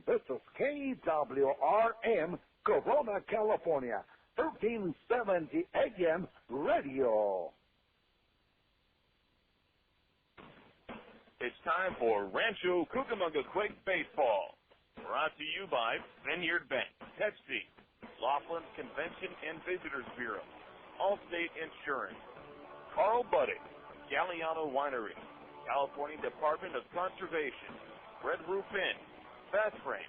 This is KWRM, Corona, California, 1370 AM radio. It's time for Rancho Cucamonga Quakes Baseball. Brought to you by Vineyard Bank, Pepsi, Laughlin Convention and Visitors Bureau, Allstate Insurance, Carl Budde, Galliano Winery, California Department of Conservation, Red Roof Inn, Fast Frame,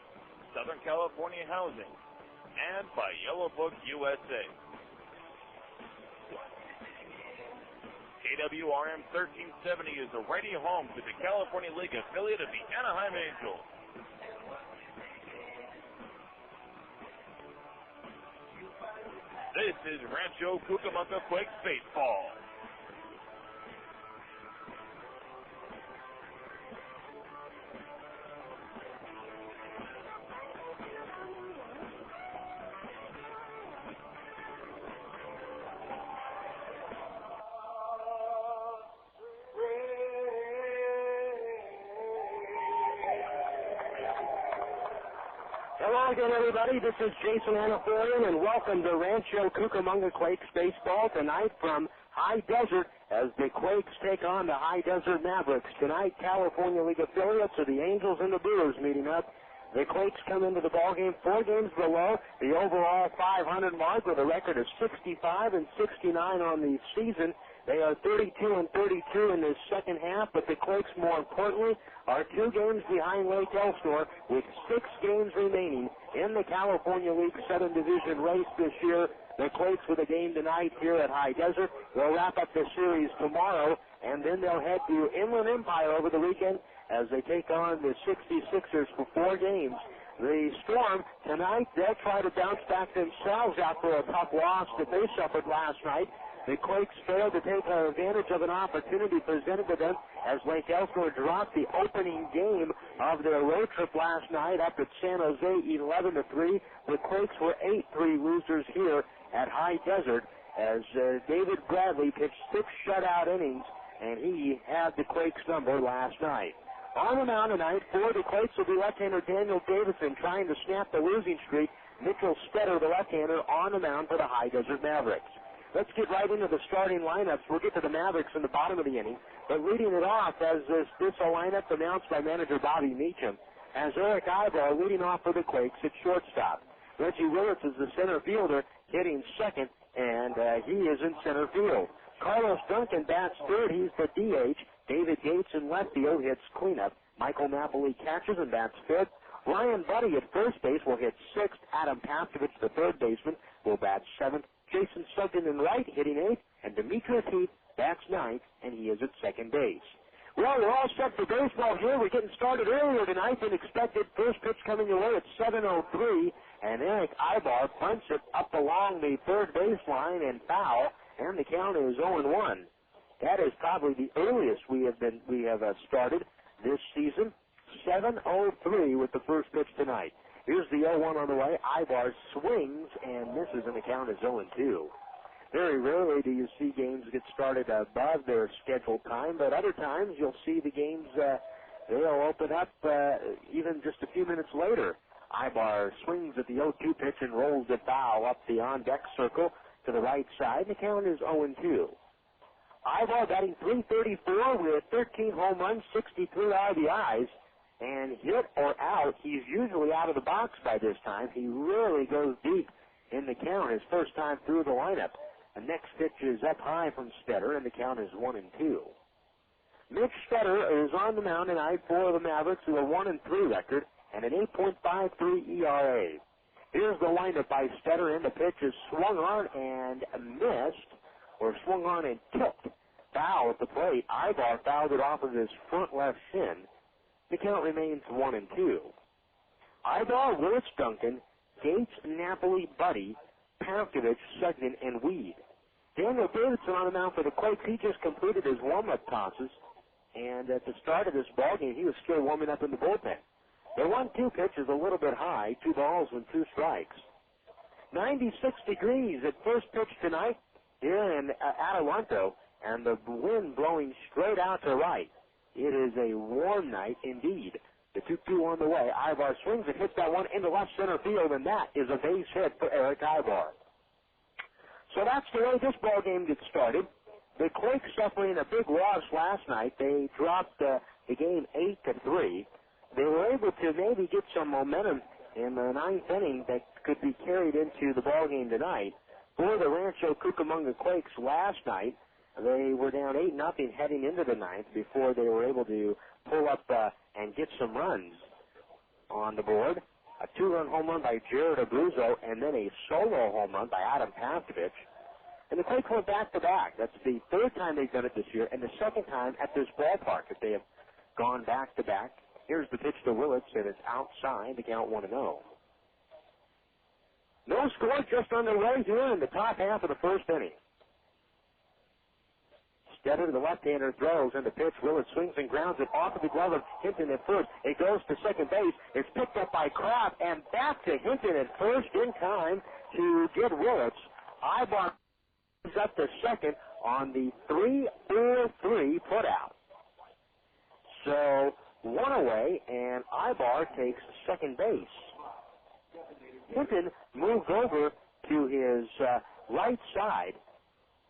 Southern California Housing, and by Yellow Book USA. KWRM 1370 is the radio home to the California League affiliate of the Anaheim Angels. This is Rancho Cucamonga Quakes Baseball. Hello again, everybody. This is Jason Anaforian, and welcome to Rancho Cucamonga Quakes Baseball tonight from High Desert as the Quakes take on the High Desert Mavericks. Tonight, California League affiliates of the Angels and the Brewers meeting up. The Quakes come into the ballgame 4 games below the overall 500 mark with a record of 65 and 69 on the season. They are 32 and 32 in the second half, but the Quakes, more importantly, are 2 games behind Lake Elsinore with 6 games remaining in the California League Southern Division race this year. The Quakes with a game tonight here at High Desert. They'll wrap up the series tomorrow, and then they'll head to Inland Empire over the weekend as they take on the 66ers for 4 games. The Storm, tonight, they'll try to bounce back themselves after a tough loss that they suffered last night. The Quakes failed to take advantage of an opportunity presented to them as Lake Elsinore dropped the opening game of their road trip last night up at San Jose 11-3. The Quakes were 8-3 losers here at High Desert as David Bradley pitched 6 shutout innings, and he had the Quakes number last night. On the mound tonight for the Quakes will be left-hander Daniel Davidson trying to snap the losing streak. Mitch Stetter, the left-hander, on the mound for the High Desert Mavericks. Let's get right into the starting lineups. We'll get to the Mavericks in the bottom of the inning. But leading it off as this lineup announced by manager Bobby Meacham as Erick Aybar leading off for the Quakes at shortstop. Reggie Willits is the center fielder hitting second, and he is in center field. Carlos Duncan bats third. He's the DH. David Gates in left field hits cleanup. Michael Napoli catches and bats fifth. Ryan Budde at first base will hit sixth. Adam Paskovich, the third baseman, will bat seventh. Jason Sugden in right, hitting eighth, and Demetrius Heath bats ninth, and he is at second base. Well, we're all set for baseball here. We're getting started earlier tonight than expected. First pitch coming your way at 7:03, and Erick Aybar punts it up along the third baseline and foul, and the count is 0-1. That is probably the earliest we have started this season. 7:03 with the first pitch tonight. Here's the 0-1 on the way. Aybar swings and misses, and the count is 0-2. Very rarely do you see games get started above their scheduled time, but other times you'll see the games, they'll open up even just a few minutes later. Aybar swings at the 0-2 pitch and rolls the foul up the on-deck circle to the right side, and the count is 0-2. Aybar batting .334 with 13 home runs, 63 RBIs. And hit or out, he's usually out of the box by this time. He rarely goes deep in the count his first time through the lineup. The next pitch is up high from Stetter, and the count is 1-2. Mitch Stetter is on the mound tonight for the Mavericks with a 1-3 record and an 8.53 ERA. Here's the windup by Stetter, and the pitch is swung on and missed, or swung on and tipped. Foul at the plate. Aybar fouled it off of his front left shin. The count remains 1-2. Aybar, Willits, Duncan, Gates, Napoli, Budde, Paskovich, Sugden, and Weed. Daniel Davidson on the mound for the Quakes. He just completed his warm-up tosses, and at the start of this ballgame, he was still warming up in the bullpen. The 1-2 pitch is a little bit high, 2 balls and 2 strikes. 96 degrees at first pitch tonight here in Adelanto, and the wind blowing straight out to right. It is a warm night indeed. The 2-2 on on the way. Aybar swings and hits that one into left center field, and that is a base hit for Erick Aybar. So that's the way this ball game gets started. The Quakes suffering a big loss last night. They dropped the game 8-3. They were able to maybe get some momentum in the ninth inning that could be carried into the ball game tonight. For the Rancho Cucamonga Quakes last night, they were down 8-0 heading into the ninth before they were able to pull up and get some runs on the board. A 2-run home run by Jared Abruzzo, and then a solo home run by Adam Pastovich. And the Quakes went back-to-back. That's the third time they've done it this year, and the second time at this ballpark that they have gone back-to-back. Here's the pitch to Willits, and it's outside. The count 1-0. No score, just underway here in the top half of the first inning. Stetter, the left-hander, throws, and the pitch. Willits swings and grounds it off of the glove of Hinton at first. It goes to second base. It's picked up by Crabbe, and back to Hinton at first in time to get Willits. Aybar is up to second on the 3-4-3 putout. So, one away, and Aybar takes second base. Hinton moved over to his right side.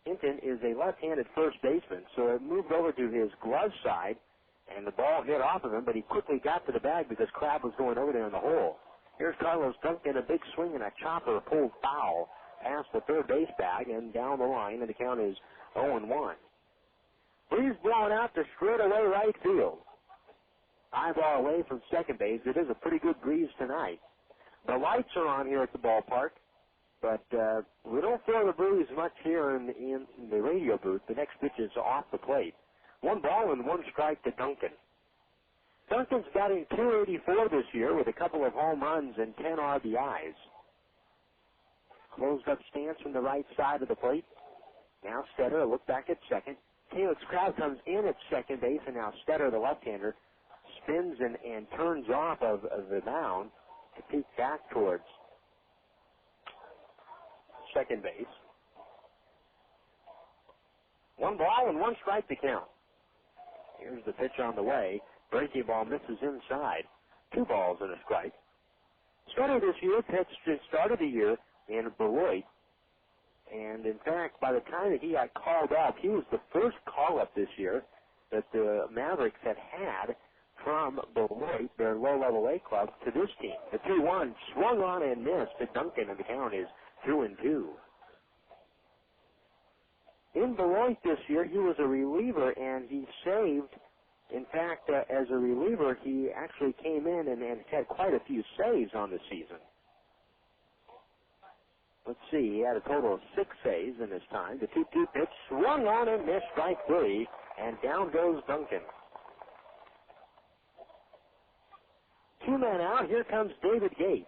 Hinton is a left-handed first baseman, so it moved over to his glove side, and the ball hit off of him, but he quickly got to the bag because Crabbe was going over there in the hole. Here's Carlos Duncan, a big swing and a chopper pulled foul past the third base bag and down the line, and the count is 0-1. Breeze blowing out to straightaway right field. Aybar away from second base. It is a pretty good breeze tonight. The lights are on here at the ballpark, but we don't feel the breeze much here in the radio booth. The next pitch is off the plate. 1 ball and 1 strike to Duncan. Duncan's batting .284 this year with a couple of home runs and 10 RBIs. Closed up stance from the right side of the plate. Now Stetter, a look back at second. Callix Crabbe comes in at second base, and now Stetter, the left-hander, spins and turns off of the mound to peek back towards second base. 1 ball and 1 strike to count. Here's the pitch on the way. Breaking ball misses inside. 2 balls and a strike. Stetter this year pitched the start of the year in Beloit. And, in fact, by the time that he got called up, he was the first call-up this year that the Mavericks had from Beloit, their low-level A club, to this team. The 2-1 swung on and missed to Duncan, and the count is 2-2. In Beloit this year, he was a reliever, and he saved. In fact, as a reliever, he actually came in and had quite a few saves on the season. Let's see, he had a total of 6 saves in his time. The 2-2 pitch swung on and missed, strike 3, and down goes Duncan. 2 men out. Here comes David Gates.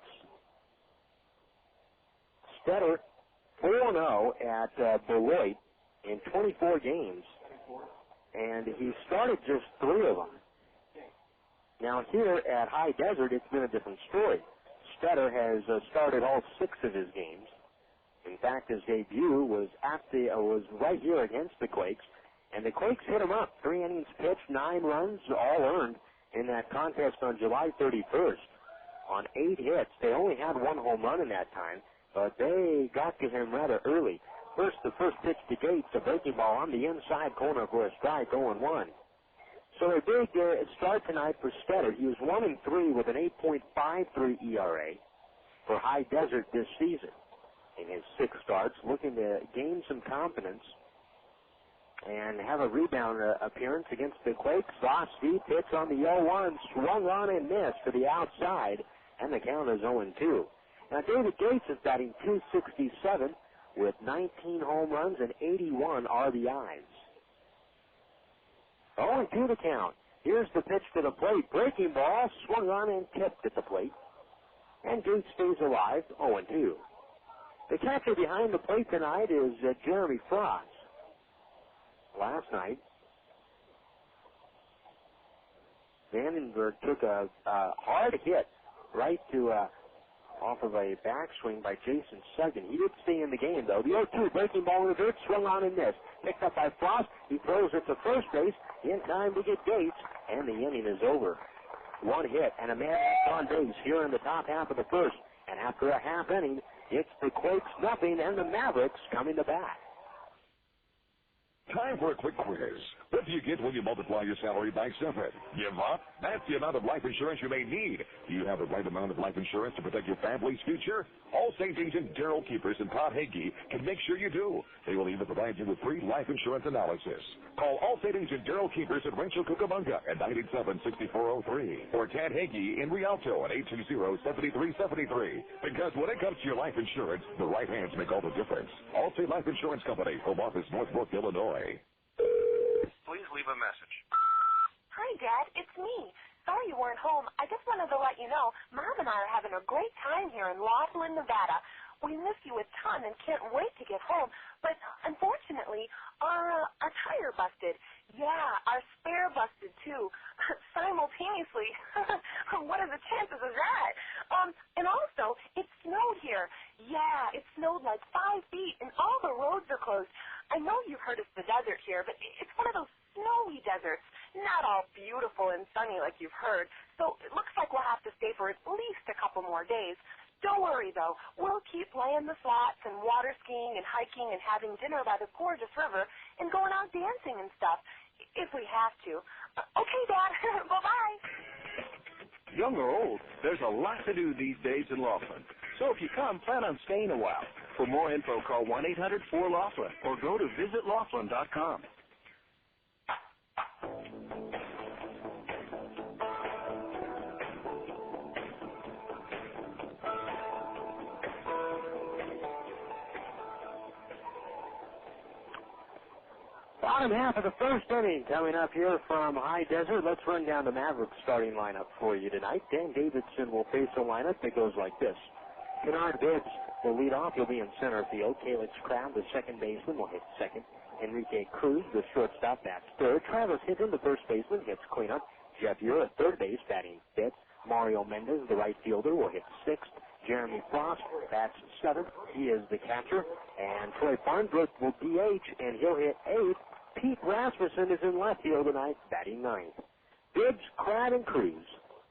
Stetter 4-0 at Beloit in 24 games, and he started just 3 of them. Now here at High Desert, it's been a different story. Stetter has started all 6 of his games. In fact, his debut was was right here against the Quakes, and the Quakes hit him up. 3 innings pitched, 9 runs, all earned in that contest on July 31st. On 8 hits, they only had 1 home run in that time, but they got to him rather early. The first pitch to Gates, a breaking ball on the inside corner for a strike, 0-1. So a big start tonight for Stetter. He was 1-3 with an 8.53 ERA for High Desert this season. In his 6 starts, looking to gain some confidence and have a rebound appearance against the Quakes. Soft speed pitch on the 0-1, swung on and missed to the outside, and the count is 0-2. Now David Gates is batting .267 with 19 home runs and 81 RBIs. 0-2 the count. Here's the pitch to the plate. Breaking ball, swung on and tipped at the plate. And Gates stays alive, 0-2. The catcher behind the plate tonight is Jeremy Frost. Last night, Vandenberg took a hard hit right to off of a backswing by Jason Sugden. He did stay in the game, though. The 0-2 breaking ball in the dirt, swung on and missed. Picked up by Frost. He throws it to first base in time to get Gates, and the inning is over. one hit, and a man left on base here in the top half of the first. And after a half inning, it's the Quakes nothing and the Mavericks coming to bat. Time for a quick quiz. What do you get when you multiply your salary by 7? Give up? That's the amount of life insurance you may need. Do you have the right amount of life insurance to protect your family's future? Allstate agent Daryl Keepers and Todd Hagee can make sure you do. They will even provide you with free life insurance analysis. Call Allstate agent Daryl Keepers at Rancho Cucamonga at 987-6403 or Tad Hagee in Rialto at 820-7373. Because when it comes to your life insurance, the right hands make all the difference. Allstate Life Insurance Company, home office, Northbrook, Illinois. Please leave a message. Hi, Dad. It's me. Sorry you weren't home. I just wanted to let you know Mom and I are having a great time here in Laughlin, Nevada. We miss you a ton and can't wait to get home. But unfortunately, our tire busted. Yeah, our spare busted too, simultaneously. What are the chances of that? And also, it snowed here. Yeah, it snowed like 5 feet, and all the roads are closed. I know you've heard it's the desert here, but it's one of those snowy deserts, not all beautiful and sunny like you've heard. So it looks like we'll have to stay for at least a couple more days. Don't worry, though. We'll keep playing the slots and water skiing and hiking and having dinner by the gorgeous river and going out dancing and stuff, if we have to. Okay, Dad. Bye-bye. Young or old, there's a lot to do these days in Laughlin. So if you come, plan on staying a while. For more info, call 1-800-4-LAUGHLIN or go to visitlaughlin.com. Bottom half of the first inning coming up here from High Desert. Let's run down the Mavericks starting lineup for you tonight. Dan Davidson will face a lineup that goes like this. Kennard Bibbs will lead off. He'll be in center field. Callix Crabbe, the second baseman, will hit second. Enrique Cruz, the shortstop, bats third. Travis Hinton, the first baseman, hits cleanup. Jeff Ure at third base, batting fifth. Mario Mendez, the right fielder, will hit sixth. Jeremy Frost bats seventh. He is the catcher. And Troy Farnsworth will DH, and he'll hit eighth. Pete Rasmussen is in left field tonight, batting ninth. Bibbs, Crabbe, and Cruz.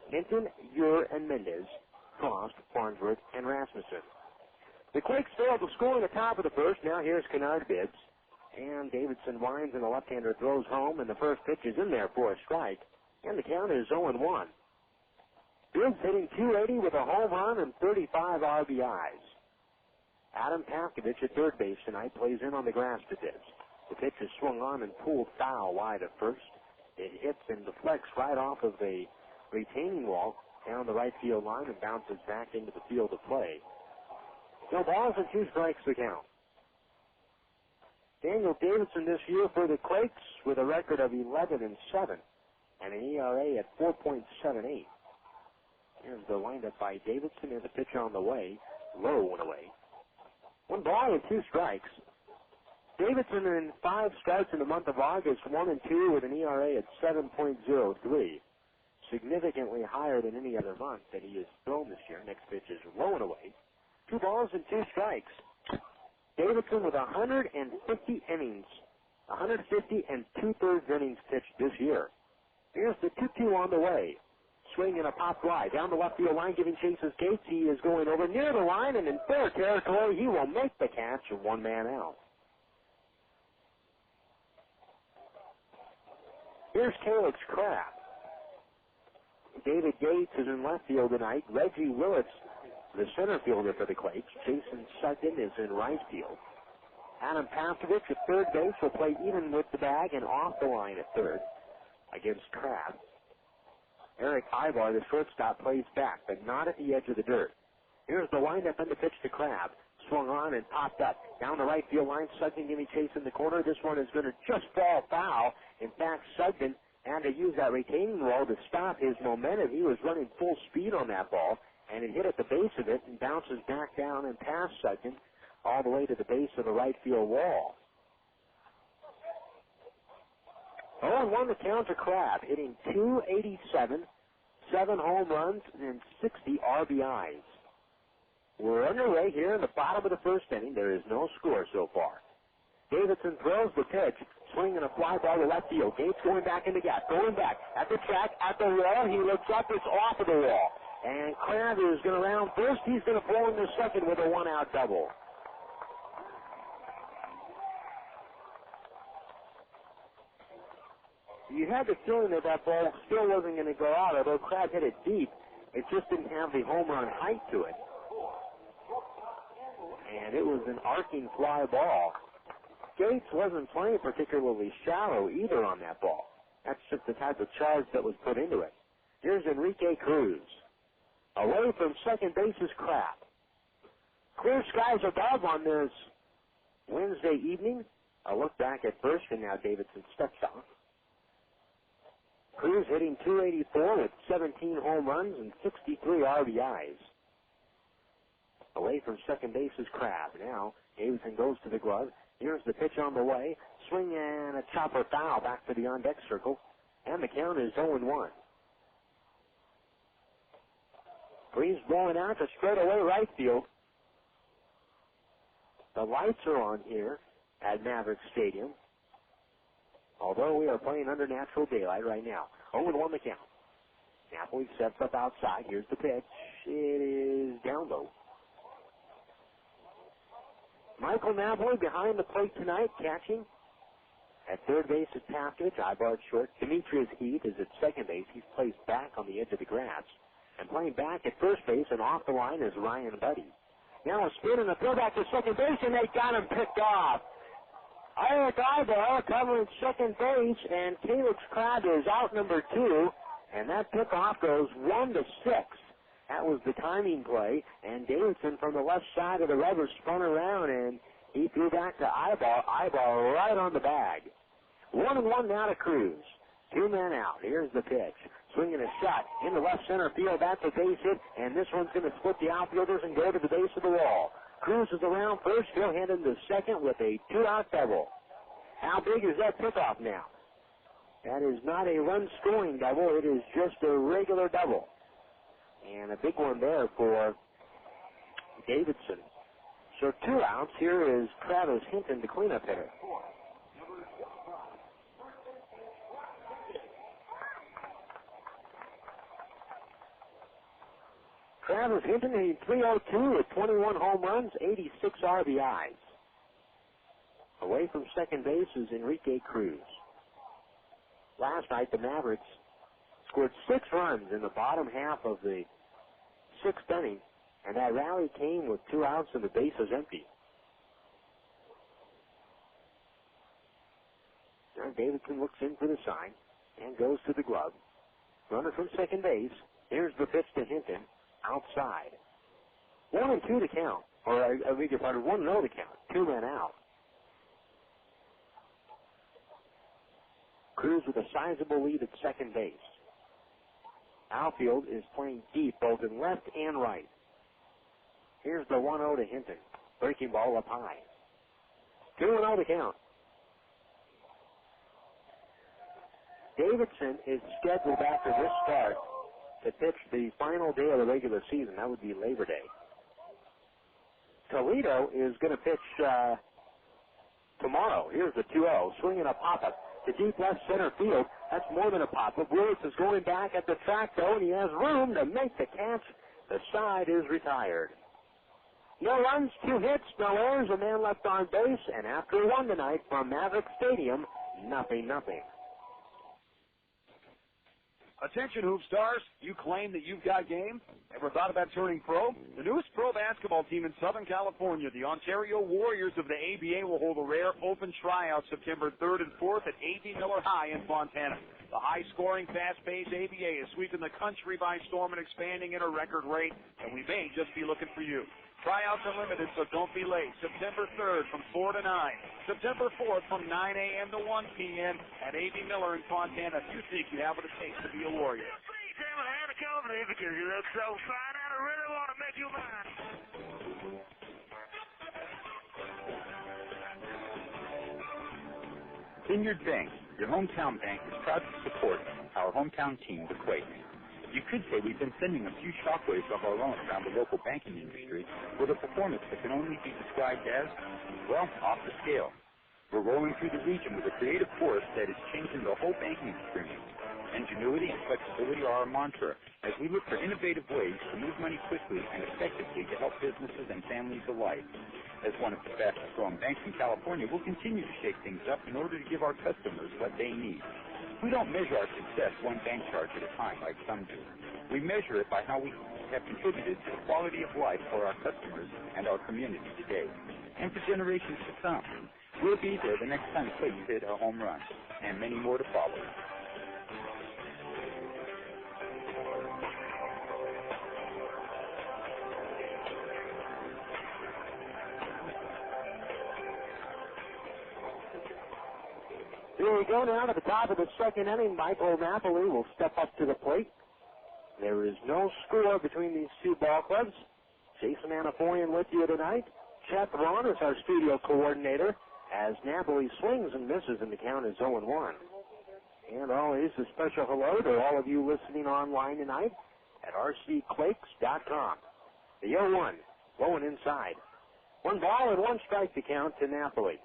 Hinton, Ure, and Mendez. Frost, Farnsworth, and Rasmussen. The Quakes failed to score in the top of the first. Now here's Kennard Bibbs. And Davidson winds, and the left-hander throws home, and the first pitch is in there for a strike. And the count is 0-1. Bibbs hitting .280 with a home run and 35 RBIs. Adam Pavkovich at third base tonight plays in on the grass to Bibbs. The pitch is swung on and pulled foul wide at first. It hits and deflects right off of the retaining wall down the right field line and bounces back into the field of play. No balls and 2 strikes to count. Daniel Davidson this year for the Quakes with a record of 11-7 and an ERA at 4.78. Here's the windup by Davidson and the pitch on the way. Low and away. 1 ball and 2 strikes. Davidson in 5 starts in the month of August, 1-2 with an ERA at 7.03. Significantly higher than any other month that he has thrown this year. Next pitch is low and away. 2 balls and 2 strikes. Davidson with 150 innings. 150 and 2/3 innings pitched this year. Here's the 2-2 on the way. Swing and a pop fly. Down the left field line, giving chases Gates. He is going over near the line, and in fair territory, he will make the catch, 1 man out. Here's Callix Crabbe. David Gates is in left field tonight. Reggie Willits, the center fielder for the Quakes. Jason Sutton is in right field. Adam Pavkovich at third base will play even with the bag and off the line at third against Crabbe. Erick Aybar, the shortstop, plays back, but not at the edge of the dirt. Here's the windup and the pitch to Crabbe. Swung on and popped up. Down the right field line, Sugden giving chase in the corner. This one is going to just fall foul. In fact, Sugden had to use that retaining wall to stop his momentum. He was running full speed on that ball, and it hit at the base of it and bounces back down and past Sugden all the way to the base of the right field wall. 0-1 the count to Crabbe, hitting .287, 7 home runs, and 60 RBIs. We're underway here in the bottom of the first inning. There is no score so far. Davidson throws the pitch. Swinging a fly ball to left field. Gates going back in the gap. Going back at the track, at the wall. He looks up. It's off of the wall. And Crabbe is going to round first. He's going to pull into second with a one-out double. You had the feeling that that ball still wasn't going to go out, although Crabbe hit it deep. It just didn't have the home run height to it. And it was an arcing fly ball. Gates wasn't playing particularly shallow either on that ball. That's just the type of charge that was put into it. Here's Enrique Cruz. Away from second base is Crabbe. Clear skies above on this Wednesday evening. A look back at first, and now Davidson steps off. Cruz hitting .284 with 17 home runs and 63 RBIs. Away from second base is Crabbe. Now Davidson goes to the glove. Here's the pitch on the way. Swing and a chopper foul back to the on-deck circle. And the count is 0-1. Breeze blowing out to straightaway right field. The lights are on here at Mavericks Stadium, although we are playing under natural daylight right now. 0-1 the count. Napoli steps up outside. Here's the pitch. It is down low. Michael Napoli behind the plate tonight, catching. At third base is Paskovich. Aybar at short. Demetrius Heath is at second base. He's placed back on the edge of the grass. And playing back at first base and off the line is Ryan Budde. Now a spin and a throw back to second base, and they got him picked off. Erick Aybar covering second base, and Callix Crabbe is out number 2, and that pickoff goes 1-6. That was the timing play, and Davidson from the left side of the rubber spun around, and he threw back to Aybar. Aybar right on the bag. 1-1 now to Cruz. 2 men out. Here's the pitch. Swinging a shot into left center field. That's a base hit, and this one's going to split the outfielders and go to the base of the wall. Cruz is around first. He'll hand him to second with a 2-out double. How big is that pickoff now? That is not a run-scoring double. It is just a regular double. And a big one there for Davidson. So 2 outs. Here is Travis Hinton, the cleanup hitter. Travis Hinton, a .302 with 21 home runs, 86 RBIs. Away from second base is Enrique Cruz. Last night, the Mavericks scored 6 runs in the bottom half of the 6th inning, and that rally came with 2 outs and the bases empty. Now Davidson looks in for the sign and goes to the glove. Runner from second base. Here's the pitch to Hinton. Outside. 1-2 to count. Or, I beg your pardon, 1-0 to count. 2 men out. Cruz with a sizable lead at second base. Outfield is playing deep both in left and right. Here's the 1-0 to Hinton. Breaking ball up high. 2-0 to count. Davidson is scheduled after this start to pitch the final day of the regular season. That would be Labor Day. Toledo is going to pitch tomorrow. Here's the 2-0. Swinging a pop-up to deep left center field. That's more than a pop-up. Willits is going back at the track, though, and he has room to make the catch. The side is retired. No runs, 2 hits, no errors, a man left on base, and after 1 tonight from Mavericks Stadium, 0-0. Attention, hoop stars. You claim that you've got game? Ever thought about turning pro? The newest pro basketball team in Southern California, the Ontario Warriors of the ABA, will hold a rare open tryout September 3rd and 4th at A.B. Miller High in Fontana. The high-scoring, fast-paced ABA is sweeping the country by storm and expanding at a record rate, and we may just be looking for you. Tryouts are limited, so don't be late. September 3rd from 4 to 9. September 4th from 9 a.m. to 1 p.m. at A.B. Miller in Fontana. If you think you have what it takes to be a Warrior. Please have a hand of company because you look so fine, and I really want to make you mine. Vineyard Bank, your hometown bank, is proud to support our hometown team, the Quakes. You could say we've been sending a few shockwaves of our own around the local banking industry with a performance that can only be described as, well, off the scale. We're rolling through the region with a creative force that is changing the whole banking experience. Ingenuity and flexibility are our mantra as we look for innovative ways to move money quickly and effectively to help businesses and families alike. As one of the fastest growing banks in California, we'll continue to shake things up in order to give our customers what they need. We don't measure our success one bank charge at a time like some do. We measure it by how we have contributed to the quality of life for our customers and our community today, and for generations to come. We'll be there the next time Quakes hit a home run, and many more to follow. Here we go now to the top of the second inning. Michael Napoli will step up to the plate. There is no score between these two ball clubs. Jason Anaforian with you tonight. Chet Braun is our studio coordinator as Napoli swings and misses and the count is 0-1. And always a special hello to all of you listening online tonight at rcquakes.com. The 0-1, low and inside. 1 ball and 1 strike to count to Napoli.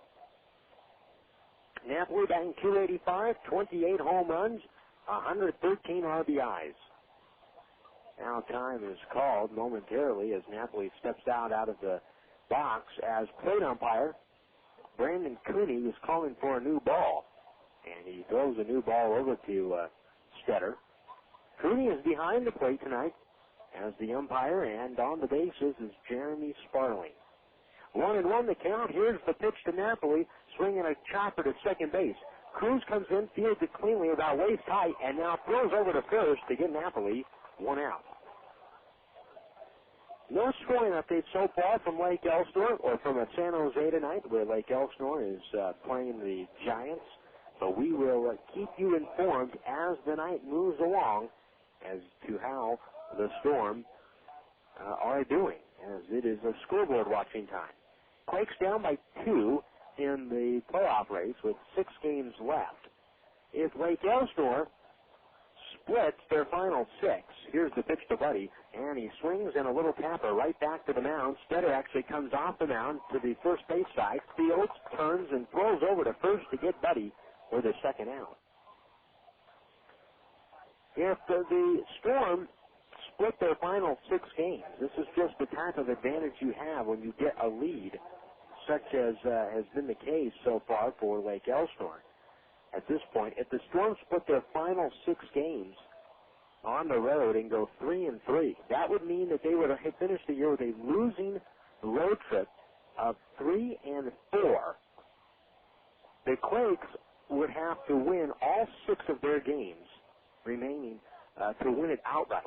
Napoli batting .285, 28 home runs, 113 RBIs. Now time is called momentarily as Napoli steps out of the box as plate umpire Brandon Cooney is calling for a new ball. And he throws a new ball over to Stetter. Cooney is behind the plate tonight as the umpire, and on the bases is Jeremy Sparling. 1-1 the count. Here's the pitch to Napoli, swinging a chopper to second base. Cruz comes in, fields it cleanly about waist high, and now throws over to first to get Napoli 1 out. No scoring update so far from Lake Elsinore or from San Jose tonight, where Lake Elsinore is playing the Giants. But we will keep you informed as the night moves along as to how the Storm are doing, as it is a scoreboard watching time. Quakes down by 2 in the playoff race with 6 games left. If Lake Elsinore splits their final 6, here's the pitch to Budde, and he swings in a little tapper right back to the mound. Stetter actually comes off the mound to the first base side, fields, turns, and throws over to first to get Budde for the second out. If the Storm split their final 6 games, this is just the type of advantage you have when you get a lead, such as has been the case so far for Lake Elsinore. At this point, if the Storm split their final 6 games on the road and go 3-3, that would mean that they would have finished the year with a losing road trip of 3-4. The Quakes would have to win all 6 of their games remaining to win it outright.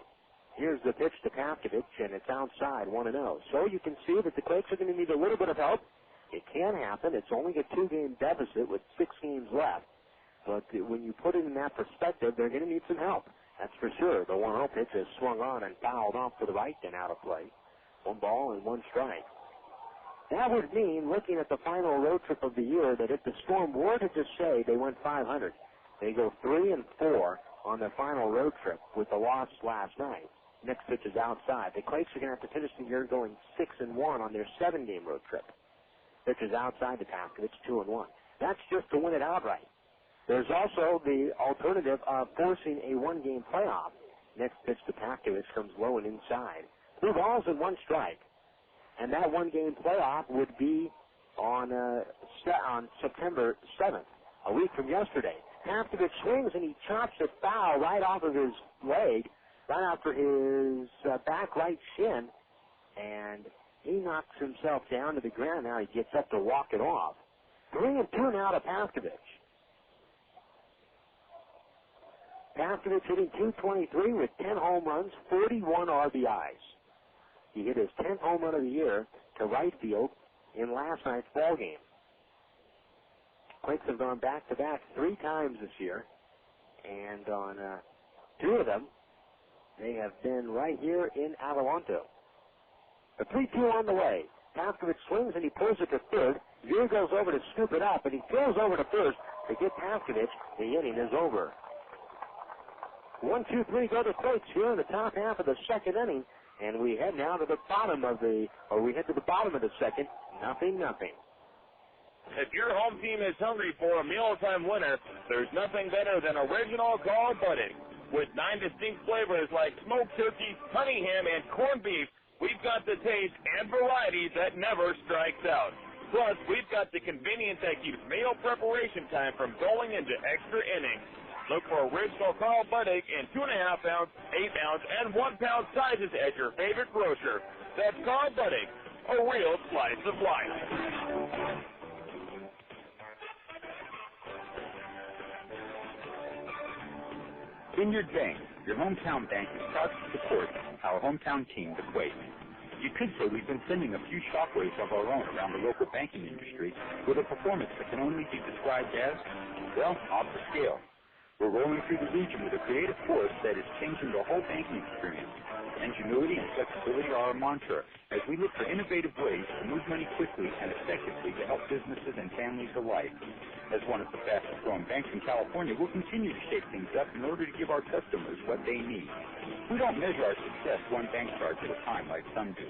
Here's the pitch to Pavkovich, and it's outside, 1-0. So you can see that the Quakes are going to need a little bit of help. It can happen. It's only a 2-game deficit with 6 games left. But when you put it in that perspective, they're going to need some help. That's for sure. The 1-0 pitch is swung on and fouled off to the right and out of play. 1 ball and 1 strike. That would mean, looking at the final road trip of the year, that if the Storm were to just say they went 500, they go 3-4 on their final road trip with the loss last night. Next pitch is outside. The Quakes are going to have to finish the year going 6-1 on their 7-game road trip. Pitch is outside the Pavkovich, 2-1. That's just to win it outright. There's also the alternative of forcing a 1-game playoff. Next pitch to Pavkovich comes low and inside. 2 balls and 1 strike. And that 1-game playoff would be on September 7th, a week from yesterday. Pavkovich swings and he chops it foul right off of his leg, right after his back right shin, and he knocks himself down to the ground. Now he gets up to walk it off. 3-2 now to Pavkovich. Pavkovich hitting .223 with 10 home runs, 41 RBIs. He hit his 10th home run of the year to right field in last night's ball game. Quakes have gone back-to-back 3 times this year, and on 2 of them, they have been right here in Adelanto. The 3-2 on the way. Pavkovich swings and he pulls it to third. Veer goes over to scoop it up, and he throws over to first to get Pavkovich. The inning is over. 1, 2, 3 go to Quakes here in the top half of the second inning, and we head now to the bottom of the second. 0-0. If your home team is hungry for a mealtime winner, there's nothing better than original Callix Budde. With 9 distinct flavors like smoked turkey, honey ham, and corned beef, we've got the taste and variety that never strikes out. Plus, we've got the convenience that keeps meal preparation time from going into extra innings. Look for original Callix Budde in 2.5 ounce, 8 ounce, and 1 pound sizes at your favorite grocer. That's Callix Budde, a real slice of life. Vineyard Bank, your hometown bank, is proud to support our hometown team, the Quakes. You could say we've been sending a few shockwaves of our own around the local banking industry with a performance that can only be described as, well, off the scale. We're rolling through the region with a creative force that is changing the whole banking experience. Ingenuity and flexibility are our mantra as we look for innovative ways to move money quickly and effectively to help businesses and families alike. As one of the fastest-growing banks in California, we'll continue to shake things up in order to give our customers what they need. We don't measure our success one bank charge at a time like some do.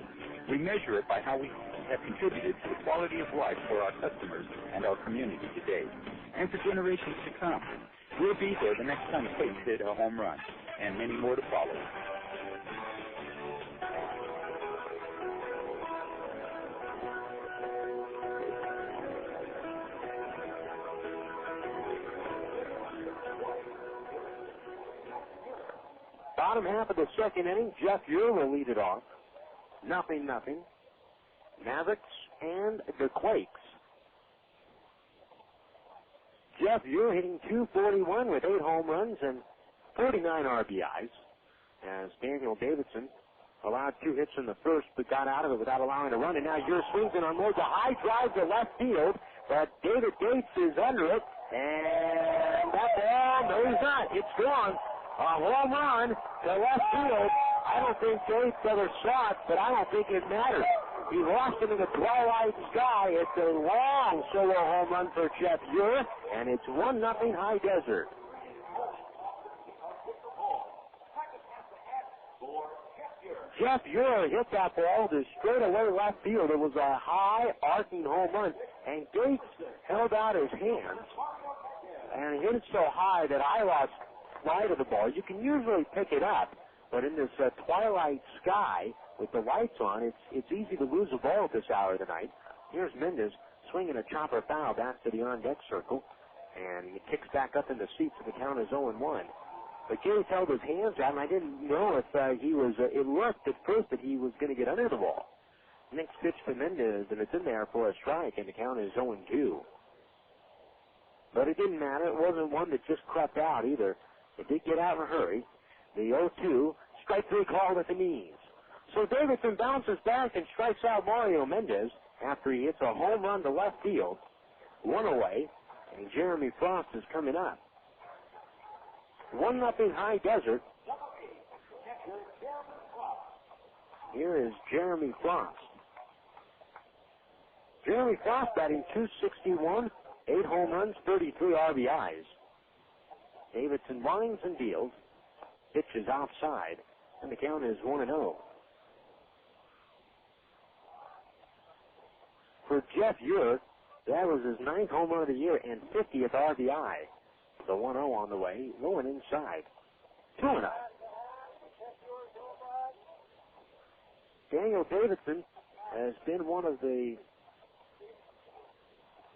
We measure it by how we have contributed to the quality of life for our customers and our community today, and for generations to come. We'll be there the next time the Quakes hit a home run, and many more to follow. Bottom half of the second inning, Jeff Ure will lead it off. 0-0. Mavericks and the Quakes. Jeff Ure hitting .241 with 8 home runs and 49 RBIs. As Daniel Davidson allowed 2 hits in the first, but got out of it without allowing a run. And now Ure swings and unloads a high drive to left field, but David Gates is under it. And that ball, no, he's not. It's gone. A home run to left field. I don't think Gates ever saw it, but I don't think it matters. He lost it in the twilight sky. It's a long solo home run for Jeff Ure, and it's 1-0 High Desert. Jeff Ure hit that ball to straightaway left field. It was a high arcing home run, and Gates held out his hands and hit it so high that I lost sight of the ball. You can usually pick it up, but in this twilight sky with the lights on, it's easy to lose a ball at this hour of the night. Here's Mendez swinging a chopper foul back to the on-deck circle, and he kicks back up in the seats, and the count is 0-1. But Gates held his hands out, and I didn't know if he was, it looked at first that he was going to get under the ball. Next pitch to Mendez, and it's in there for a strike, and the count is 0-2. But it didn't matter. It wasn't one that just crept out either. It did get out in a hurry. The 0-2, strike 3 called at the knees. So Davidson bounces back and strikes out Mario Mendez after he hits a home run to left field. 1 away, and Jeremy Frost is coming up. 1-0 High Desert. Here is Jeremy Frost. Jeremy Frost batting .261, 8 home runs, 33 RBIs. Davidson winds and deals. Pitch is outside, and the count is 1-0. For Jeff Ure, that was his 9th home run of the year and 50th RBI. The 1-0 on the way, going inside. 2-0. Daniel Davidson has been one of the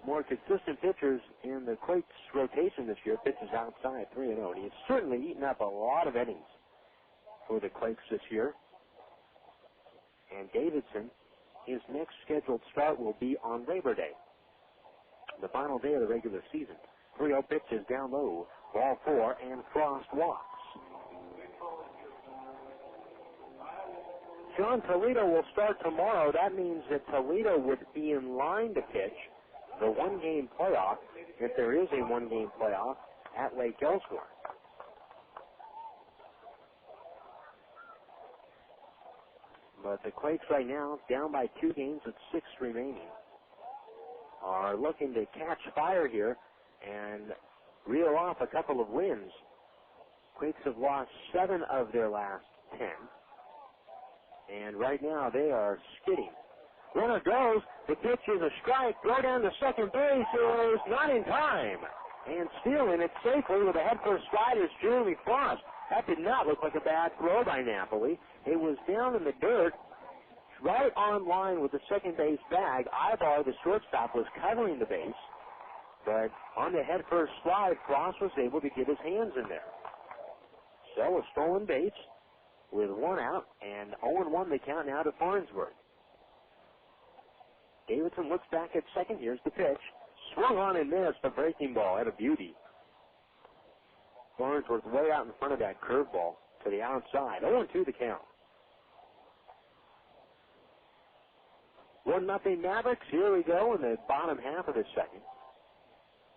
more consistent pitchers in the Quakes rotation this year. Pitches outside, 3-0. He's certainly eaten up a lot of innings for the Quakes this year. And Davidson, his next scheduled start will be on Labor Day, the final day of the regular season. 3-0 pitch is down low. Ball 4, and Frost walks. John Toledo will start tomorrow. That means that Toledo would be in line to pitch the one-game playoff, if there is a one-game playoff, at Lake Ellsworth. But the Quakes right now, down by 2 games with 6 remaining, are looking to catch fire here and reel off a couple of wins. Quakes have lost 7 of their last 10. And right now they are skidding. Runner goes. The pitch is a strike. Throw down to second base is not in time. And stealing it safely with a head-first slide is Jeremy Frost. That did not look like a bad throw by Napoli. It was down in the dirt, right on line with the second base bag. Aybar, the shortstop, was covering the base. But on the head-first slide, Frost was able to get his hands in there. So a stolen base with one out, and 0-1 the count now to Farnsworth. Davidson looks back at second. Here's the pitch. Swung on and missed. A breaking ball at a beauty. Farnsworth way out in front of that curveball to the outside. 0-2 the count. 1-0 Mavericks. Here we go in the bottom half of the second.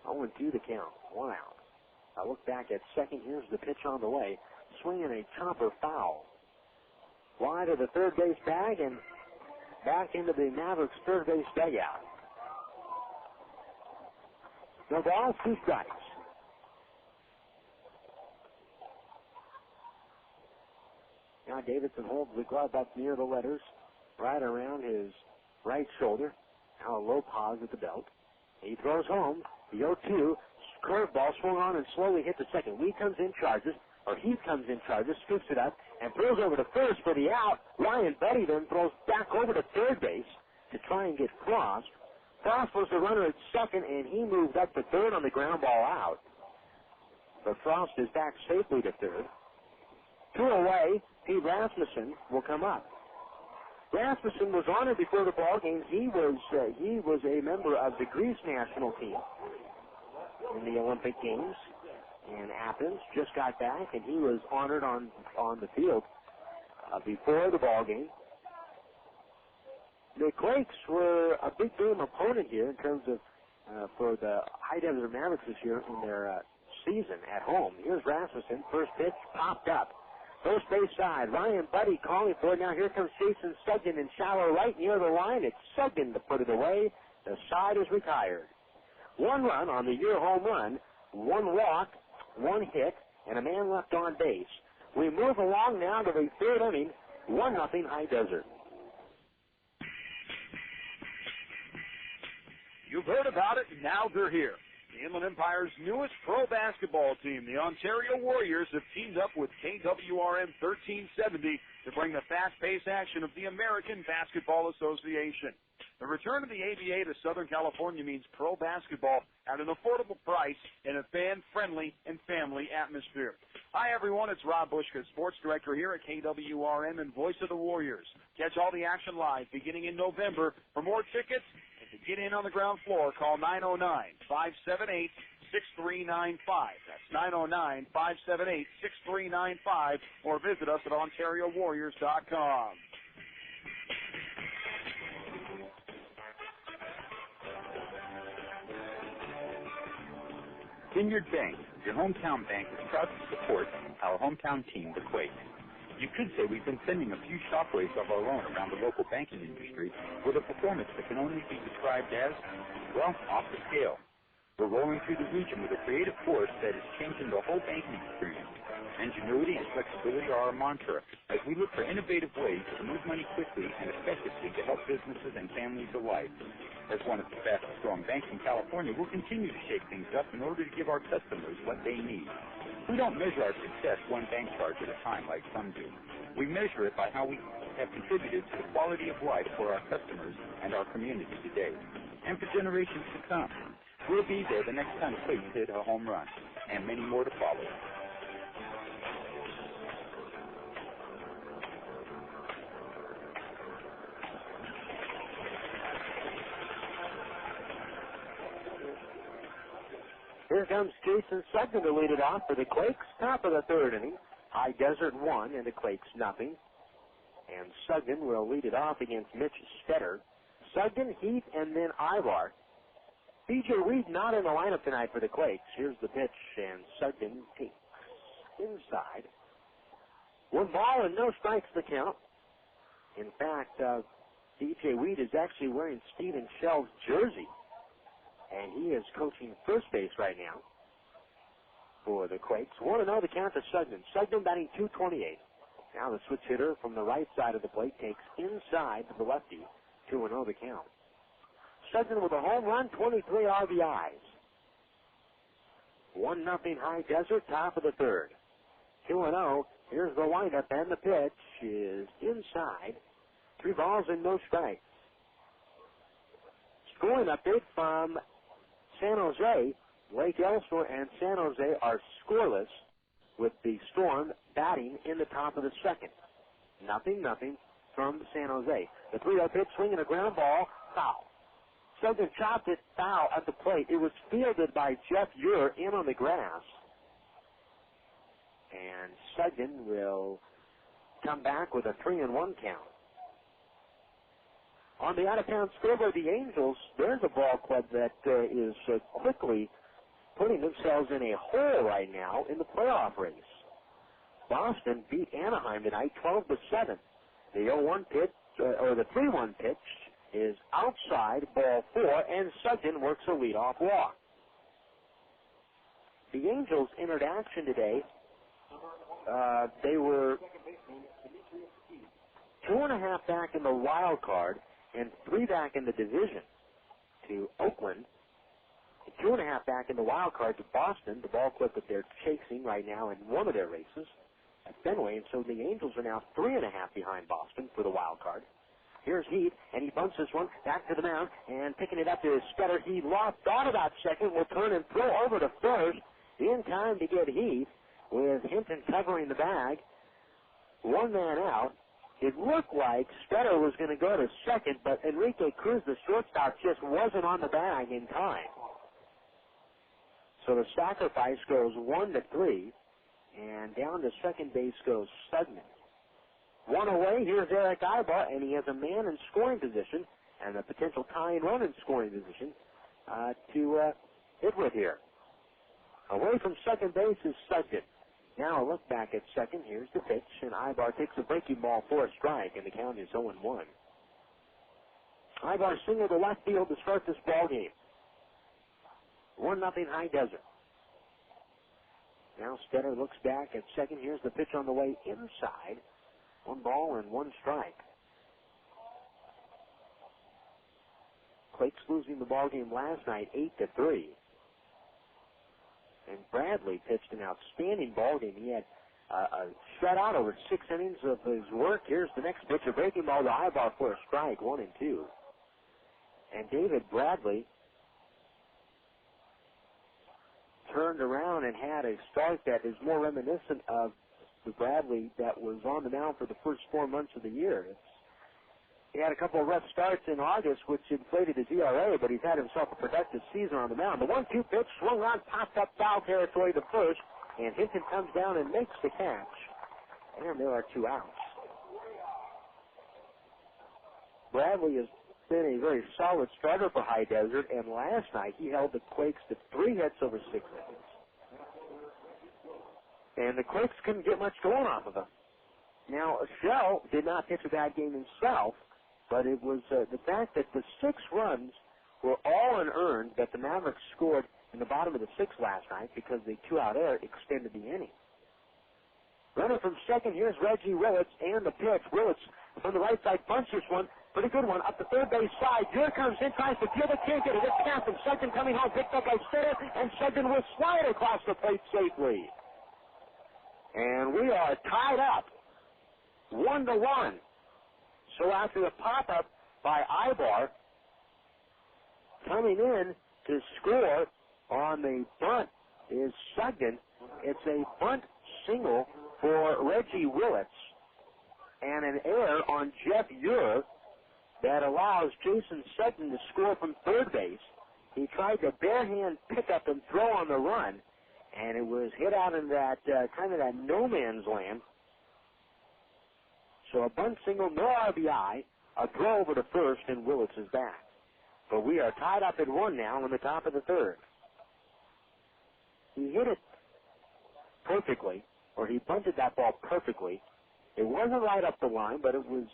0-2 the count. One out. I look back at second. Here's the pitch on the way. Swinging a chopper foul. Wide of the third base bag and back into the Mavericks third base dugout. No ball, 2 strikes. Now Davidson holds the glove up near the letters, right around his right shoulder. Now a low pause at the belt. He throws home. The 0-2 curveball swung on and slowly hit the second. Heath comes in, charges, scoops it up, and throws over to first for the out. Ryan Budde then throws back over to third base to try and get Frost. Frost was the runner at second, and he moved up to third on the ground ball out. But Frost is back safely to third. 2 away, Pete Rasmussen will come up. Rasmussen was honored before the ball game. He was a member of the Greece national team in the Olympic Games in Athens. Just got back, and he was honored on the field before the ball game. The Quakes were a big game opponent here in terms of for the High Desert Mavericks this year in their season at home. Here's Rasmussen. First pitch popped up. First base side. Ryan Budde calling for it. Now here comes Jason Sugden in shallow right near the line. It's Sugden to put it away. The side is retired. 1 run on the year home run. 1 walk, 1 hit, and a man left on base. We move along now to the third inning. 1-0 High Desert. You've heard about it, and now they're here. The Inland Empire's newest pro basketball team, the Ontario Warriors, have teamed up with KWRM 1370 to bring the fast-paced action of the American Basketball Association. The return of the ABA to Southern California means pro basketball at an affordable price in a fan-friendly and family atmosphere. Hi, everyone. It's Rob Bushka, Sports Director here at KWRM and Voice of the Warriors. Catch all the action live beginning in November. For more tickets, to get in on the ground floor, call 909-578-6395. That's 909-578-6395, or visit us at OntarioWarriors.com. Vineyard Bank, your hometown bank, is proud to support our hometown team, the Quakes. You could say we've been sending a few shockwaves of our own around the local banking industry with a performance that can only be described as, well, off the scale. We're rolling through the region with a creative force that is changing the whole banking experience. Ingenuity and flexibility are our mantra as we look for innovative ways to move money quickly and effectively to help businesses and families alike. As one of the fastest-growing banks in California, we'll continue to shake things up in order to give our customers what they need. We don't measure our success one bank charge at a time like some do. We measure it by how we have contributed to the quality of life for our customers and our community today, and for generations to come. We'll be there the next time Quakes hit a home run, and many more to follow. Here comes Jason Sugden to lead it off for the Quakes. Top of the third inning. High Desert 1 and the Quakes nothing. And Sugden will lead it off against Mitch Stetter. Sugden, Heath, and then Aybar. B.J. Reed not in the lineup tonight for the Quakes. Here's the pitch, and Sugden takes inside. 1 ball and no strikes to count. In fact, D.J. Reed is actually wearing Stephen Shell's jersey. And he is coaching first base right now for the Quakes. 1-0 the count to Sugden. Sugden batting .228. Now the switch hitter from the right side of the plate takes inside to the lefty. 2-0 the count. Sugden with a home run, 23 RBIs. 1-0 High Desert, top of the third. 2-0. Here's the windup, and the pitch is inside. 3 balls and no strikes. Scoring update from San Jose. Lake Elsinore and San Jose are scoreless, with the Storm batting in the top of the second. 0-0 from San Jose. The 3-0 pitch, swinging a ground ball, foul. Sugden chopped it foul at the plate. It was fielded by Jeff Ure in on the grass. And Sugden will come back with a 3-1 count. On the out-of-town scoreboard, the Angels, there's a ball club that is quickly putting themselves in a hole right now in the playoff race. Boston beat Anaheim tonight 12-7. The 0-1 pitch, or the 3-1 pitch, is outside, ball 4, and Sugden works a leadoff walk. The Angels entered action today. They were 2.5 back in the wild card and 3 back in the division to Oakland. 2.5 back in the wild card to Boston, the ball club that they're chasing right now in one of their races at Fenway. And so the Angels are now 3.5 behind Boston for the wild card. Here's Heath, and he bunts this one back to the mound, and picking it up to Stetter. He thought about second, will turn and throw over to first in time to get Heath, with Hinton covering the bag. 1 man out. It looked like Stetter was going to go to second, but Enrique Cruz, the shortstop, just wasn't on the bag in time. So the sacrifice goes 1-3, and down to second base goes Sugden. 1 away, here's Erick Aybar, and he has a man in scoring position and a potential tying run in scoring position to hit with here. Away from second base is Sugden. Now a look back at second. Here's the pitch, and Aybar takes a breaking ball for a strike, and the count is 0-1. Aybar singled to left field to start this ball game. 1-0 High Desert. Now Stetter looks back at second. Here's the pitch on the way inside. 1 ball and 1 strike. Quakes losing the ball game last night 8-3. And Bradley pitched an outstanding ball game. He had a shutout over 6 innings of his work. Here's the next pitch, a breaking ball to Aybar for a strike, 1-2. And David Bradley turned around and had a start that is more reminiscent of the Bradley that was on the mound for the first 4 months of the year. He had a couple of rough starts in August, which inflated his ERA, but he's had himself a productive season on the mound. The 1-2 pitch swung on, popped up foul territory to first, and Hinton comes down and makes the catch. And there are 2 outs. Bradley has been a very solid starter for High Desert, and last night he held the Quakes to 3 hits over 6 innings. And the Quakes couldn't get much going off of him. Now, Shell did not pitch a bad game himself, but it was the fact that the 6 runs were all unearned that the Mavericks scored in the bottom of the 6th last night because the 2-out error extended the inning. Runner from second, here's Reggie Willits, and the pitch. Willits from the right side punches one. Pretty good one up the third base side. Here comes in, tries to field it, can't get it. It's Captain Sugden coming home, picked up by Stetter, and Sugden will slide across the plate safely. And we are tied up 1-1. So after the pop-up by Aybar, coming in to score on the bunt is Sugden. It's a bunt single for Reggie Willits and an error on Jeff Ure that allows Jason Sugden to score from third base. He tried to barehand pick up and throw on the run, and it was hit out in that kind of that no man's land. So a bunt single, no RBI, a throw over to first, and Willits is back. But we are tied up at 1 now in the top of the third. He hit it perfectly, or he bunted that ball perfectly. It wasn't right up the line, but it was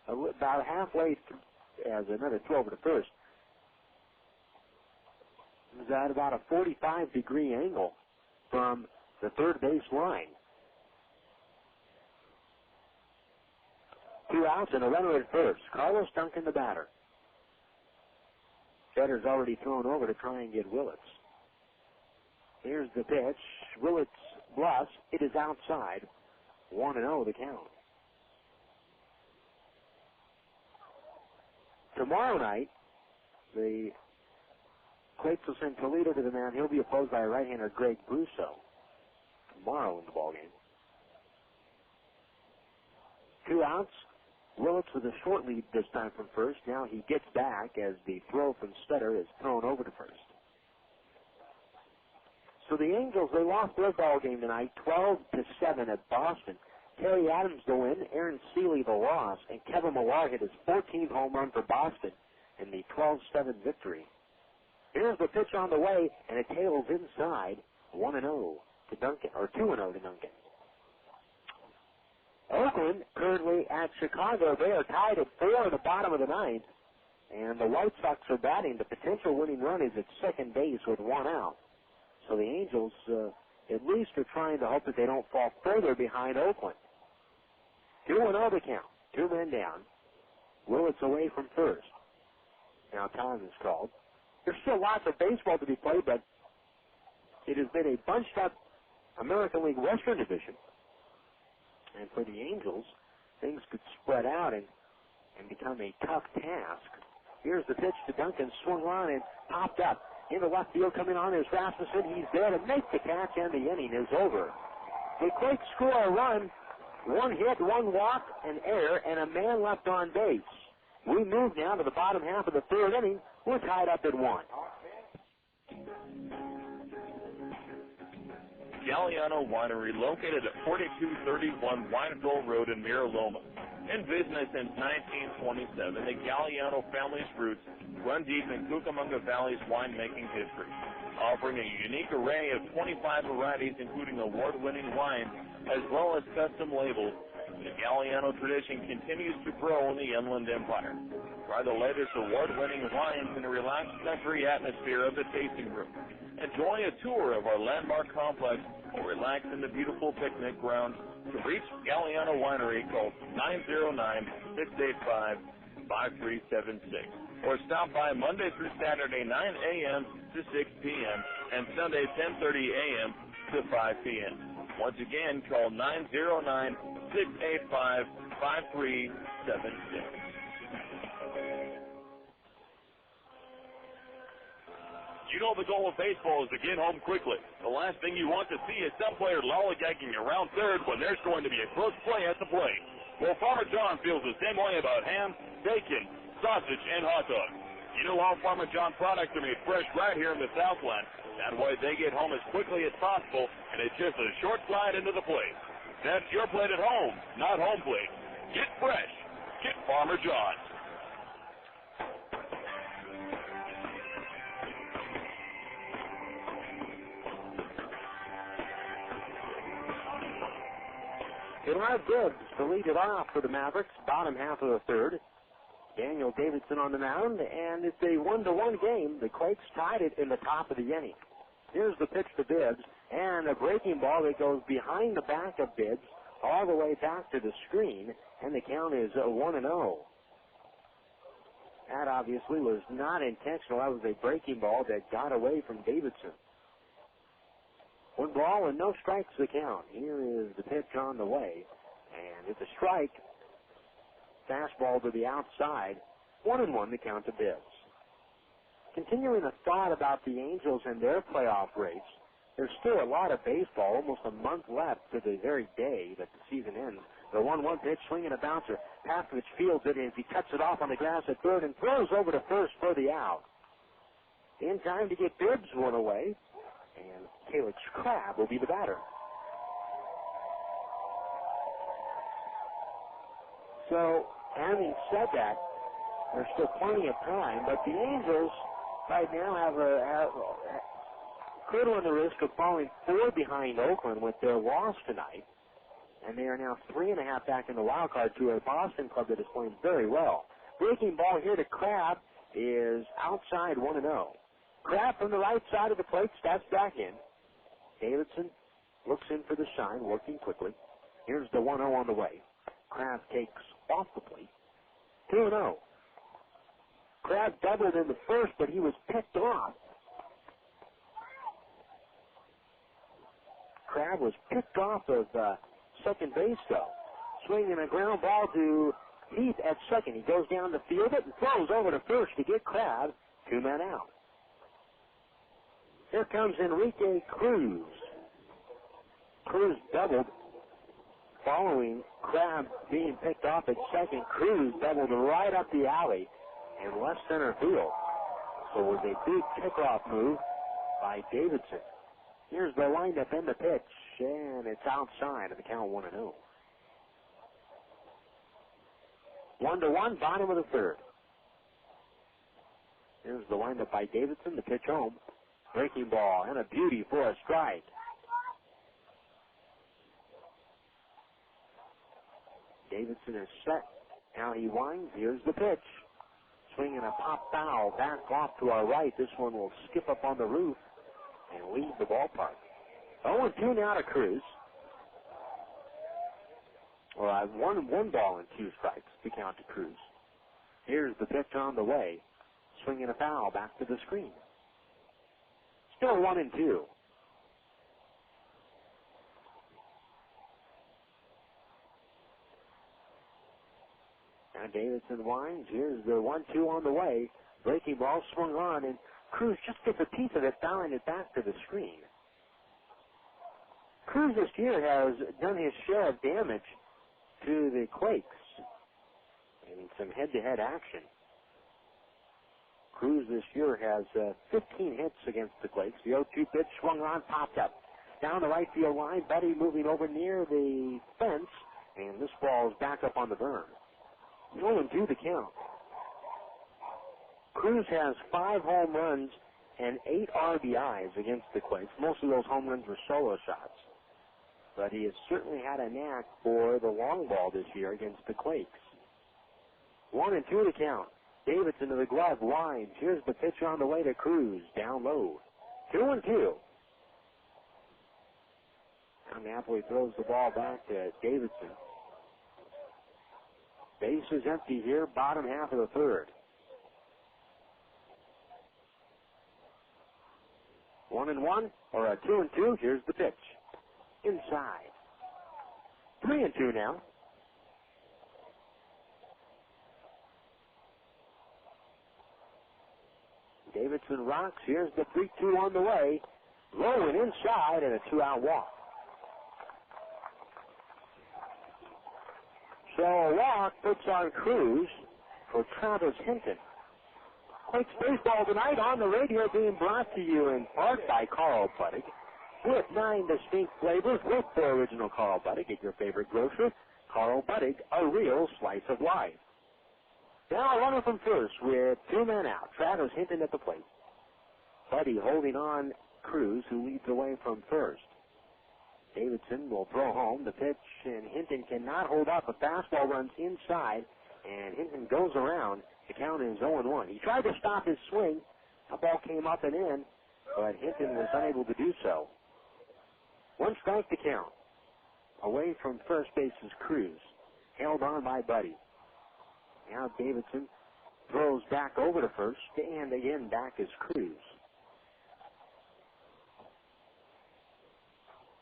about halfway as another throw over to first. It was at about a 45-degree angle from the third base line. 2 outs and a runner at first. Carlos Duncan, the batter. Stetter's already thrown over to try and get Willits. Here's the pitch. Willits bluffs. It is outside. 1-0 the count. Tomorrow night, the Quakes will send Toledo to the mound. He'll be opposed by right-hander Greg Brusso tomorrow in the ballgame. 2 outs. Willits with a short lead this time from first. Now he gets back as the throw from Stetter is thrown over to first. So the Angels, they lost their ball game tonight, 12-7 at Boston. Terry Adams the win, Aaron Seeley the loss, and Kevin Millar hit his 14th home run for Boston in the 12-7 victory. Here's the pitch on the way, and it tails inside, 1-0 to Duncan, or 2-0 to Duncan. Oakland currently at Chicago. They are tied at 4 in the bottom of the ninth, and the White Sox are batting. The potential winning run is at second base with 1 out. So the Angels at least are trying to hope that they don't fall further behind Oakland. 2-0 the count. 2 men down. Willits away from first. Now time is called. There's still lots of baseball to be played, but it has been a bunched-up American League Western Division. And for the Angels, things could spread out and become a tough task. Here's the pitch to Duncan, swung on and popped up. In the left field, coming on is Rasmussen. He's there to make the catch, and the inning is over. The Quakes score a run, 1 hit, 1 walk, an error, and a man left on base. We move now to the bottom half of the 3rd inning. We're tied up at 1. Galliano Winery, located at 4231 Wineville Road in Mira Loma. In business since 1927, the Galliano family's roots run deep in Cucamonga Valley's winemaking history, offering a unique array of 25 varieties, including award-winning wines, as well as custom labels. The Galliano tradition continues to grow in the Inland Empire. Try the latest award-winning wines in a relaxed country atmosphere of the tasting room. Enjoy a tour of our landmark complex or relax in the beautiful picnic grounds. To reach Galliano Winery, call 909-685-5376 or stop by Monday through Saturday 9 a.m. to 6 p.m. and Sunday 10:30 a.m. to 5 p.m. Once again, call 909-685-5376. You know the goal of baseball is to get home quickly. The last thing you want to see is some player lollygagging around third when there's going to be a close play at the plate. Well, Farmer John feels the same way about ham, bacon, sausage, and hot dogs. You know all Farmer John products are made fresh right here in the Southland. That way they get home as quickly as possible, and it's just a short slide into the plate. That's your plate at home, not home plate. Get fresh. Get Farmer John. It'll have Gibbs to lead it off for the Mavericks, bottom half of the 3rd. Daniel Davidson on the mound, and it's a 1-1 game. The Quakes tied it in the top of the inning. Here's the pitch to Bibbs, and a breaking ball that goes behind the back of Bibbs all the way back to the screen, and the count is 1-0. That obviously was not intentional. That was a breaking ball that got away from Davidson. 1 ball and no strikes the count. Here is the pitch on the way, and it's a strike. Fastball to the outside. 1-1 the count to Bibbs. Continuing a thought about the Angels and their playoff race, there's still a lot of baseball, almost a month left to the very day that the season ends. The 1-1 pitch, swinging a bouncer. Pastovich fields it as he cuts it off on the grass at third and throws over to first for the out. In time to get Bibbs one away, and Callix Crabbe will be the batter. So, having said that, there's still plenty of time, but the Angels right now could run the risk of falling 4 behind Oakland with their loss tonight, and they are now 3.5 back in the wild card to a Boston club that is playing very well. Breaking ball here to Crabbe is outside 1-0. Crabbe from the right side of the plate steps back in. Davidson looks in for the shine, working quickly. Here's the 1-0 on the way. Crabbe takes off the plate. 2-0. Crabbe doubled in the first, but he was picked off. Crabbe was picked off of second base, though. Swinging a ground ball to Heath at second. He goes down to field it and throws over to first to get Crabbe. 2 men out. Here comes Enrique Cruz. Cruz doubled following Crabbe being picked off at second. Cruz doubled right up the alley in left center field. So it was a big kickoff move by Davidson. Here's the windup and the pitch, and it's outside of the count 1-0. 1-1, bottom of the third. Here's the windup by Davidson, the pitch home. Breaking ball, and a beauty for a strike. Davidson is set. Now he winds. Here's the pitch. Swinging a pop foul back off to our right. This one will skip up on the roof and leave the ballpark. 0-2 now to Cruz. Well, one ball and 2 strikes to count to Cruz. Here's the pitch on the way. Swinging a foul back to the screen. Still 1-2. Now Davidson winds. Here's the 1-2 on the way. Breaking ball swung on, and Cruz just gets a piece of it, fouling it back to the screen. Cruz this year has done his share of damage to the Quakes in some head-to-head action. Cruz this year has 15 hits against the Quakes. The 0-2 pitch swung on, popped up. Down the right field line, Budde moving over near the fence, and this ball is back up on the berm. 0-2 the count. Cruz has 5 home runs and 8 RBIs against the Quakes. Most of those home runs were solo shots. But he has certainly had a knack for the long ball this year against the Quakes. 1-2 to count. Davidson to the glove, winds. Here's the pitch on the way to Cruz, down low. 2-2. Now Napoli throws the ball back to Davidson. Base is empty here, bottom half of the third. 1-1, or a 2-2. Here's the pitch. Inside. 3-2 now. Davidson rocks. Here's the 3-2 on the way. Low and inside, and a 2-out walk. So a walk puts on Cruz for Travis Hinton. Quakes baseball tonight on the radio, being brought to you in part by Carl Budde. With 9 distinct flavors with the original Carl Budde. Get your favorite grocer, Carl Budde, a real slice of life. Now a runner from first with 2 men out. Travis Hinton at the plate. Budde holding on Cruz, who leads away from first. Davidson will throw home the pitch, and Hinton cannot hold up. A fastball runs inside, and Hinton goes around. The count is 0-1. He tried to stop his swing. The ball came up and in, but Hinton was unable to do so. 1 strike to count. Away from first base is Cruz, held on by Budde. Now Davidson throws back over to first, and again back is Cruz.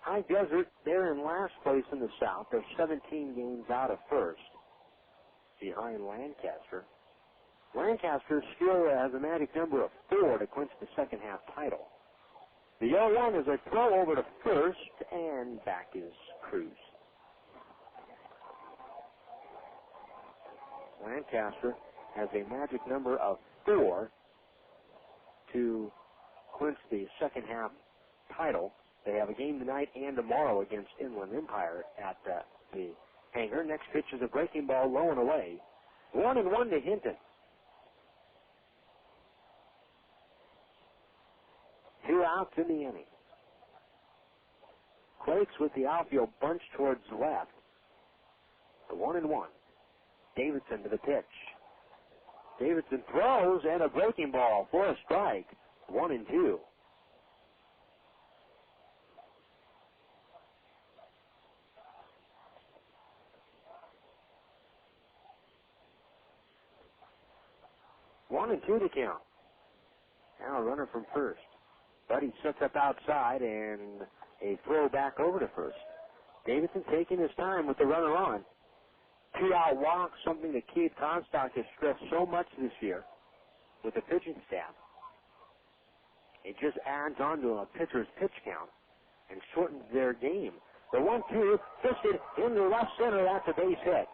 High Desert, they're in last place in the South. They're 17 games out of first, behind Lancaster. Lancaster still has a magic number of 4 to clinch the second half title. The 0-1 is a throw over to first, and back is Cruz. Lancaster has a magic number of 4 to clinch the second half title. They have a game tonight and tomorrow against Inland Empire at the hangar. Next pitch is a breaking ball low and away. 1-1 to Hinton. 2 outs in the inning. Quakes with the outfield bunched towards the left. The 1-1. Davidson to the pitch. Davidson throws, and a breaking ball for a strike. 1-2. 1-2 to count. Now a runner from first. Budde sets up outside and a throw back over to first. Davidson taking his time with the runner on. 2-out walk, something that Keith Comstock has stressed so much this year with the pitching staff. It just adds on to a pitcher's pitch count and shortens their game. The 1-2 fisted into left center. That's a base hit.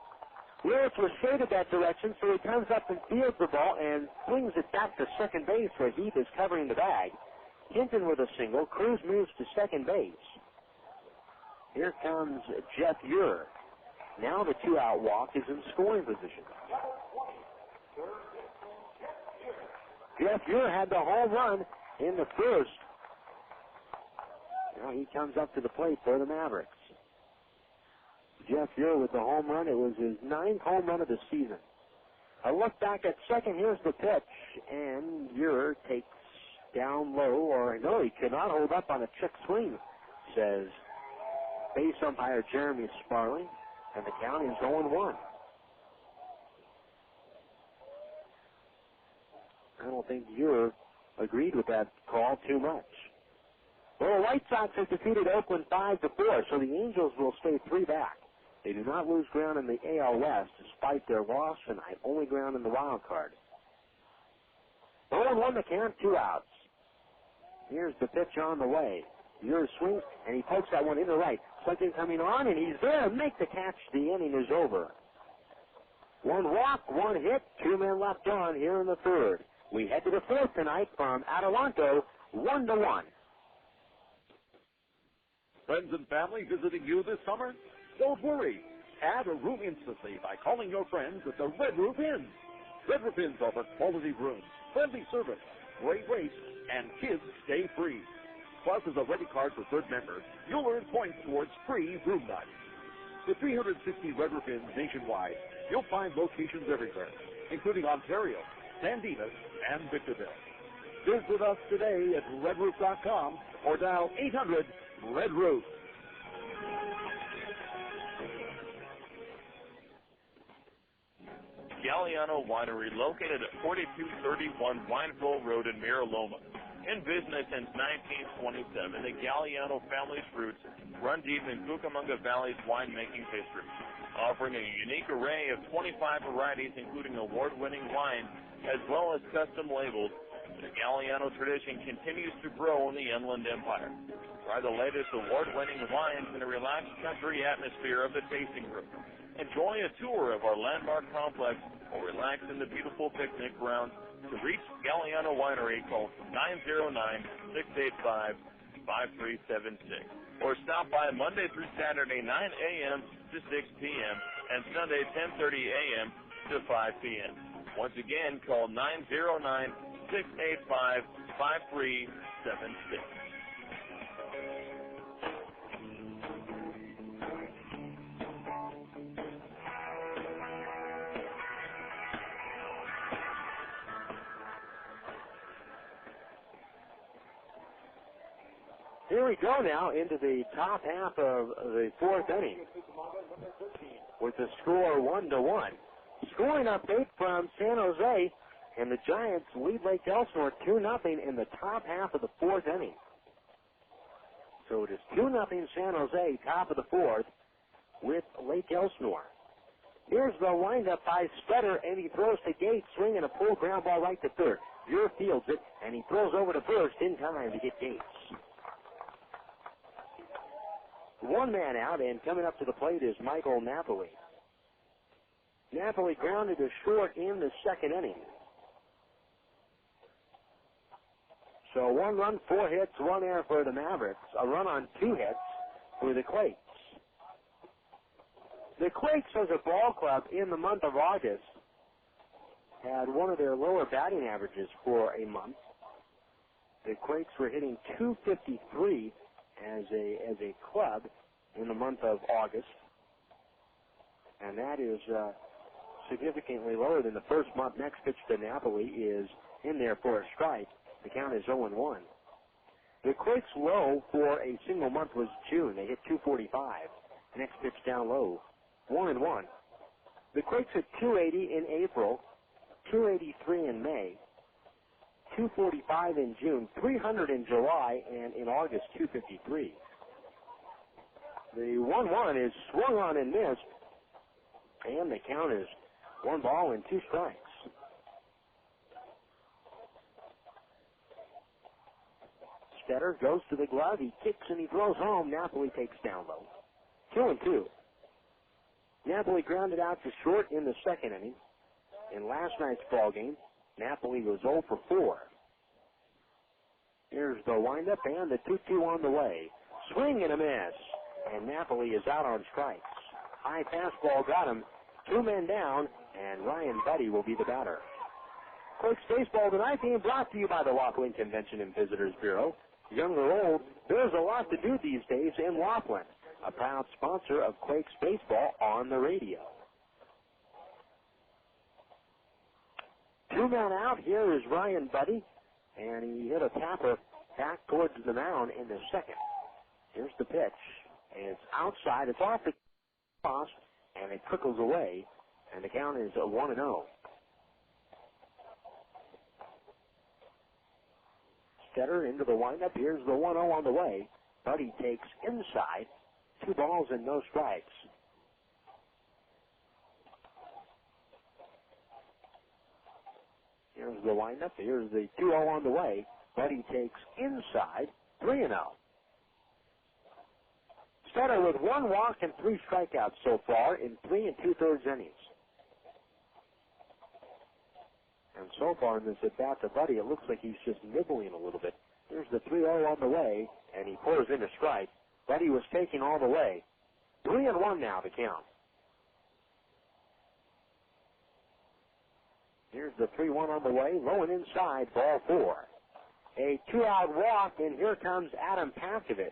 Willits was shaded that direction, so he comes up and fields the ball and swings it back to second base where Heath is covering the bag. Hinton with a single. Cruz moves to second base. Here comes Jeff Ure. Now the 2-out walk is in scoring position. Jeff Ure had the home run in the first. Now he comes up to the plate for the Mavericks. Jeff Ure with the home run. It was his 9th home run of the season. A look back at second. Here's the pitch, and Ure takes down low, or no, he cannot hold up on a check swing, says base umpire Jeremy Sparling, and the count is 0-1. I don't think Ure agreed with that call too much. Well, the White Sox have defeated Oakland 5-4, so the Angels will stay 3 back. They do not lose ground in the AL West despite their loss tonight, only ground in the wild card. 0-1 to count, 2 outs. Here's the pitch on the way. Ure swings, and he pokes that one into right. Second coming on, and he's there to make the catch. The inning is over. 1 walk, 1 hit, 2 men left on here in the third. We head to the fourth tonight from Adelanto, 1-1. Friends and family visiting you this summer? Don't worry. Add a room instantly by calling your friends at the Red Roof Inn. Red Roof Inns offer quality rooms, friendly service, great rates, and kids stay free. Plus, as a ready card for third members, you'll earn points towards free room nights. With 360 Red Roof Inns nationwide, you'll find locations everywhere, including Ontario, San Dimas, and Victorville. Visit us today at redroof.com or dial 800-RED-ROOF. Galliano Winery, located at 4231 Wineville Road in Mira Loma. In business since 1927, the Galliano family's roots run deep in Cucamonga Valley's winemaking history, offering a unique array of 25 varieties, including award-winning wines, as well as custom labels. The Galliano tradition continues to grow in the Inland Empire. Try the latest award-winning wines in a relaxed country atmosphere of the tasting room. Enjoy a tour of our landmark complex or relax in the beautiful picnic grounds. To reach Galliano Winery, call 909-685-5376 or stop by Monday through Saturday 9 a.m. to 6 p.m. and Sunday 10:30 a.m. to 5 p.m. Once again, call 909-685-5376. Here we go now into the top half of the fourth inning with the score 1-1. Scoring update from San Jose, and the Giants lead Lake Elsinore 2-0 in the top half of the fourth inning. So it is 2-0 San Jose, top of the fourth, with Lake Elsinore. Here's the windup by Stetter, and he throws to Gates, swinging a full ground ball right to third. Ure fields it, and he throws over to first in time to get Gates. 1 man out, and coming up to the plate is Michael Napoli. Napoli grounded to short in the second inning. So 1 run, 4 hits, 1 error for the Mavericks. A run on 2 hits for the Quakes. The Quakes, as a ball club, in the month of August, had one of their lower batting averages for a month. The Quakes were hitting .253 as a club in the month of August, and that is significantly lower than the first month. Next pitch to Napoli is in there for a strike. The count is 0-1. The Quakes' low for a single month was June. They hit .245. Next pitch down low, 1-1. The Quakes hit .280 in April, 283 in May, 245 in June, 300 in July, and in August, 253. The 1-1 is swung on and missed, and the count is 1 ball and 2 strikes. Stetter goes to the glove. He kicks and he throws home. Napoli takes down low. 2-2. Napoli grounded out to short in the second inning. In last night's ball game, Napoli was 0 for 4. Here's the windup and the 2-2 on the way. Swing and a miss. And Napoli is out on strikes. High fastball got him. 2 men down, and Ryan Budde will be the batter. Quakes Baseball tonight being brought to you by the Laughlin Convention and Visitors Bureau. Young or old, there's a lot to do these days in Laughlin, a proud sponsor of Quakes Baseball on the radio. 2 men out. Here is Ryan Budde, and he hit a tapper back towards the mound in the second. Here's the pitch. And it's outside. It's off the cross, and it trickles away, and the count is 1-0. Stetter into the windup. Here's the 1-0 on the way. Budde takes inside. 2 balls and no strikes. Here's the windup. Here's the 2-0 on the way. Budde takes inside. 3-0. Stetter with 1 walk and 3 strikeouts so far in 3 2/3 innings. And so far in this at-bat to Budde, it looks like he's just nibbling a little bit. Here's the 3-0 on the way, and he pours in a strike. Budde was taking all the way. 3-1 now to count. Here's the 3-1 on the way, low and inside, ball 4. A 2-out walk, and here comes Adam Pavkovich.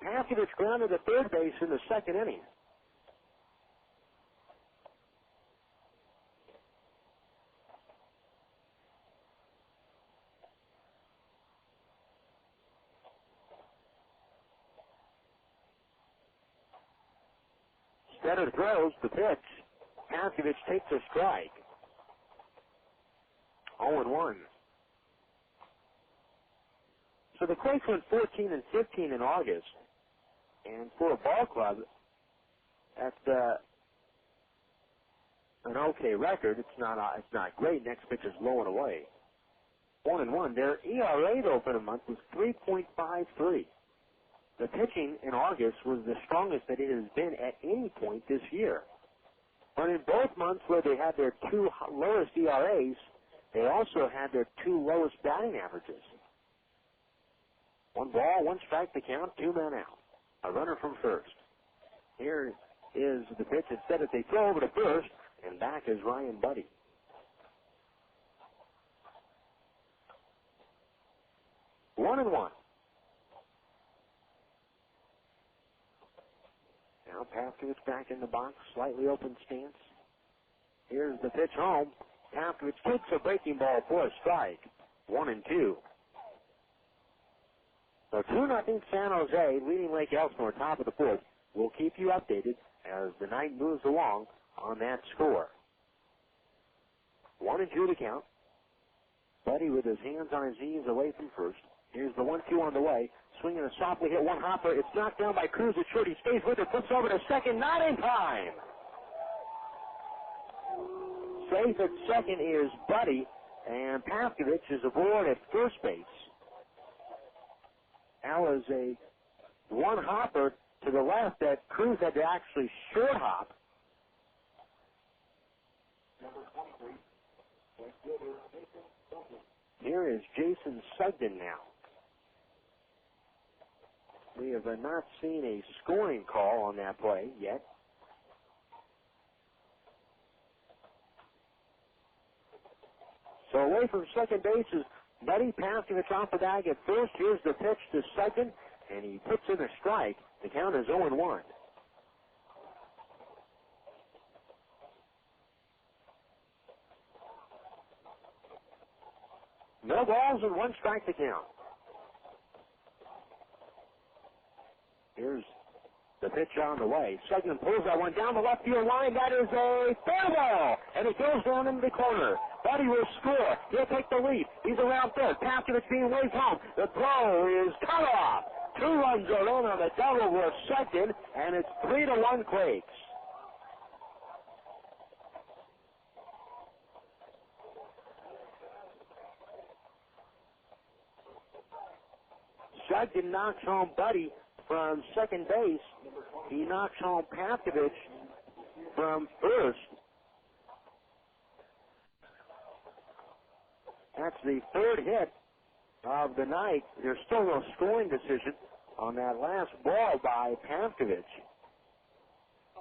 Pavkovich grounded at third base in the second inning. Stetter throws the pitch. Pavkovich takes a strike. 0-1. So the Quakes went 14 and 15 in August. And for a ball club, that's an okay record. It's not great. Next pitch is low and away. 1-1. Their ERA to open a month was 3.53. The pitching in August was the strongest that it has been at any point this year. But in both months where they had their 2 lowest ERAs, they also had their 2 lowest batting averages. 1 ball, 1 strike to count, 2 men out. A runner from first. Here is the pitch. Instead, they throw over to first, and back is Ryan Budde. One. Now Pavkovich back in the box, slightly open stance. Here's the pitch home. Pavkovich takes a breaking ball for a strike. 1-2. So 2-0 San Jose, leading Lake Elsinore, top of the 4th. We'll keep you updated as the night moves along on that score. 1-2 to count. Budde with his hands on his knees away from first. Here's the 1-2 on the way. Swinging a softly hit 1 hopper. It's knocked down by Cruz at short. He stays with it, flips over to second. Not in time. Safe at second is Budde, and Pavkovich is aboard at first base. That was a 1 hopper to the left that Cruz had to actually short hop. Here is Jason Sugden now. We have not seen a scoring call on that play yet. So away from second base is Budde. Pavkovich off the bag at first. Here's the pitch to Sugden, and he puts in a strike. The count is 0-1. No balls and 1 strike to count. Here's the pitch on the way. Sugden pulls that one down the left field line. That is a fair ball, and it goes down into the corner. Budde will score. He'll take the lead. He's around third. Paskovich being waved home. The throw is cut off. 2 runs are in on the double with Sugden, and it's 3-1 Quakes. Sugden knocks home Budde from second base. He knocks home Paskovich from first. That's the third hit of the night. There's still no scoring decision on that last ball by Paskovich.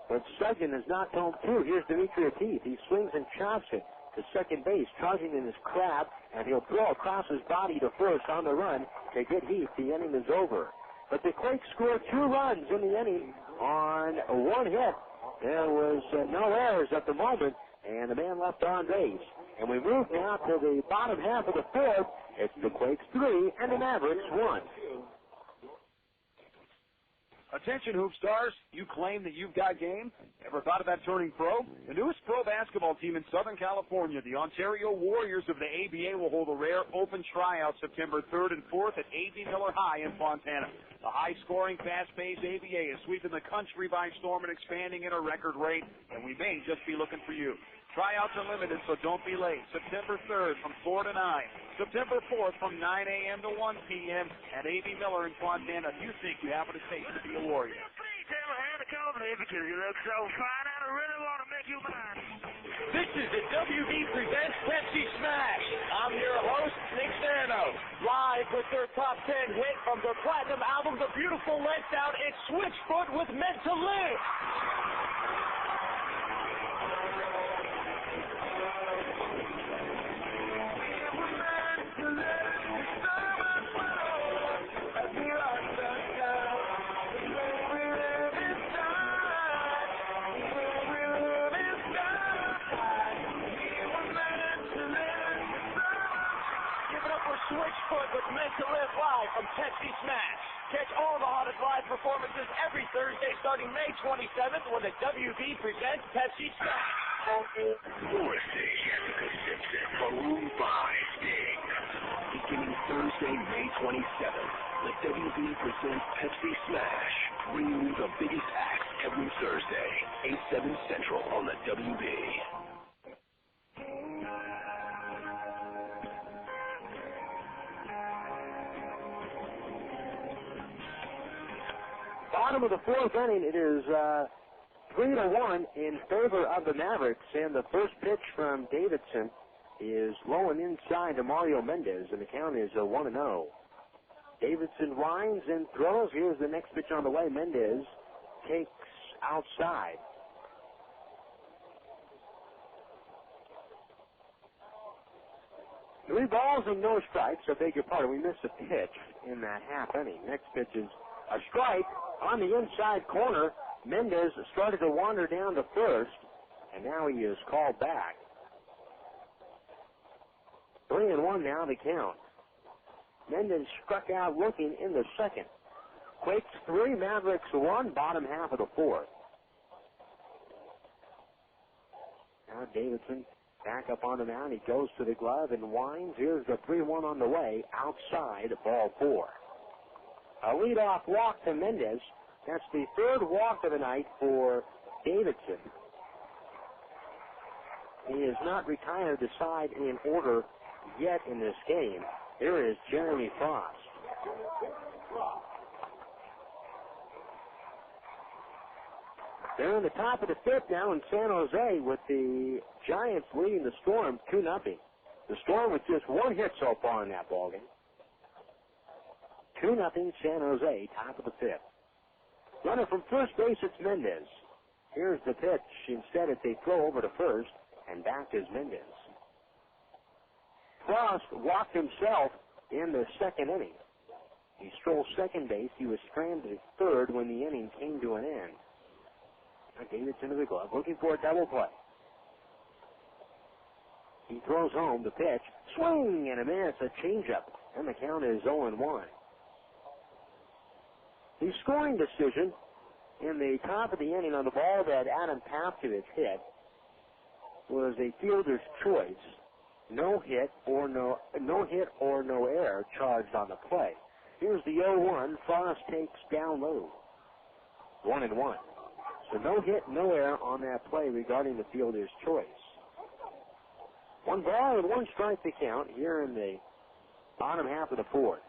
But Sugden has knocked home 2. Here's Dimitri Ateef. He swings and chops it to second base, charging in his Crabbe, and he'll throw across his body to first on the run to get Heath. The inning is over. But the Quakes scored 2 runs in the inning on 1 hit. There was no errors at the moment, and the man left on base. And we move now to the bottom half of the fourth. It's the Quakes 3 and the Mavericks 1. Attention, hoop stars. You claim that you've got game? Ever thought about turning pro? The newest pro basketball team in Southern California, the Ontario Warriors of the ABA, will hold a rare open tryout September 3rd and 4th at A.B. Miller High in Fontana. The high-scoring, fast-paced ABA is sweeping the country by storm and expanding at a record rate, and we may just be looking for you. Tryouts are limited, so don't be late. September 3rd from 4 to 9. September 4th from 9 a.m. to 1 p.m. at A.B. Miller in Fontana. If you think you have what it takes to be a Warrior. Please tell me how to company because you look so fine and I really want to make you mine. This is the WB Presents Pepsi Smash. I'm your host, Nick Serno. Live with their top 10 hit from their platinum album, The Beautiful Letdown, it's Switchfoot with Meant to Live. Switchfoot with Meant to Live live from Pepsi Smash. Catch all the hottest live performances every Thursday starting May 27th when the WB presents Pepsi Smash. Thursday at the Conception Maroon 5 Sting. Beginning Thursday, May 27th, the WB presents Pepsi Smash, bringing you the biggest acts every Thursday, 8/7 Central on the WB. Bottom of the fourth inning, it is 3-1 in favor of the Mavericks, and the first pitch from Davidson is low and inside to Mario Mendez, and the count is 1-0. Davidson winds and throws. Here's the next pitch on the way. Mendez takes outside. Three balls and no strikes. I beg your pardon. We missed a pitch in that half inning. Next pitch is a strike on the inside corner. Mendez started to wander down to first, and now he is called back. 3-1 now the count. Mendez struck out looking in the second. Quakes 3, Mavericks 1, bottom half of the fourth. Now Davidson back up on the mound. He goes to the glove and winds. Here's the 3-1 on the way, outside, ball 4. A leadoff walk to Mendez. That's the third walk of the night for Davidson. He is not retired the side in order yet in this game. Here is Jeremy Frost. They're in the top of the fifth now in San Jose with the Giants leading the Storm 2-0. The Storm with just one hit so far in that ballgame. 2-0 San Jose, top of the fifth. Runner from first base, it's Mendez. Here's the pitch. Instead, it's a throw over to first, and back is Mendez. Frost walked himself in the second inning. He strolled second base. He was stranded at third when the inning came to an end. Now Davidson to the glove, looking for a double play. He throws home the pitch. Swing and a miss, a changeup. And the count is 0-1. The scoring decision in the top of the inning on the ball that Adam Papkovich hit was a fielder's choice. No hit or no error charged on the play. Here's the 0-1. Frost takes down low. 1-1. So no hit, no error on that play regarding the fielder's choice. 1 ball and 1 strike to count here in the bottom half of the fourth.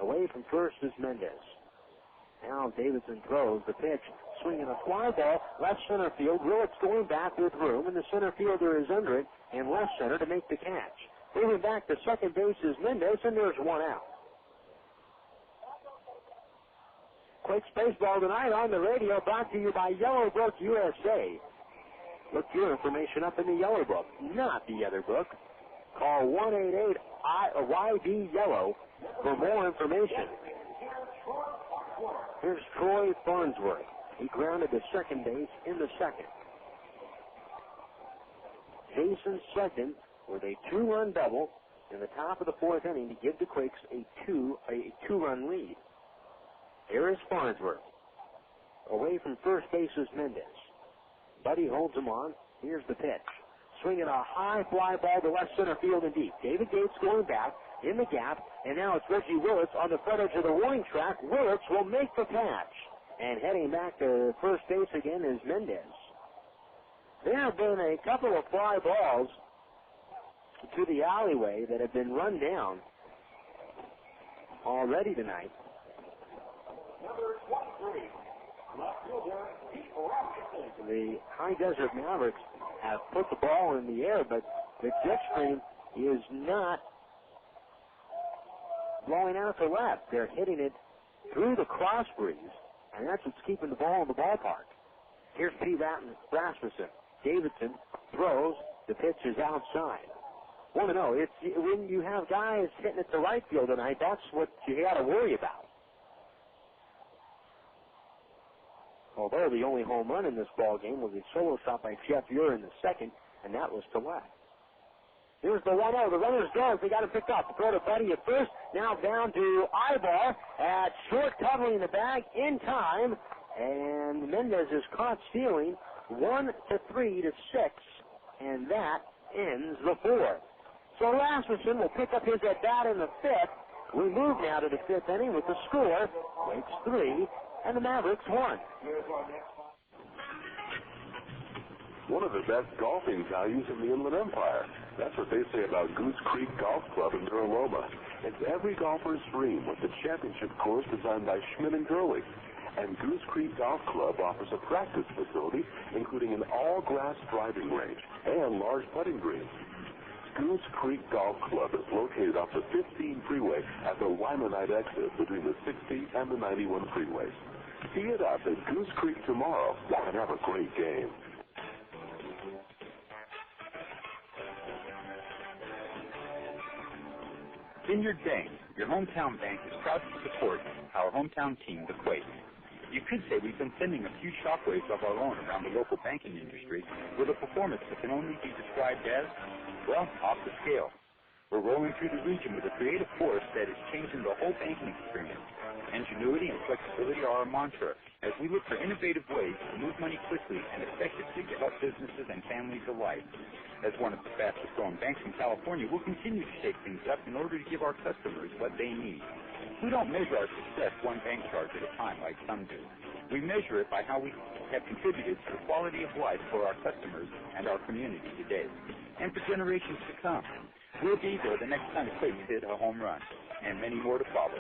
Away from first is Mendez. Now Davidson throws the pitch, swinging a fly ball, left center field. Willits going back with room, and the center fielder is under it in left center to make the catch. Moving back to second base is Mendez, and there's 1 out. Quakes baseball tonight on the radio, brought to you by Yellow Book USA. Look your information up in the Yellow Book, not the other book. Call 1-888-YB-YELLOW for more information. Here's Troy Farnsworth. He grounded to second base in the second. Jason second with a 2-run double in the top of the fourth inning to give the Quakes a two-run lead. Here is Farnsworth. Away from first base is Mendez. Budde holds him on. Here's the pitch. Swinging a high fly ball to left center field and deep. David Gates going back in the gap, and now it's Reggie Willits on the front edge of the warning track. Willits will make the catch. And heading back to first base again is Mendez. There have been a couple of fly balls to the alleyway that have been run down already tonight. The High Desert Mavericks have put the ball in the air, but the jet stream is not blowing out to left. They're hitting it through the cross breeze, and that's what's keeping the ball in the ballpark. Here's Pete Rasmussen. Davidson throws. The pitch is outside. 1-0. It's when you have guys hitting it to right field tonight, that's what you got to worry about. Although the only home run in this ball game was a solo shot by Jeff Ure in the second, and that was to left. Here's the 1-0. The runner's goes. They got it picked up. Throw to Budde at first. Now down to Aybar at short, covering the bag in time, and Mendez is caught stealing. 1-3 to 6, and that ends the fourth. So Rasmussen will pick up his at bat in the fifth. We move now to the fifth inning with the score: Quakes 3 and the Mavericks 1. One of the best golfing values in the Inland Empire. That's what they say about Goose Creek Golf Club in Duraloma. It's every golfer's dream with the championship course designed by Schmidt & Gurley. And Goose Creek Golf Club offers a practice facility, including an all-grass driving range and large putting greens. Goose Creek Golf Club is located off the 15 freeway at the Lymanite exit between the 60 and the 91 freeways. Tee it up at Goose Creek tomorrow and have a great game. Vineyard Bank, your hometown bank, is proud to support our hometown team, the Quakes. You could say we've been sending a few shockwaves of our own around the local banking industry with a performance that can only be described as, well, off the scale. We're rolling through the region with a creative force that is changing the whole banking experience. Ingenuity and flexibility are our mantra as we look for innovative ways to move money quickly and effectively to help businesses and families alike. As one of the fastest growing banks in California, we'll continue to shake things up in order to give our customers what they need. We don't measure our success one bank charge at a time like some do. We measure it by how we have contributed to the quality of life for our customers and our community today, and for generations to come. We'll be there the next time the Quakes hit a home run, and many more to follow.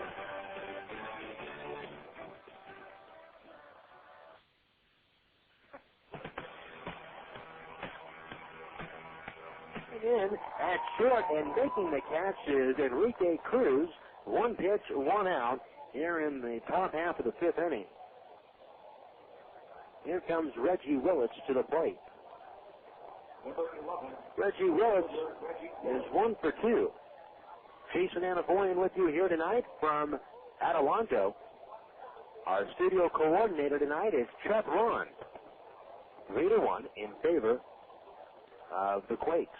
In at short and making the catch is Enrique Cruz. 1 pitch, 1 out here in the top half of the fifth inning. Here comes Reggie Willits to the plate. Reggie Willits is 1 for 2. Jason Anaforian with you here tonight from Adelanto. Our studio coordinator tonight is Chet Ron. 3-1 in favor of the Quakes.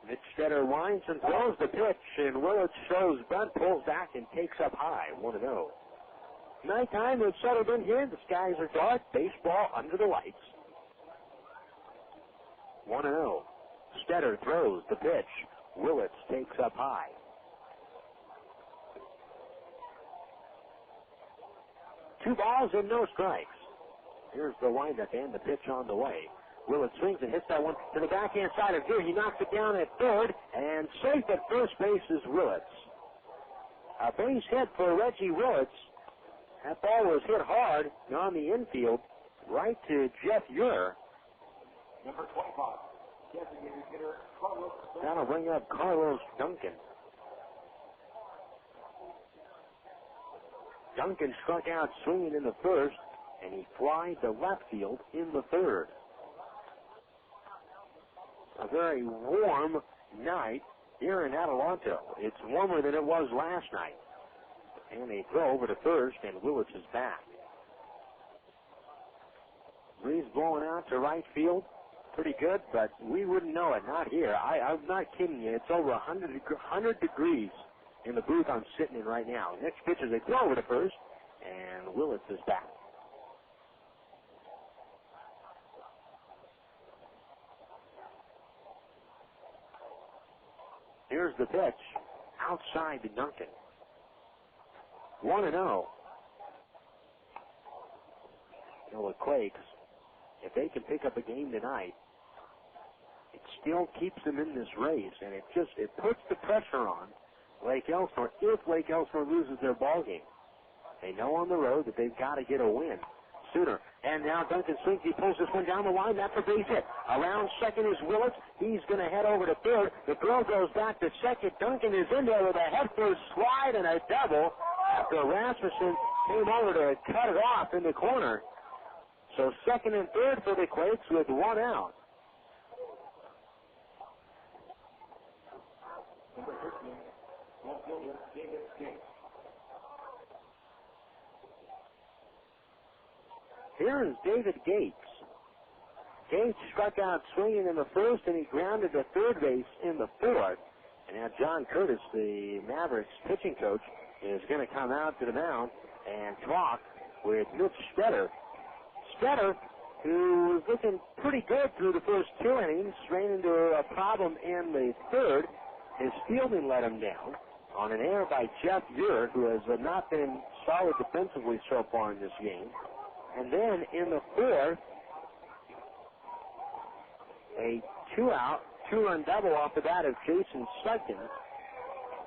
Mitch Stetter winds and throws the pitch, and Willits shows bunt, pulls back, and takes up high, 1-0. Nighttime has settled in here. The skies are dark. Baseball under the lights. 1-0. Stetter throws the pitch. Willits takes up high. 2 balls and no strikes. Here's the windup and the pitch on the way. Willits swings and hits that one to the backhand side of here. He knocks it down at third, and safe at first base is Willits. A base hit for Reggie Willits. That ball was hit hard on the infield, right to Jeff Ure. Number 25. Designated hitter, Carlos. That'll bring up Carlos Duncan. Duncan struck out swinging in the first, and he flies to left field in the third. A very warm night here in Adelanto. It's warmer than it was last night. And they throw over to first, and Willits is back. Breeze blowing out to right field. Pretty good, but we wouldn't know it. Not here. I'm not kidding you. It's over 100 degrees in the booth I'm sitting in right now. Next pitch is they throw over to first, and Willits is back. Here's the pitch. Outside to Duncan. 1-0. The Quakes, if they can pick up a game tonight, it still keeps them in this race, and it puts the pressure on Lake Elsinore if Lake Elsinore loses their ball game. They know on the road that they've got to get a win sooner. And now Duncan swings. He pulls this one down the line. That's a base hit. Around second is Willits. He's going to head over to third. The throw goes back to second. Duncan is in there with a head-first slide and a double after Rasmussen came over to cut it off in the corner. So second and third for the Quakes with 1 out. Here is David Gates. Gates struck out swinging in the first, and he grounded to third base in the fourth. And now John Curtis, the Mavericks pitching coach, is going to come out to the mound and talk with Mitch Stetter. Stetter, who was looking pretty good through the first 2 innings, ran into a problem in the third. His fielding let him down on an error by Jeff Ure, who has not been solid defensively so far in this game. And then in the fourth, a 2-out, 2-run double off the bat of Jason Sugden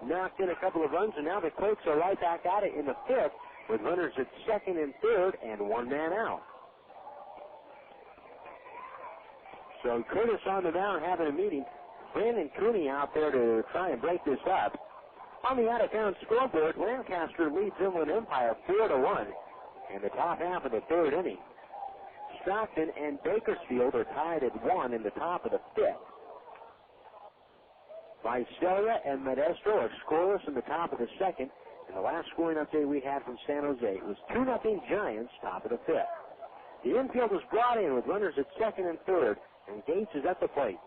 knocked in a couple of runs, and now the Quakes are right back at it in the fifth with runners at second and third and 1 man out. So Curtis on the mound having a meeting. Brandon Cooney out there to try and break this up. On the out-of-town scoreboard, Lancaster leads Inland Empire 4-1 in the top half of the third inning. Stockton and Bakersfield are tied at 1 in the top of the fifth. Visalia and Modesto are scoreless in the top of the second. And the last scoring update we had from San Jose, it was 2-0 Giants, top of the fifth. The infield was brought in with runners at second and third, and Gates is at the plate.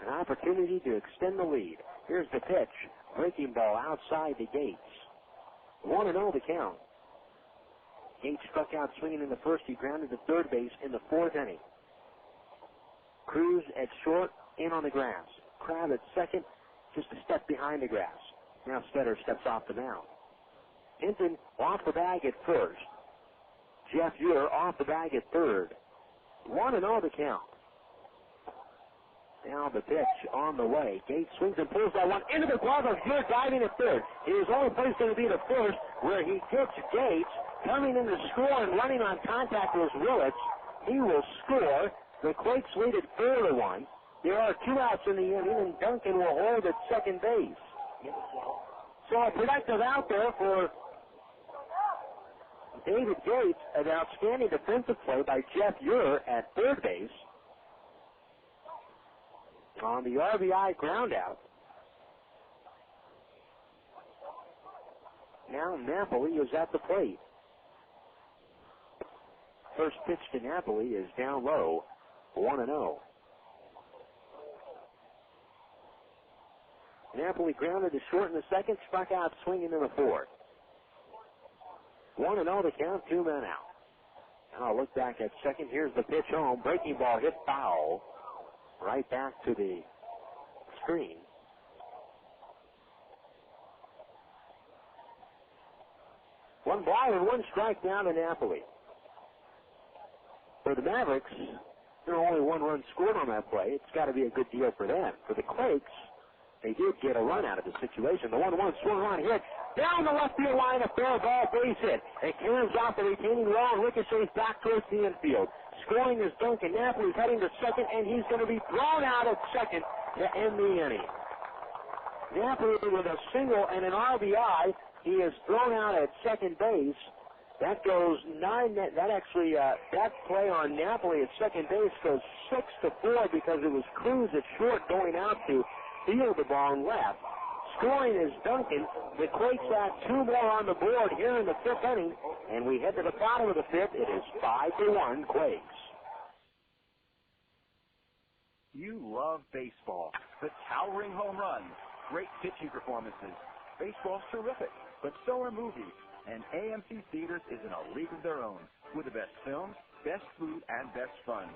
An opportunity to extend the lead. Here's the pitch. Breaking ball outside the Gates. 1-0 the count. Gates struck out swinging in the first. He grounded to third base in the fourth inning. Cruz at short, in on the grass. Crabbe at second, just a step behind the grass. Now Stetter steps off the mound. Hinton off the bag at first. Jeff Ure off the bag at third. 1-0 the count. Now the pitch on the way. Gates swings and pulls that one into the glove of Ure, diving at third. His only place going to be the first, where he gets Gates. Coming in to score and running on contact was Willits. He will score. The Quakes lead at 4-1. There are 2 outs in the inning, and Duncan will hold at second base. So a productive out there for David Gates. An outstanding defensive play by Jeff Ure at third base. On the RBI ground out. Now Napoli is at the plate. First pitch to Napoli is down low, 1-0. Napoli grounded to short in the second, struck out swinging in the fourth. 1-0 to count, 2 men out. And I'll look back at second. Here's the pitch home. Breaking ball hit foul. Right back to the screen. One ball and one strike down to Napoli. For the Mavericks, there are only 1 run scored on that play. It's got to be a good deal for them. For the Quakes, they did get a run out of the situation. The 1-1 swung on hit. Down the left field line, a fair ball, base hit. It clears off the retaining wall and ricochets back towards the infield. Scoring is Duncan. Napoli's heading to second, and he's going to be thrown out at second to end the inning. Napoli with a single and an RBI. He is thrown out at second base. That goes 9. That play on Napoli at second base goes 6-4 because it was Cruz at short going out to field the ball left. Scoring is Duncan. The Quakes have 2 more on the board here in the 5th inning, and we head to the bottom of the 5th. It is 5-1 Quakes. You love baseball, the towering home runs, great pitching performances. Baseball's terrific, but so are movies, and AMC Theaters is in a league of their own, with the best films, best food, and best fun.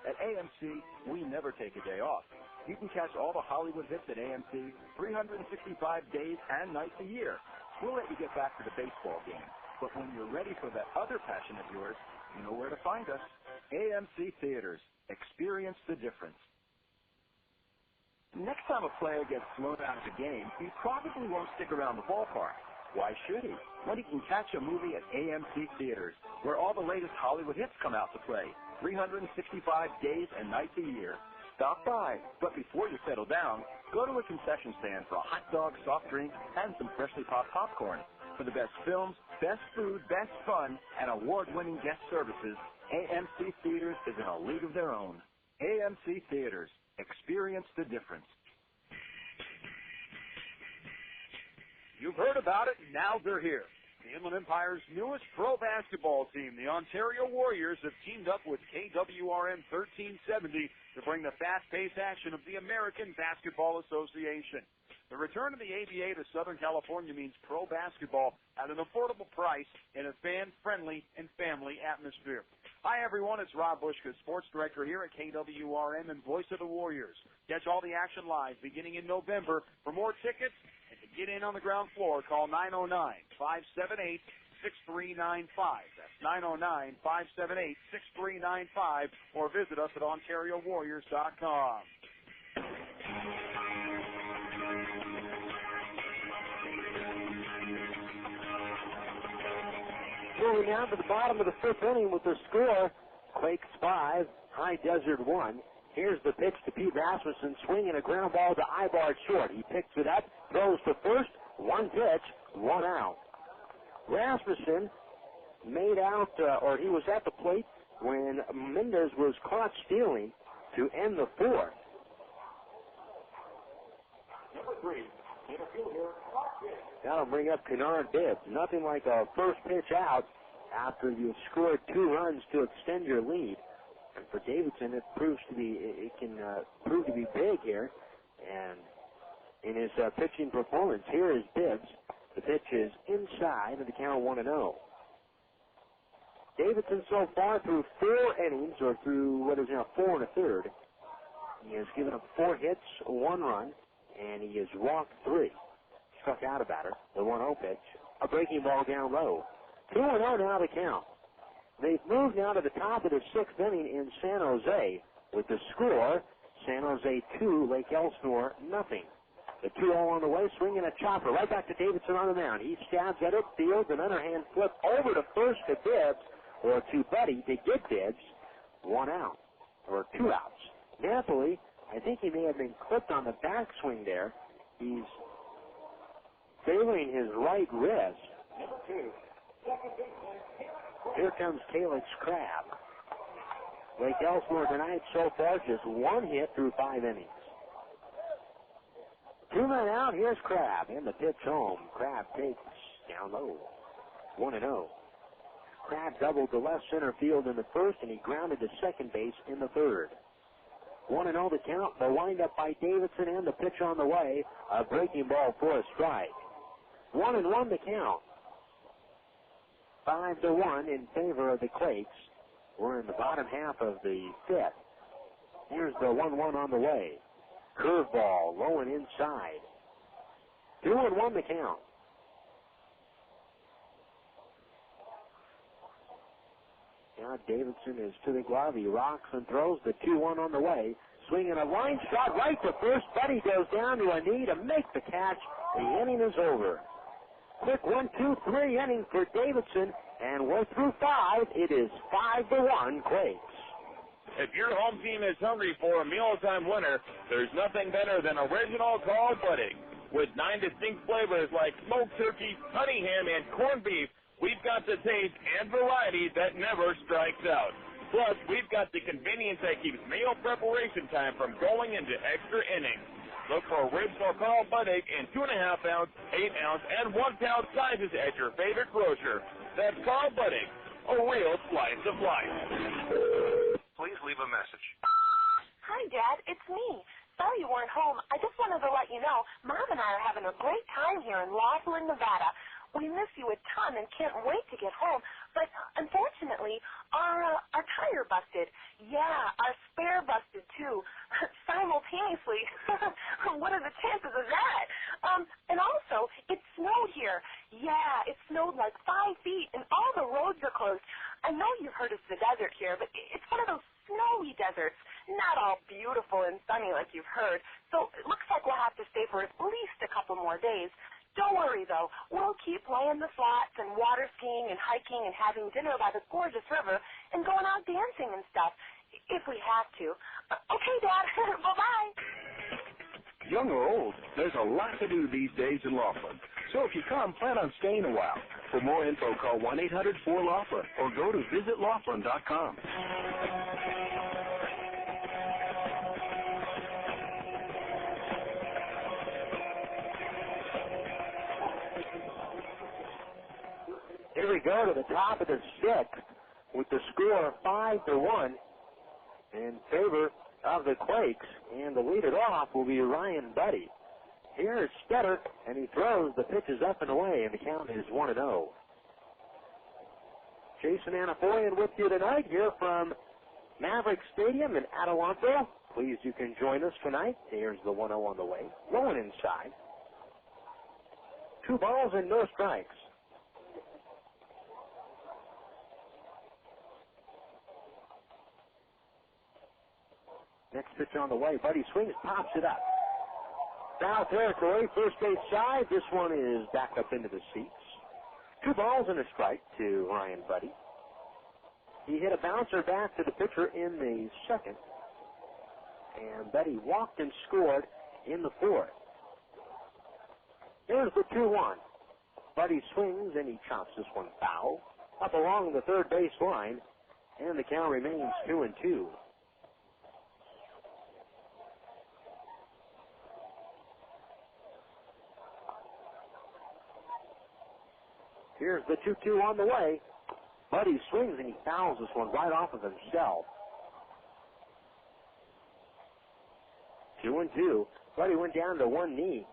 At AMC, we never take a day off. You can catch all the Hollywood hits at AMC 365 days and nights a year. We'll let you get back to the baseball game, but when you're ready for that other passion of yours, you know where to find us. AMC Theaters. Experience the difference. Next time a player gets thrown out of the game, he probably won't stick around the ballpark. Why should he? When he can catch a movie at AMC Theaters, where all the latest Hollywood hits come out to play, 365 days and nights a year. Stop by, but before you settle down, go to a concession stand for a hot dog, soft drink, and some freshly popped popcorn. For the best films, best food, best fun, and award-winning guest services, AMC Theaters is in a league of their own. AMC Theaters. Experience the difference. You've heard about it, and now they're here. The Inland Empire's newest pro basketball team, the Ontario Warriors, have teamed up with KWRN 1370 to bring the fast-paced action of the American Basketball Association. The return of the ABA to Southern California means pro basketball at an affordable price in a fan-friendly and family atmosphere. Hi, everyone. It's Rob Bushka, sports director here at KWRN and voice of the Warriors. Catch all the action live beginning in November. For more tickets and to get in on the ground floor, call 909-578-6395. That's 909-578-6395, or visit us at OntarioWarriors.com. Moving down to the bottom of the 5th inning with the score, Quakes 5, High Desert 1. Here's the pitch to Pete Rasmussen, swinging a ground ball to Aybar short. He picks it up, throws to first, 1 pitch, 1 out. Rasmussen made out, or he was at the plate when Mendez was caught stealing to end the 4th. Number 3, center fielder, That'll bring up Kennard Bibbs. Nothing like a first pitch out after you've scored 2 runs to extend your lead. And for Davidson, it can prove to be big here. And in his pitching performance, here is Bibbs. The pitch is inside, and the count 1-0. Davidson so far through 4 innings, or through what is now 4 1/3. He has given up 4 hits, 1 run, and he has walked 3. Struck out a batter, the 1-0 pitch, a breaking ball down low. 2-0 now the count. They've moved now to the top of the 6th inning in San Jose with the score, San Jose 2, Lake Elsinore nothing. The 2-0 on the way, swinging a chopper right back to Davidson on the mound. He stabs at it, fields an underhand flip over to first to Bibbs, or to Budde to get Bibbs. 1 out, or 2 outs. Napoli, I think he may have been clipped on the backswing there. He's failing his right wrist. number 2, second baseman, Here comes Callix Crabbe. Lake Elsinore tonight so far just 1 hit through 5 innings. 2 men out, here's Crabbe in the pitch home. Crabbe takes down low. 1-0. Crabbe doubled to left center field in the 1st, and he grounded to second base in the 3rd. 1-0 the count. The windup by Davidson and the pitch on the way. A breaking ball for a strike. 1-1 the count. 5-1 in favor of the Quakes. We're in the bottom half of the fifth. Here's the 1-1 on the way. Curveball low and inside. 2-1 the count. Now Davidson is to the glove. He rocks and throws. The 2-1 on the way. Swinging a line shot right to first. Budde goes down to a knee to make the catch. The inning is over. Quick 1-2-3 inning for Davidson, and we're through 5. It is 5-1 Quakes. If your home team is hungry for a mealtime winner, there's nothing better than original Callix Crabbe. With 9 distinct flavors like smoked turkey, honey ham, and corned beef, we've got the taste and variety that never strikes out. Plus, we've got the convenience that keeps meal preparation time from going into extra innings. Look for original Callix Crabbe in 2.5-ounce, 8-ounce, and 1-pound sizes at your favorite grocer. That's Callix Crabbe, a real slice of life. Please leave a message. Hi, Dad. It's me. Sorry you weren't home. I just wanted to let you know Mom and I are having a great time here in Laughlin, Nevada. We miss you a ton and can't wait to get home. But unfortunately, our tire busted. Yeah, our spare busted too, simultaneously. What are the chances of that? And also, it snowed here. Yeah, it snowed like 5 feet, and all the roads are closed. I know you've heard it's the desert here, but it's one of those snowy deserts. Not all beautiful and sunny like you've heard. So it looks like we'll have to stay for at least a couple more days. Don't worry, though. We'll keep laying the flats and water skiing and hiking and having dinner by the gorgeous river and going out dancing and stuff, if we have to. Okay, Dad. Bye-bye. Young or old, there's a lot to do these days in Laughlin. So if you come, plan on staying a while. For more info, call 1-800-4-LAUGHLIN or go to visitlaughlin.com. Here we go to the top of the sixth with the score 5-1 in favor of the Quakes. And the lead it off will be Ryan Budde. Here is Stetter, and he throws. The pitch is up and away, and the count is 1-0. Jason Anapoyan with you tonight here from Mavericks Stadium in Adelanto. Pleased you can join us tonight. Here's the 1-0 on the way. Rolling inside. 2 balls and no strikes. Next pitch on the way. Budde swings, pops it up. Foul territory, first base side. This one is back up into the seats. 2 balls and a strike to Ryan Budde. He hit a bouncer back to the pitcher in the second. And Budde walked and scored in the fourth. Here's the 2-1. Budde swings and he chops this one foul. Up along the third base line. And the count remains 2-2. Here's the 2-2 on the way. Budde swings and he fouls this one right off of himself. 2-2. Budde went down to one knee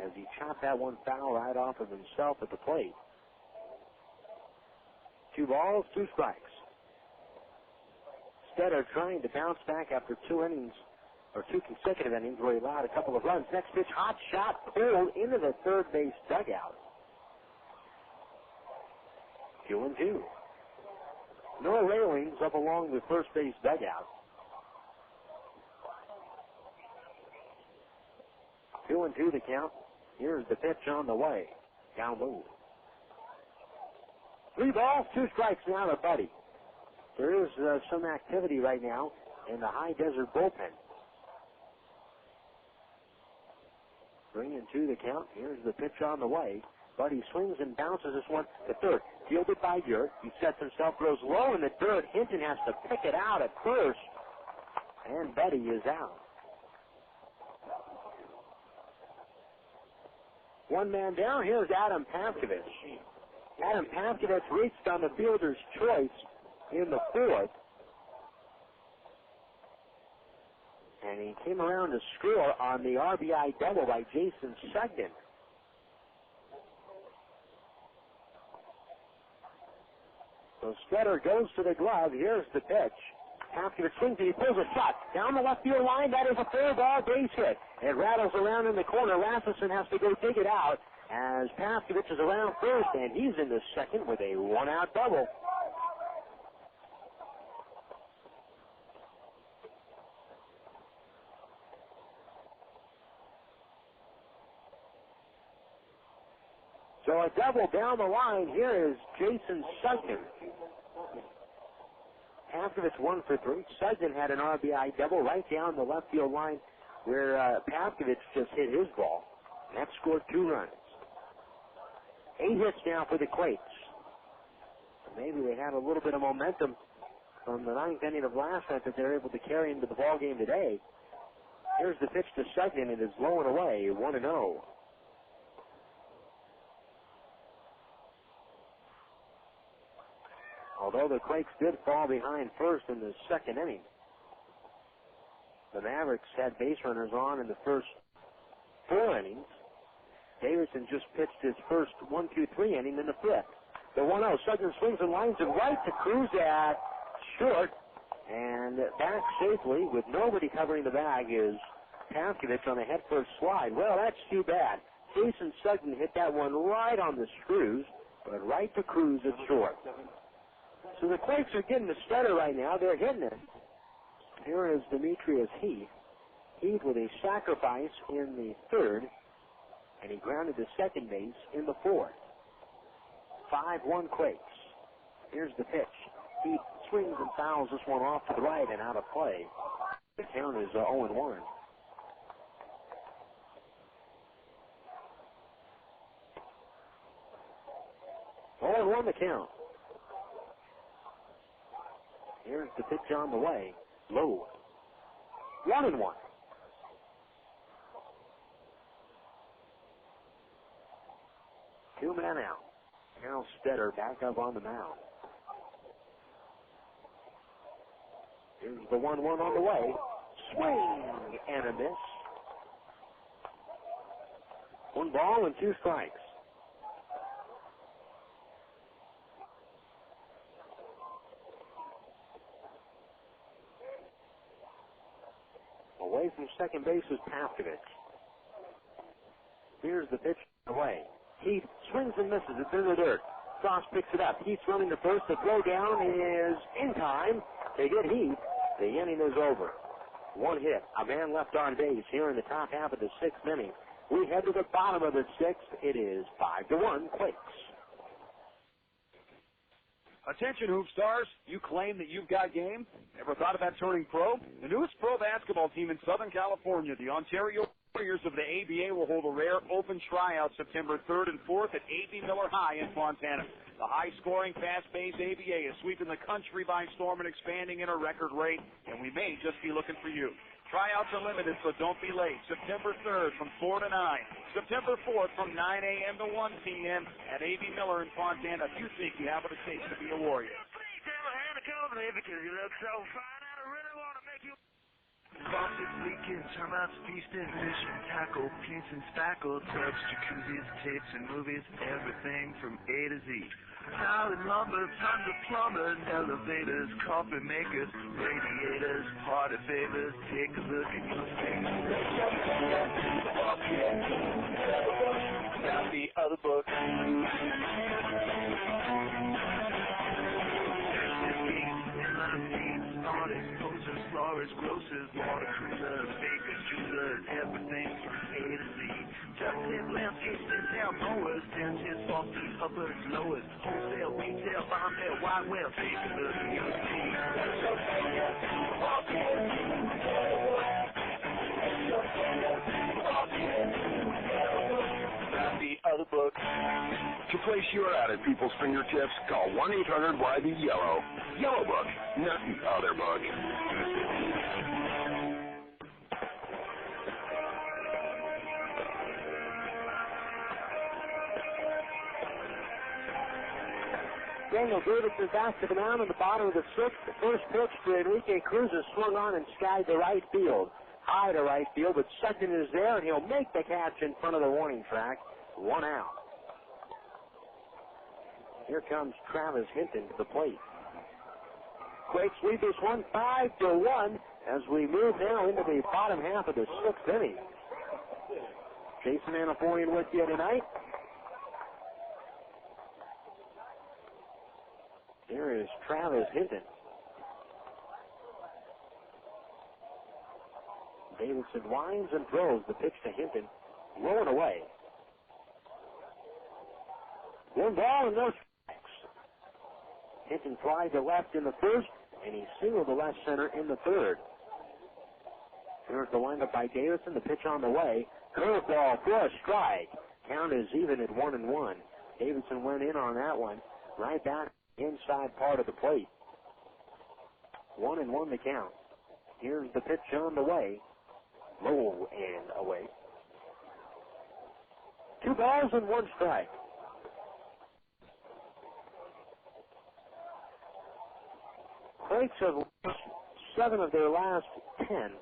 as he chopped that one foul right off of himself at the plate. 2 balls, 2 strikes. Stetter trying to bounce back after 2 innings. Or 2 consecutive innings where he allowed a couple of runs. Next pitch, hot shot, pulled into the third base dugout. 2-2. No railings up along the first base dugout. 2-2 the count. Here's the pitch on the way. Down low. 3 balls, 2 strikes now to Budde. There is some activity right now in the High Desert bullpen. 3-2 the count. Here's the pitch on the way. Budde swings and bounces this one to third. Fielded by Yurt. He sets himself, goes low in the third. Hinton has to pick it out at first. And Budde is out. 1 man down. Here's Adam Pavkovich. Adam Pavkovich reached on the fielder's choice in the fourth. and he came around to score on the RBI double by Jason Sugden. So Stetter goes to the glove. Here's the pitch. After swings and he pulls a shot down the left field line. That is a fair ball base hit. It rattles around in the corner. Rasmussen has to go dig it out as Paskovich is around first, and he's in the second with a one-out double. So a double down the line. Here is Jason Sugden. Paskovich 1 for 3. Sugden had an RBI double right down the left field line where Paskovich just hit his ball. And that scored 2 runs. 8 hits now for the Quakes. Maybe they had a little bit of momentum from the 9th inning of last night that they're able to carry into the ball game today. Here's the pitch to Sugden. It is low and away, 1-0. Although the Quakes did fall behind first in the 2nd inning, the Mavericks had base runners on in the first 4 innings. Davidson just pitched his first 1-2-3 inning in the 5th. The 1-0. Sugden swings and lines it right to Cruz at short, and back safely with nobody covering the bag is Paskovich on a head-first slide. Well, that's too bad. Jason Sugden hit that one right on the screws, but right to Cruz at short. So the Quakes are getting the Stetter right now. They're hitting it. Here is Demetrius Heath. Heath with a sacrifice in the 3rd, and he grounded to second base in the 4th. 5-1 Quakes. Here's the pitch. Heath swings and fouls this one off to the right and out of play. The count is 0-1. Oh, 1 the count. Here's the pitch on the way. Low. 1-1. Two men out. Now Stetter back up on the mound. Here's the 1-1 on the way. Swing and a miss. 1 ball and 2 strikes. Away from second base is Paskovich. Here's the pitch away. Heath swings and misses. It's in the dirt. Frost picks it up. Heath's running to first. The throw down is in time. They get Heath. The inning is over. 1 hit. A man left on base here in the top half of the 6th inning. We head to the bottom of the 6th. It is 5-1 Quakes. Attention, hoop stars. You claim that you've got game? Ever thought about turning pro? The newest pro basketball team in Southern California, the Ontario Warriors of the ABA, will hold a rare open tryout September 3rd and 4th at A.B. Miller High in Fontana. The high-scoring, fast-paced ABA is sweeping the country by storm and expanding at a record rate, and we may just be looking for you. Tryouts are limited, so don't be late. September 3rd from 4 to 9. September 4th from 9 a.m. to 1 p.m. at A.B. Miller in Fontana. If you think you have what it takes to be a Warrior. Please tell a hand to company because you look so fine. I really want to make you... Faucets leaking, termites feasting, fish and tackle, paints and spackle, tubs, jacuzzis, tapes and movies, everything from A to Z. Tile and lumber, tons of plumbers, elevators, coffee makers, radiators, party favors. Take a look at your face. Now the other book. Artists, posers, florists, grocers, water coolers, bakers, jewelers, everything from A to Z. Just hit landscapes, sit down mowers, dentists, faucets, uppers, lowers, wholesale, retail, bombay, wide web, take a look at your team. The other book. To place your ad at people's fingertips, call 1-800-YB-YELLOW. Yellow Book, nothing other book. Daniel Davidson back to the mound in the bottom of the 6th. The first pitch to Enrique Cruz is swung on and skied to right field. high to right field, but second is there, and he'll make the catch in front of the warning track. 1 out. Here comes Travis Hinton to the plate. Quakes lead this one 5-1 as we move now into the bottom half of the 6th inning. Jason Anaforian with you tonight. Here is Travis Hinton. Davidson winds and throws the pitch to Hinton. Rolling away. 1 ball and no strikes. Hinton flied to left in the first, and he singled to left center in the third. Here's the windup by Davidson. The pitch on the way. Curveball for a strike. Count is even at 1-1. Davidson went in on that one. Right back inside part of the plate. 1-1 the count. Here's the pitch on the way. Low and away. 2 balls and 1 strike. Quakes have lost 7 of their last 10.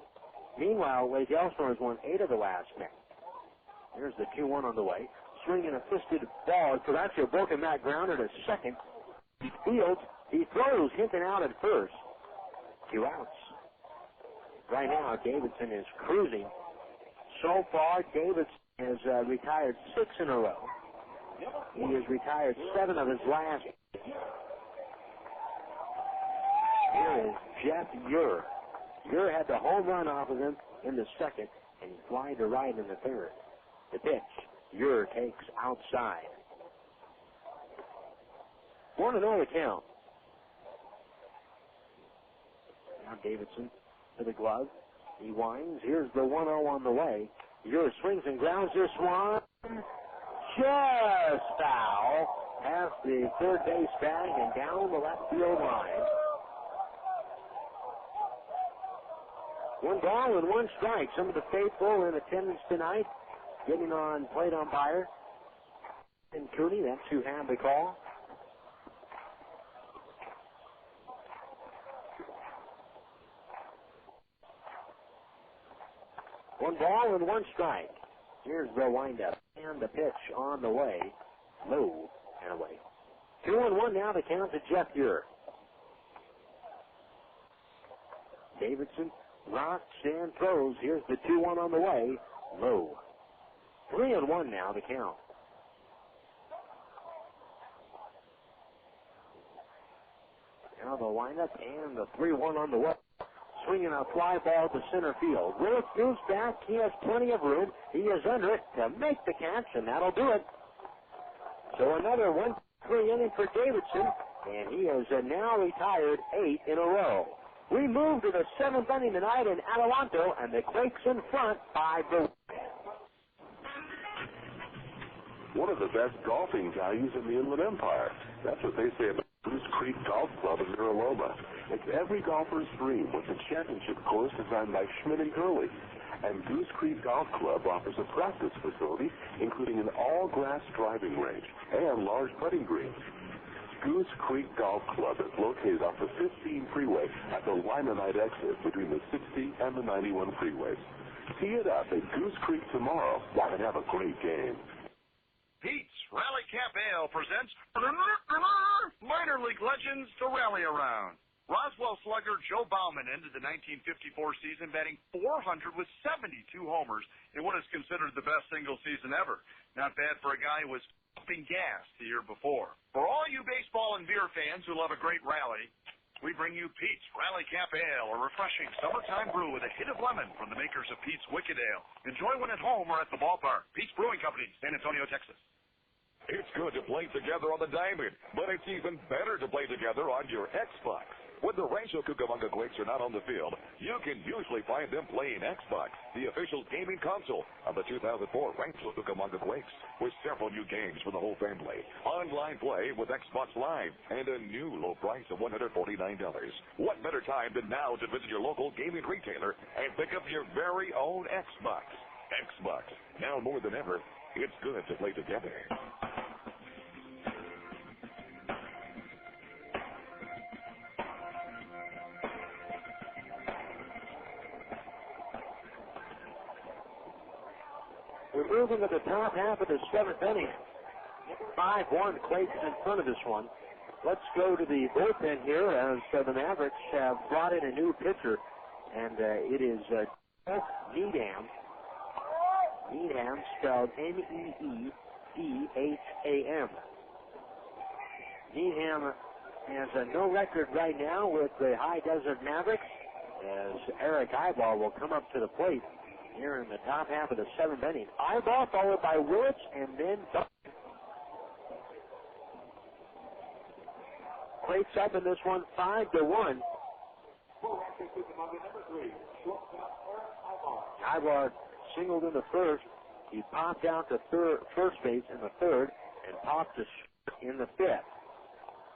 Meanwhile, Lake Elsinore has won 8 of the last 10. Here's the 2-1 on the way. Swinging a fisted ball. Caracio broken that grounder to second. He fields. He throws Hinton out at first. 2 outs. Right now, Davidson is cruising. So far, Davidson has retired 6 in a row. He has retired 7 of his last. Here is Jeff Ure. Ure had the home run off of him in the second, and he flied to right in the third. The pitch, Ure takes outside. 1-0 the count. Now Davidson to the glove. He winds. Here's the 1-0 on the way. Ure swings and grounds this one. Just foul. Past the third base bag and down the left field line. 1 ball and 1 strike. Some of the faithful in attendance tonight getting on plate umpire. And Cooney, that's who had the call. One ball and 1 strike. Here's the windup and the pitch on the way. Low and away. 2-1 now. The count to Jeff Ure. Davidson rocks and throws. Here's the 2-1 on the way. Low. 3-1 now. The count. Now the windup and the 3-1 on the way. Swinging a fly ball to center field. Willits moves back. He has plenty of room. He is under it to make the catch, and that'll do it. So another 1-3 inning for Davidson, and he has now retired 8 in a row. We move to the 7th inning tonight in Adelanto, and the Quakes in front 5-1. One of the best golfing values in the Inland Empire. That's what they say about Goose Creek Golf Club in Loma. It's every golfer's dream with the championship course designed by Schmidt & Gurley. And Goose Creek Golf Club offers a practice facility, including an all-grass driving range and large putting greens. Goose Creek Golf Club is located off the 15 freeway at the Limonite exit between the 60 and the 91 freeways. Tee it up at Goose Creek tomorrow and have a great game. Pete's Rally Camp Ale presents minor league legends to rally around. Roswell slugger Joe Bauman ended the 1954 season batting .400 with 72 homers in what is considered the best single season ever. Not bad for a guy who was pumping gas the year before. For all you baseball and beer fans who love a great rally, we bring you Pete's Rally Camp Ale, a refreshing summertime brew with a hint of lemon from the makers of Pete's Wicked Ale. Enjoy one at home or at the ballpark. Pete's Brewing Company, San Antonio, Texas. It's good to play together on the diamond, but it's even better to play together on your Xbox. When the Rancho Cucamonga Quakes are not on the field, you can usually find them playing Xbox, the official gaming console of the 2004 Rancho Cucamonga Quakes, with several new games for the whole family. Online play with Xbox Live and a new low price of $149. What better time than now to visit your local gaming retailer and pick up your very own Xbox. Xbox, now more than ever, it's good to play together. closing of the top half of the seventh inning. 5-1 Quakes in front of this one. Let's go to the bullpen here as the Mavericks have brought in a new pitcher, and it is Jeff Needham. Needham spelled Needham. Needham has no record right now with the High Desert Mavericks, as Erick Aybar will come up to the plate here in the top half of the seventh inning. Aybar followed by Willits and then Budde. Quakes up in this one 5-1. Aybar singled in the first. He popped out to first base in the third and popped to in the fifth.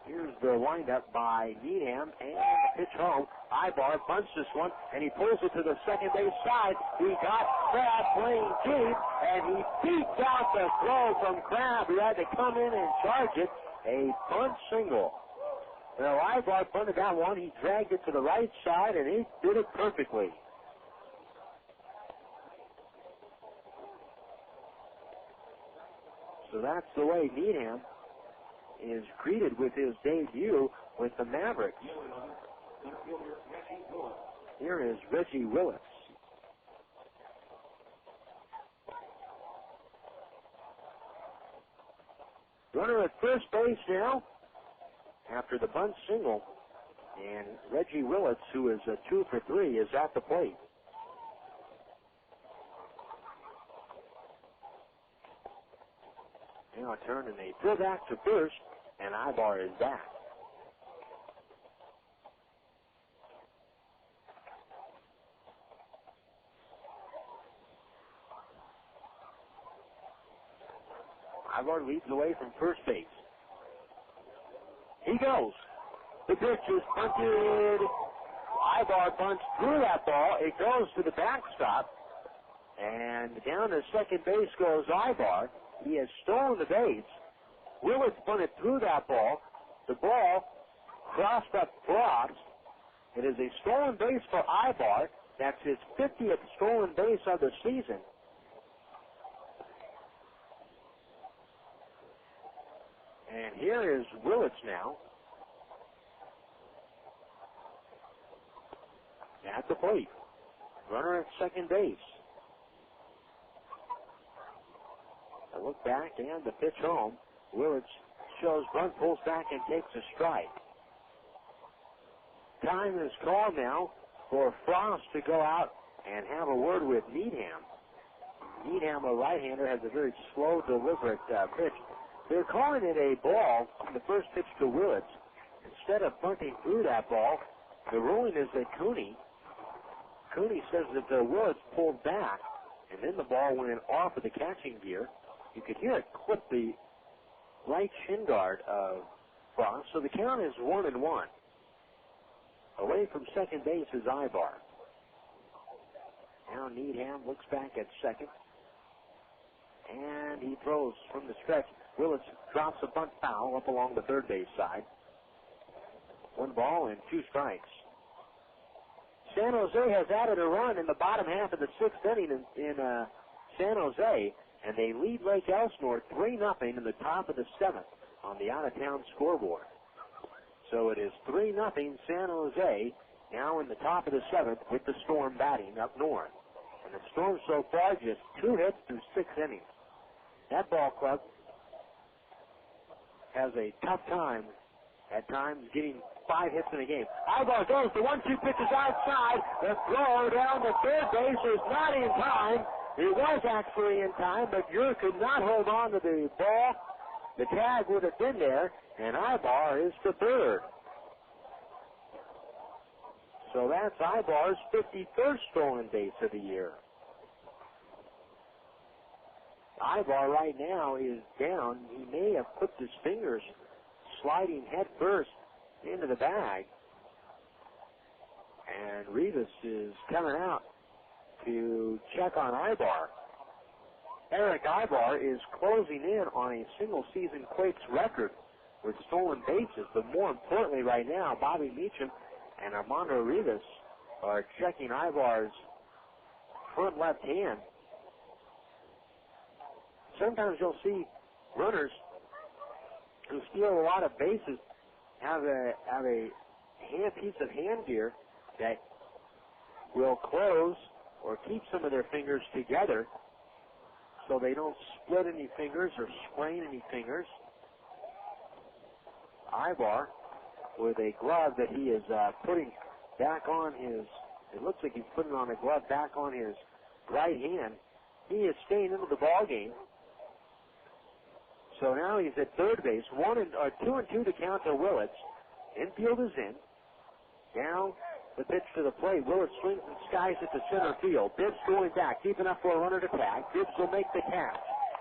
Here's the windup by Needham and the pitch home. Aybar bunts this one and he pulls it to the second base side. He got Crabbe playing deep and he beats out the throw from Crabbe, who had to come in and charge it. A bunt single. Well, Aybar bunted that one. He dragged it to the right side and he did it perfectly. So that's the way Needham is greeted with his debut with the Mavericks. Here is Reggie Willits. Runner at first base now after the bunt single. And Reggie Willits, who is a 2 for 3, is at the plate. Now a turn and they throw back to first, and Aybar is back. Aybar leads away from first base. He goes. The pitch is bunted. Aybar bunts through that ball. It goes to the backstop, and down to second base goes Aybar. He has stolen the base. Willits bunted through that ball. The ball crossed up Frost. It is a stolen base for Aybar. That's his 50th stolen base of the season. And here is Willits now at the plate. Runner at second base. A look back and the pitch home. Willits shows bunt, pulls back and takes a strike. Time is called now for Frost to go out and have a word with Needham. Needham, a right-hander, has a very slow, deliberate pitch. They're calling it a ball on the first pitch to Willits. Instead of bunting through that ball, the ruling is that Cooney says that Willits pulled back, and then the ball went off of the catching gear. You could hear it clip the right shin guard of Frost, so the count is 1-1. Away from second base is Aybar. Now Needham looks back at second, and he throws from the stretch. Willits drops a bunt foul up along the third base side. 1 ball and 2 strikes. San Jose has added a run in the bottom half of the sixth inning in San Jose, and they lead Lake Elsinore 3-0 in the top of the seventh on the out-of-town scoreboard. So it is 3-0 San Jose now in the top of the seventh with the Storm batting up north. And the Storm so far just 2 hits through 6 innings. That ball club has a tough time at times getting 5 hits in a game. Aybar goes, the 1-2 pitch is outside. The throw down the third base is not in time. It was actually in time, but Muir could not hold on to the ball. The tag would have been there, and Aybar is to third. So that's Aybar's 51st stolen base of the year. Aybar right now is down. He may have put his fingers sliding head first into the bag. And Rivas is coming out to check on Aybar. Erick Aybar is closing in on a single-season Quakes record with stolen bases. But more importantly right now, Bobby Meacham and Armando Rivas are checking Aybar's front left hand. sometimes you'll see runners who steal a lot of bases have a piece of hand gear that will close or keep some of their fingers together so they don't split any fingers or sprain any fingers. Aybar with a glove that he is putting back on his, it looks like he's putting on a glove back on his right hand. He is staying into the ball game. So now he's at third base. 2-2 to count to Willits. Infield is in. Now the pitch to the plate. Willits swings and skies it to center field. Bibbs going back, deep enough for a runner to tag. Bibbs will make the catch.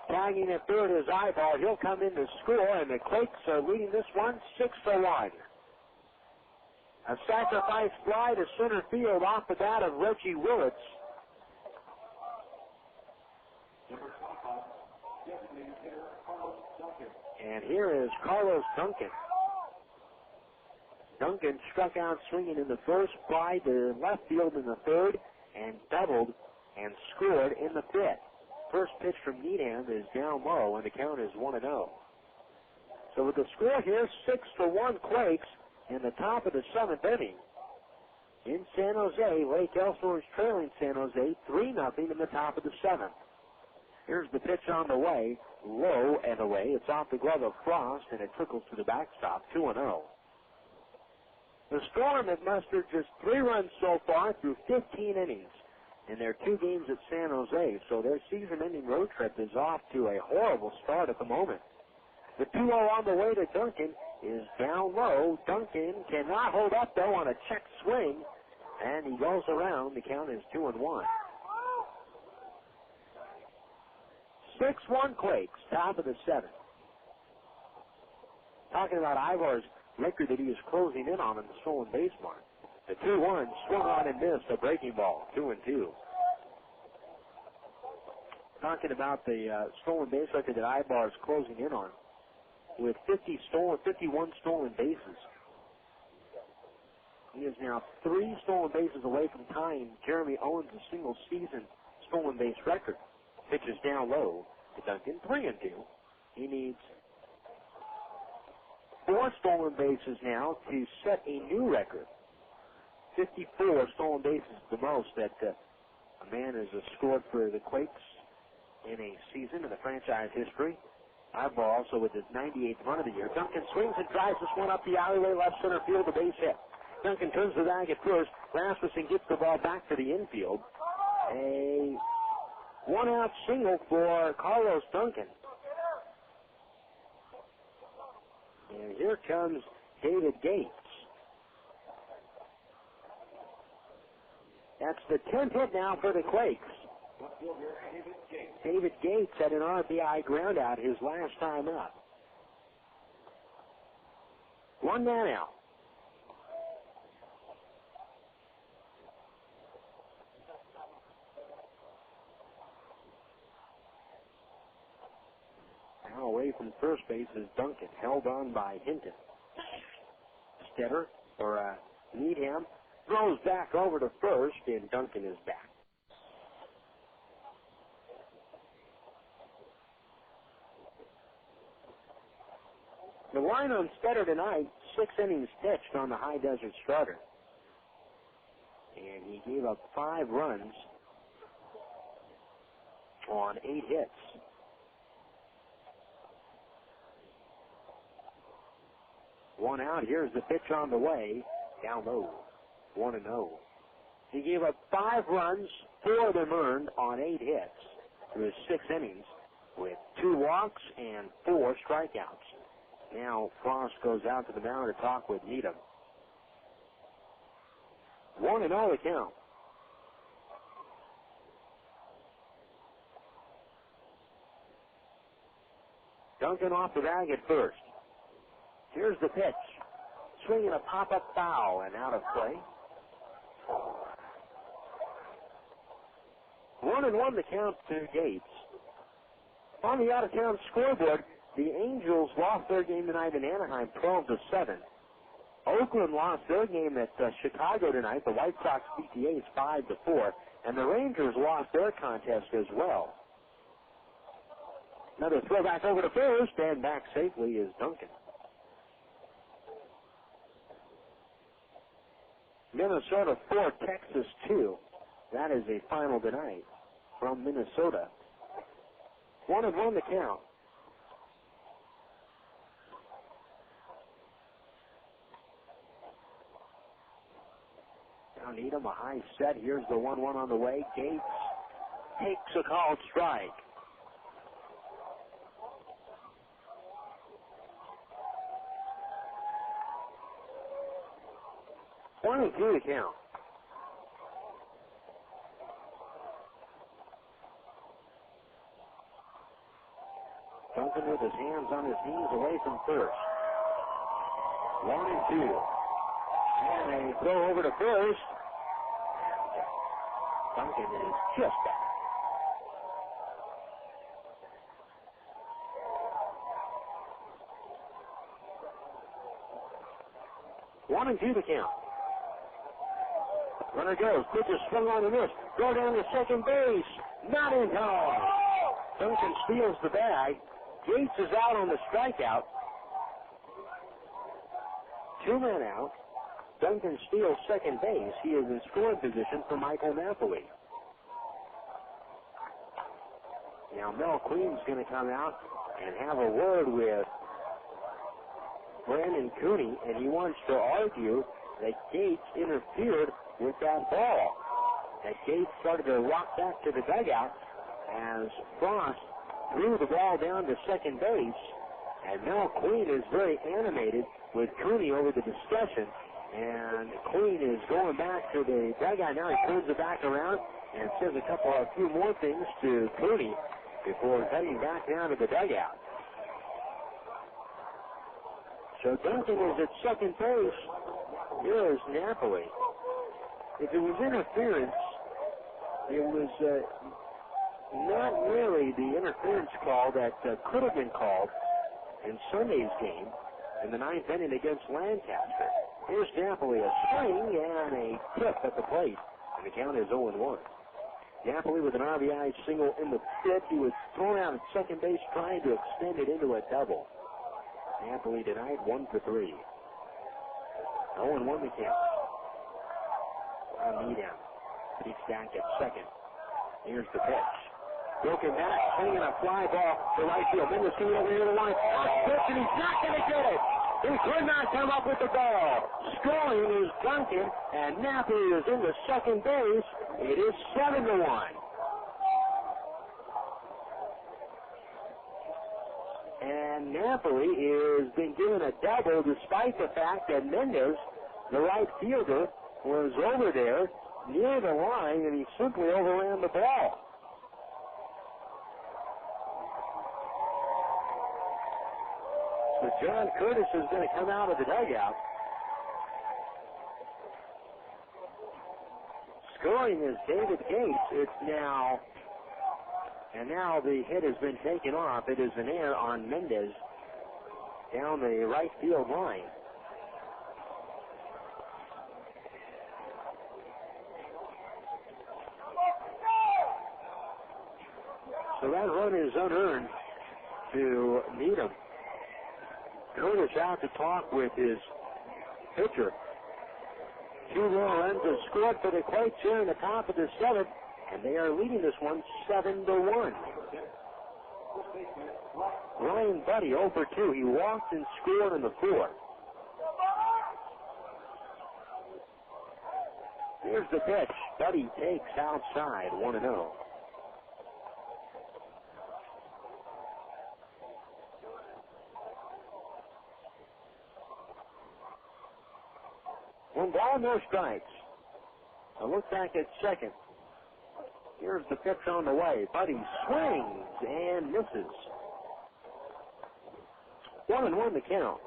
Tagging at third is Aybar. He'll come in to score, and the Quakes are leading this one 6-1. A sacrifice fly to center field off the bat of Reggie Willits. And here is Carlos Duncan. Duncan struck out swinging in the first, fly to left field in the third, and doubled and scored in the fifth. First pitch from Needham is down low, and the count is 1-0. So with the score here, 6-1 Quakes in the top of the seventh inning. In San Jose, Lake Elsinore is trailing San Jose 3-0 in the top of the seventh. Here's the pitch on the way, low and away. It's off the glove of Frost, and it trickles to the backstop, 2-0. The Storm have mustered just 3 runs so far through 15 innings in their 2 games at San Jose, so their season-ending road trip is off to a horrible start at the moment. The 2-0 on the way to Duncan is down low. Duncan cannot hold up, though, on a check swing, and he goes around. The count is 2-1. 6-1 Quakes, top of the seventh. Talking about Aybar's record that he is closing in on the stolen base mark. The 2-1 swung on and missed a breaking ball, 2-2. Talking about the stolen base record that Aybar is closing in on, with 51 stolen bases. He is now 3 stolen bases away from tying Jeremy Owens' single-season stolen base record. Pitch is down low to Duncan, 3-2. He needs 4 stolen bases now to set a new record. 54 stolen bases, the most that a man has scored for the Quakes in a season in the franchise history. Aybar also with his 98th run of the year. Duncan swings and drives this one up the alleyway, left center field, the base hit. Duncan turns the bag at first. Rasmussen gets the ball back to the infield. A one-out single for Carlos Duncan. And here comes David Gates. That's the 10th hit now for the Quakes. David Gates had an RBI groundout his last time up. 1 man out. Now away from first base is Duncan, held on by Hinton. Stetter, or Needham, throws back over to first, and Duncan is back. The line on Stetter tonight, 6 innings pitched on the High Desert starter. And he gave up 5 runs on 8 hits. One out. Here's the pitch on the way. Down low. 1-0. He gave up 5 runs, 4 of them earned on 8 hits through his 6 innings with 2 walks and 4 strikeouts. Now Frost goes out to the mound to talk with Needham. 1-0 the count. Duncan off the bag at first. Here's the pitch. Swinging a pop-up foul and out of play. 1-1 the count to Gates. On the out-of-town scoreboard, the Angels lost their game tonight in Anaheim 12-7. Oakland lost their game at Chicago tonight. The White Sox beat the A's 5-4. And the Rangers lost their contest as well. Another throw back over to first, and back safely is Duncan. Minnesota 4, Texas 2. That is a final tonight from Minnesota. 1-1 the count. Now Needham, a high set. Here's the 1-1 on the way. Gates takes a called strike. One and two to count. Duncan with his hands on his knees away from first. 1-2. And a throw over to first. Duncan is just back. One and two to count. Runner goes. Pitcher swung on and missed. Go down to second base. Not in time. Duncan steals the bag. Gates is out on the strikeout. 2 men out. Duncan steals second base. He is in scoring position for Michael Napoli. Now Mel Queen's going to come out and have a word with Brandon Cooney, and he wants to argue that Gates interfered with that ball. That Gates started to rock back to the dugout as Frost threw the ball down to second base, and Mel Queen is very animated with Cooney over the discussion, and Queen is going back to the dugout now. He turns it back around and says a few more things to Cooney before heading back down to the dugout. So Duncan is at second base. Here is Napoli. If it was interference, it was not really the interference call that could have been called in Sunday's game in the ninth inning against Lancaster. Here's Napoli, a swing and a tip at the plate, and the count is 0-1. Napoli with an RBI single in the fifth. He was thrown out at second base trying to extend it into a double. Napoli tonight 1 for 3. 0-1 the count. Needham. He's back at second. Here's the pitch. Broken back, swinging a fly ball to right field. Mendez coming over here to the line. Pitch, and he's not going to get it. He could not come up with the ball. Scoring is Duncan, and Napoli is in the second base. It is 7-1. And Napoli is being given a double despite the fact that Mendez, the right fielder, was over there near the line, and he simply overran the ball. So John Curtis is going to come out of the dugout. Scoring is David Gates. It's now, and now the hit has been taken off. It is an error on Mendez down the right field line. So that run is unearned to Needham. Curtis out to talk with his pitcher. 2 more runs have scored for the Quakes here in the top of the seventh, and they are leading this one 7-1. Ryan Budde 0 for 2. He walked and scored in the fourth. Here's the pitch. Budde takes outside 1-0. One ball, no strikes. A look back at second. Here's the pitch on the way. Budde swings and misses. 1-1 the count.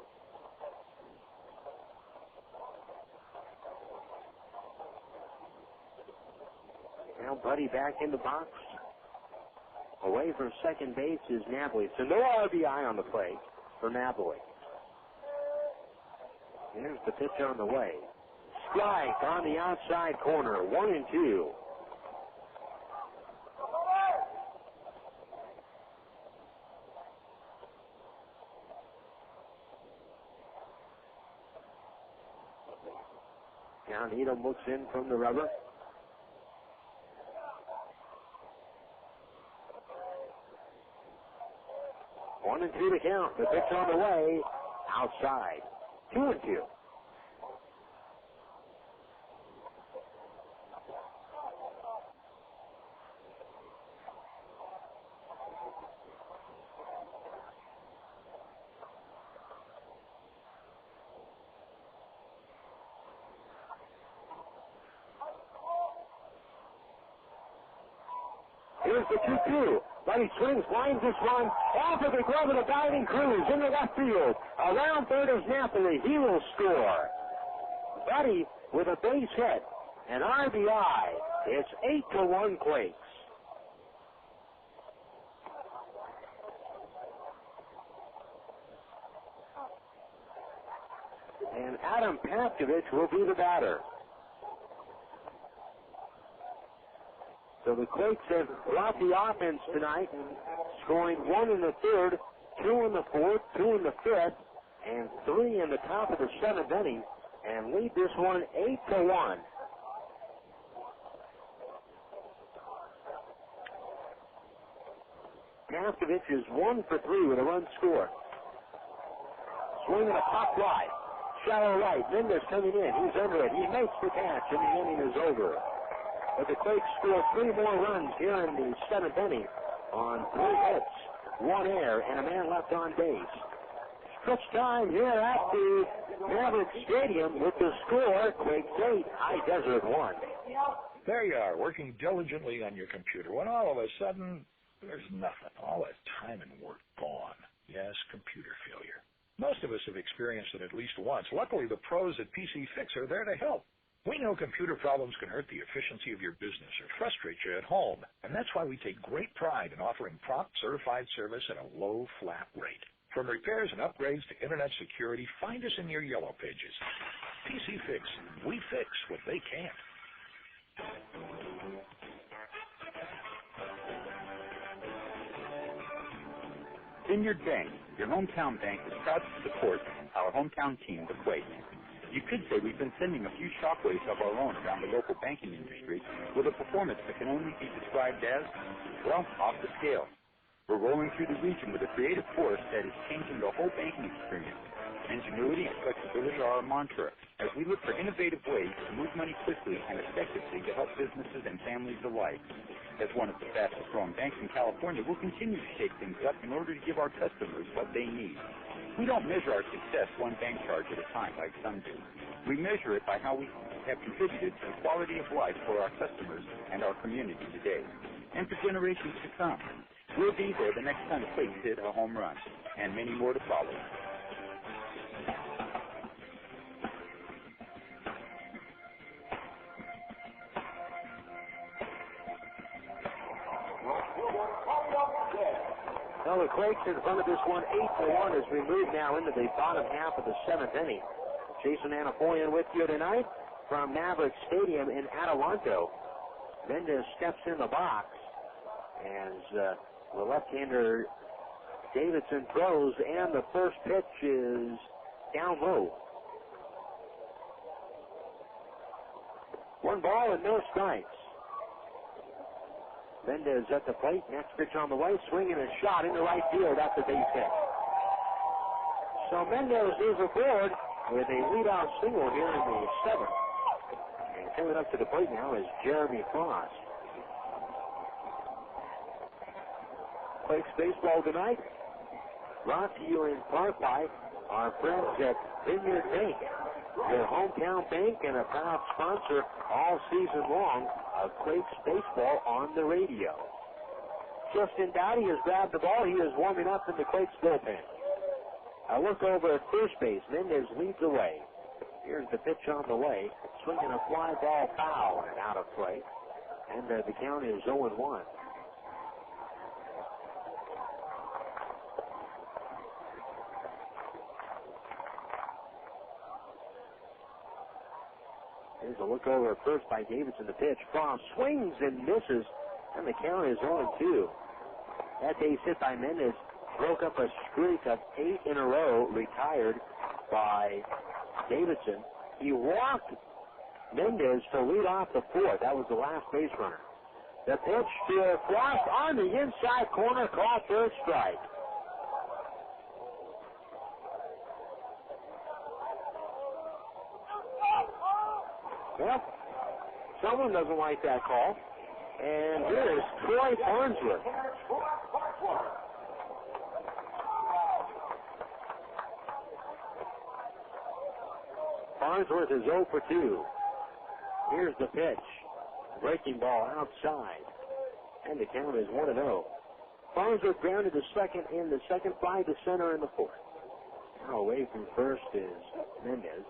Now Budde back in the box. Away from second base is Napoli. So no RBI on the plate for Napoli. Here's the pitch on the way. Strike on the outside corner. 1-2. Now Needham looks in from the rubber. One and two to count. The pitch on the way. Outside. 2-2. Here's the 2-2. Budde swings, lines this one, off of the glove of the diving Cruz in the left field. Around third is Napoli. He will score. Budde with a base hit, an RBI. It's 8-1 Quakes. And Adam Paskovich will be the batter. So the Quakes have brought the offense tonight, scoring 1 in the third, 2 in the fourth, 2 in the fifth, and 3 in the top of the seventh inning, and lead this one 8-1. Paskovich is 1 for 3 with a run scored. Swinging a pop fly, shallow right. Mendez coming in. He's under it. He makes the catch, and the inning is over. But the Quakes score 3 more runs here in the seventh inning on 3 hits, 1 error, and a man left on base. Stretch time here at the Mavericks Stadium with the score, Quakes 8, High Desert 1. There you are, working diligently on your computer, when all of a sudden, there's nothing. All that time and work gone. Yes, computer failure. Most of us have experienced it at least once. Luckily, the pros at PC Fix are there to help. We know computer problems can hurt the efficiency of your business or frustrate you at home, and that's why we take great pride in offering prompt, certified service at a low, flat rate. From repairs and upgrades to internet security, find us in your yellow pages. PC Fix. We fix what they can't. Vineyard Bank, your hometown bank, is proud to support our hometown team, the Quakes. You could say we've been sending a few shockwaves of our own around the local banking industry with a performance that can only be described as, well, off the scale. We're rolling through the region with a creative force that is changing the whole banking experience. Ingenuity and flexibility are our mantra as we look for innovative ways to move money quickly and effectively to help businesses and families alike. As one of the fastest growing banks in California, we'll continue to shake things up in order to give our customers what they need. We don't measure our success one bank charge at a time like some do. We measure it by how we have contributed to the quality of life for our customers and our community today, and for generations to come. We'll be there the next time the Quakes hit a home run, and many more to follow. Well, the Quakes in front of this one 8-1 as we move now into the bottom half of the seventh inning. Jason Anapolian with you tonight from Mavericks Stadium in Adelanto. Mendez steps in the box as the left-hander Davidson throws, and the first pitch is down low. 1 ball and no strikes. Mendez at the plate. Next pitch on the way. Swinging a shot into right field. That's a base hit. So Mendez is aboard with a leadoff single here in the seventh. And coming up to the plate now is Jeremy Frost. Quakes baseball tonight brought to you in part by our friends at Vineyard Bank, your hometown bank and a proud sponsor all season long of Quakes baseball on the radio. Justin Dowdy has grabbed the ball. He is warming up in the Quakes bullpen. A look over at first base. Mendez leads away. Here's the pitch on the way. Swinging a fly ball foul and out of play. And the count is 0-1. Here's a look over at first by Davidson. The pitch. Frost swings and misses, and the count is 0-2. That base hit by Mendez broke up a streak of 8 in a row retired by Davidson. He walked Mendez to lead off the fourth. That was the last base runner. The pitch to Frost on the inside corner, called for a strike. Well, someone doesn't like that call. And here is Troy Farnsworth. Farnsworth is 0 for 2. Here's the pitch. Breaking ball outside. And the count is 1-0. Farnsworth grounded to second in the second, fly to center in the fourth. Now away from first is Mendez.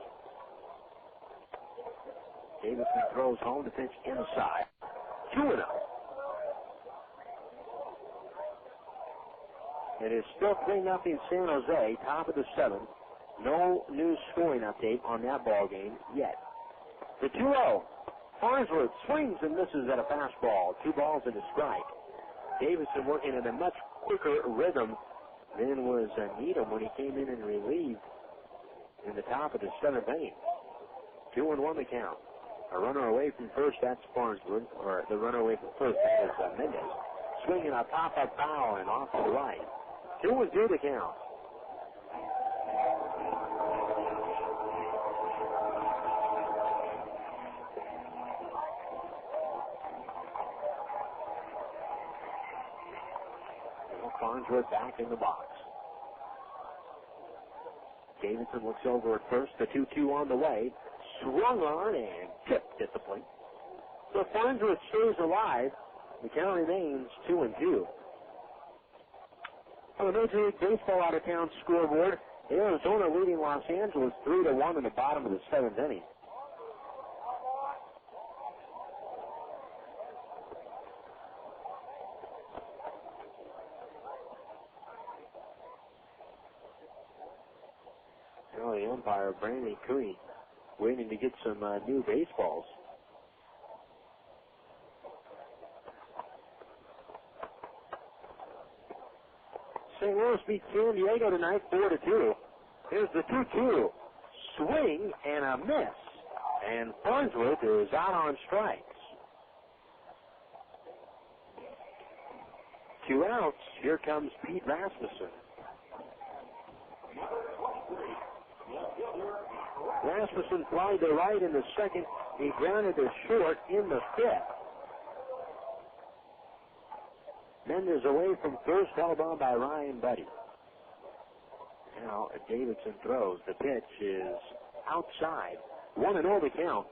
Davidson throws home, the pitch inside. 2-0. It is still 3-0 San Jose, top of the seventh. No new scoring update on that ball game yet. The 2-0. Farnsworth swings and misses at a fastball. 2 balls and a strike. Davidson working in a much quicker rhythm than was Needham when he came in and relieved in the top of the seventh inning. 2-1 the count. A runner away from first, that's Farnsworth, or the runner away from first, that is Mendez. Swinging a pop-up foul and off to the right. 2-2 the count. Farnsworth back in the box. Davidson looks over at first, the 2-2 on the way. Swung on and tipped at the plate. So Farnsworth stays alive. The count remains 2-2. On the Major League Baseball out-of-town scoreboard, Arizona leading Los Angeles 3-1 in the bottom of the seventh inning. Now the umpire, Brandon Cooney, waiting to get some new baseballs. St. Louis beat San Diego tonight 4-2. Here's the 2-2. Swing and a miss. And Farnsworth is out on strikes. 2 outs. Here comes Pete Rasmussen. Rasmussen flied to right in the second. He grounded to short in the fifth. Mendez away from first, held on by Ryan Budde. Now Davidson throws. The pitch is outside. 1-0 the count.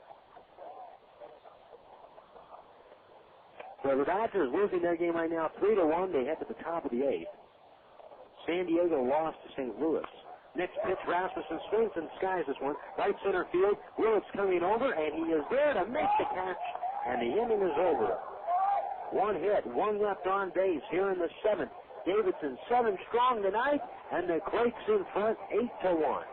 So the Dodgers losing their game right now 3-1. They head to the top of the eighth. San Diego lost to St. Louis. Next pitch, Rasmussen swings and skies this one. Right center field. Willits coming over, and he is there to make the catch, and the inning is over. 1 hit, 1 left on base here in the seventh. Davidson 7 strong tonight, and the Quakes in front 8-1.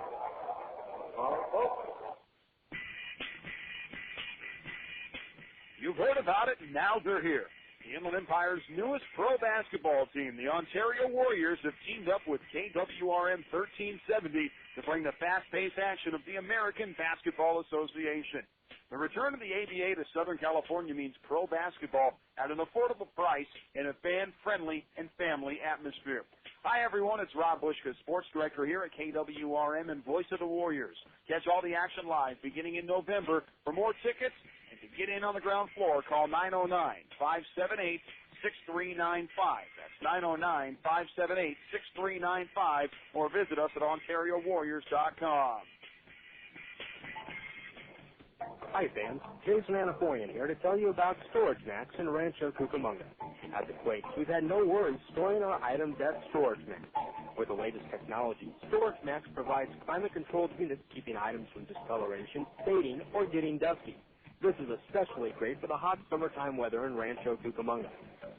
You've heard about it, and now they're here. The Inland Empire's newest pro basketball team, the Ontario Warriors, have teamed up with KWRM 1370 to bring the fast-paced action of the American Basketball Association. The return of the ABA to Southern California means pro basketball at an affordable price in a fan-friendly and family atmosphere. Hi, everyone. It's Rob Bushka, sports director here at KWRM and voice of the Warriors. Catch all the action live beginning in November. For more tickets and to get in on the ground floor, call 909-578-6395. That's 909-578-6395, or visit us at OntarioWarriors.com. Hi fans, Jason Anaforian here to tell you about Storage Max in Rancho Cucamonga. At the Quakes, we've had no worries storing our items at Storage Max. With the latest technology, Storage Max provides climate-controlled units keeping items from discoloration, fading, or getting dusty. This is especially great for the hot summertime weather in Rancho Cucamonga.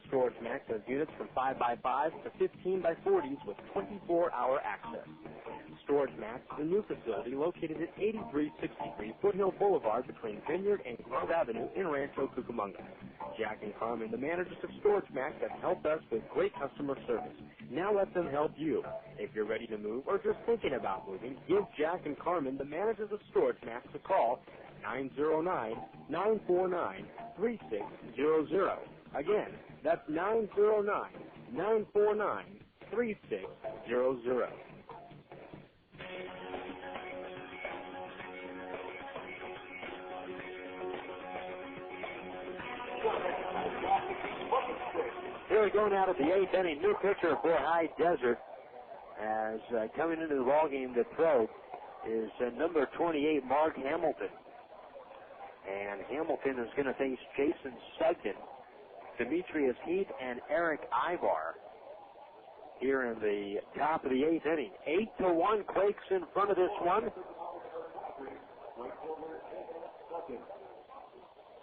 Storage Max has units from 5x5s to 15x40s with 24-hour access. Storage Max is a new facility located at 8363 Foothill Boulevard between Vineyard and Grove Avenue in Rancho Cucamonga. Jack and Carmen, the managers of Storage Max, have helped us with great customer service. Now let them help you. If you're ready to move or just thinking about moving, give Jack and Carmen, the managers of Storage Max, a call 909-949-3600. Again, that's 909-949-3600. Here we go now to the 8th inning. New pitcher for High Desert, as coming into the ballgame to throw is number 28, Mark Hamilton. And Hamilton is going to face Jason Sugden, Demetrius Heath, and Erick Aybar here in the top of the 8th inning. 8-1, Quakes in front of this one.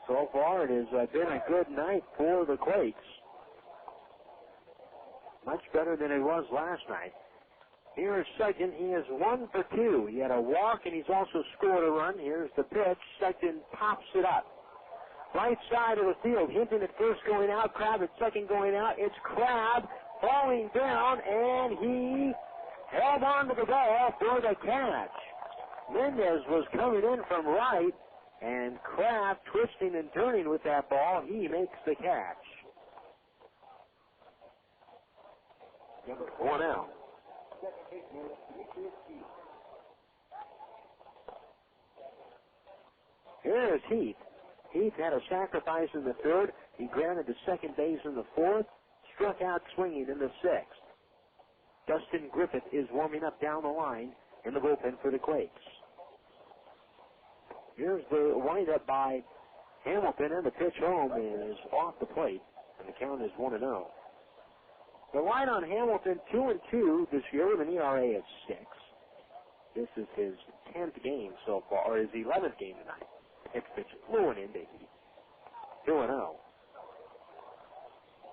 So far, it has been a good night for the Quakes. Much better than it was last night. Here is Sugden. He is 1 for 2. He had a walk, and he's also scored a run. Here's the pitch. Sugden pops it up. Right side of the field. Hinton at first going out. Crabbe at second going out. It's Crabbe falling down, and he held on to the ball for the catch. Mendez was coming in from right, and Crabbe twisting and turning with that ball. He makes the catch. 1 out. Here is Heath. Heath had a sacrifice in the 3rd. He grounded to second base in the 4th. Struck out swinging in the 6th. Dustin Griffith is warming up down the line in the bullpen for the Quakes. Here's the windup by Hamilton, and the pitch home is off the plate, and the count is 1-0. The line on Hamilton, 2-2 this year with an ERA of 6. This is his 10th game so far, or his 11th game tonight. Next pitch flew in into Heath. 2-0.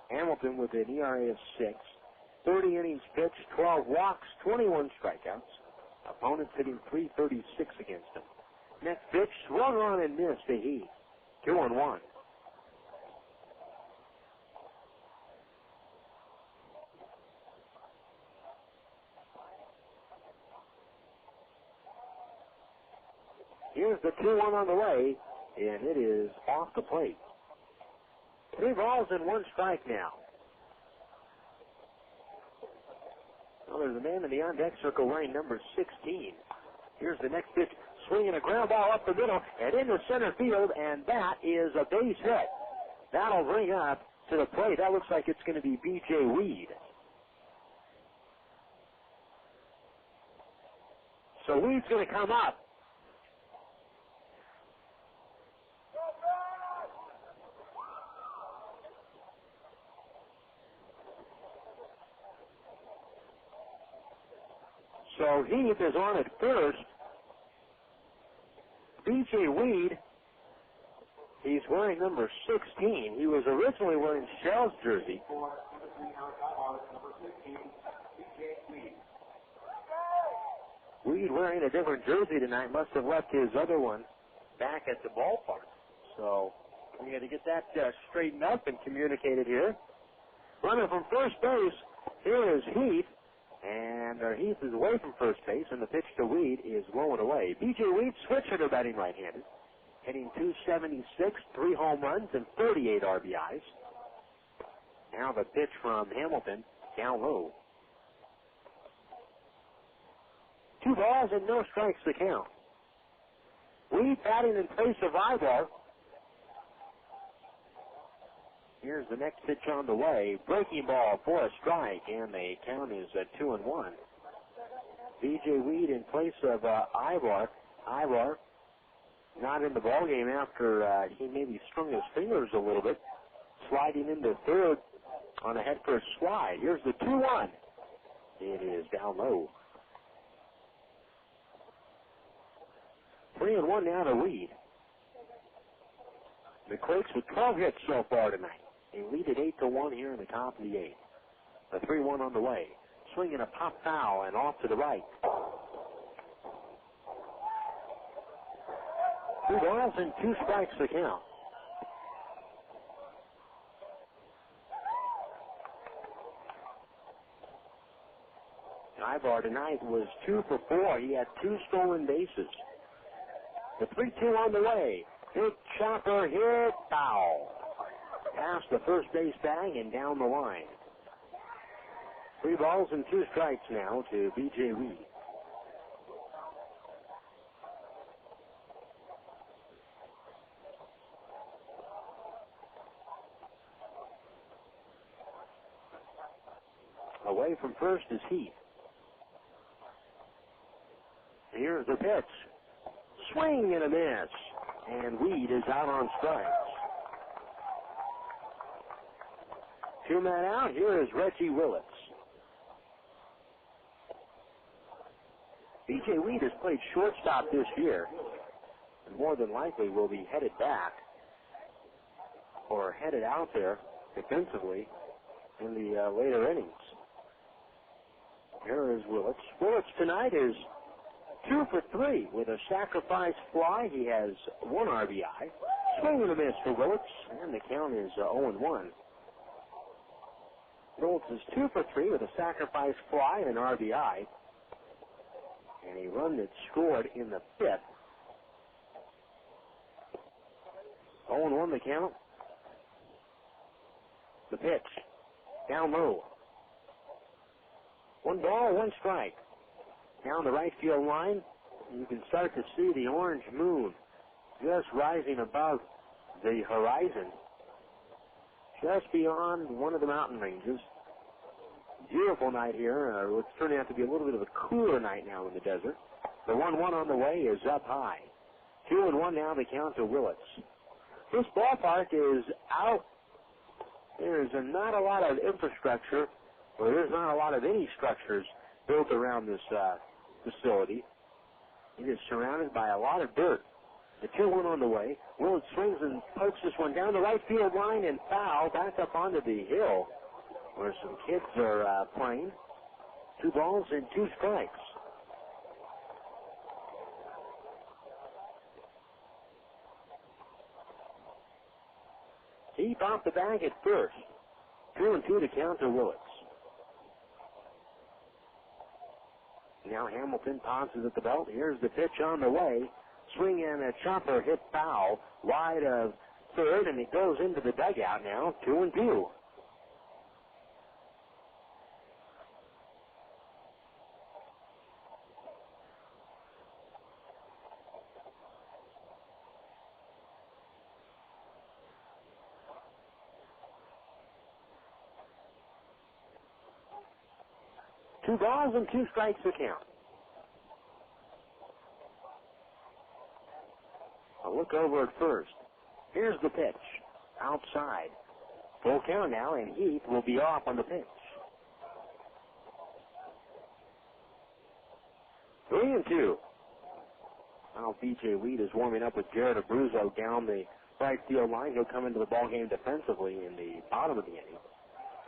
Hamilton with an ERA of 6. 30 innings pitched, 12 walks, 21 strikeouts. Opponents hitting .336 against him. Next pitch, swung on and missed to Heath. 2-1. Here's the 2-1 on the way, and it is off the plate. 3 balls and 1 strike now. Well, there's a man in the on-deck circle wearing number 16. Here's the next pitch, swinging a ground ball up the middle and into center field, and that is a base hit. That'll bring up to the plate. That looks like it's going to be B.J. Weed. So Weed's going to come up. So Heath is on at first. B.J. Weed, he's wearing number 16. He was originally wearing Shell's jersey. Weed wearing a different jersey tonight must have left his other one back at the ballpark. So we got to get that straightened up and communicated here. Running from first base, here is Heath. And Heath is away from first base, and the pitch to Weed is blown away. B.J. Weed, switch hitter, batting right-handed, hitting .276, 3 home runs, and 38 RBIs. Now the pitch from Hamilton, down low. 2 balls and no strikes to count. Weed batting in place of Aybar. Here's the next pitch on the way. Breaking ball for a strike, and the count is at 2-1. B.J. Weed in place of Aybar. Aybar not in the ballgame after he maybe strung his fingers a little bit. Sliding into third on a head-first slide. Here's the 2-1. It is down low. 3-1 now to Weed. The Quakes with 12 hits so far tonight. They lead at 8-1 here in the top of the 8th. The 3-1 on the way. Swinging a pop foul and off to the right. 2 balls and 2 strikes to count. Aybar tonight was 2 for 4. He had 2 stolen bases. The 3-2 on the way. Big chopper hit, foul. Past the first base bag and down the line. 3 balls and 2 strikes now to B.J. Reed. Away from first is Heath. Here's the pitch. Swing and a miss. And Weed is out on strikes. 2 men out. Here is Reggie Willits. B.J. Weed has played shortstop this year, and more than likely will be headed back or headed out there defensively in the later innings. Here is Willits. Willits tonight is 2 for 3 with a sacrifice fly. He has 1 RBI. Swing and a miss for Willits, and the count is 0-1. Willits is 2 for 3 with a sacrifice fly and an RBI. And a run that scored in the 5th. 0-1 the count. The pitch. Down low. 1 ball, 1 strike. Down the right field line, you can start to see the orange moon just rising above the horizon, just beyond one of the mountain ranges. Beautiful night here. It's turning out to be a little bit of a cooler night now in the desert. The 1-1 on the way is up high. 2-1 now the count to Willits. This ballpark is out. There's not a lot of infrastructure, or there's not a lot of any structures built around this facility. It is surrounded by a lot of dirt. The 2-1 on the way. Willits swings and pokes this one down the right field line and foul back up onto the hill where some kids are playing. 2 balls and 2 strikes. Deep off the bag at first. 2-2 to count to Willits. Now Hamilton pauses at the belt. Here's the pitch on the way. Swing and a chopper hit foul wide of third, and it goes into the dugout now. 2-2. Two balls and 2 strikes to count. A look over at first. Here's the pitch. Outside. Full count now, and Heath will be off on the pitch. 3-2. Now B.J. Weed is warming up with Jared Abruzzo down the right field line. He'll come into the ballgame defensively in the bottom of the inning.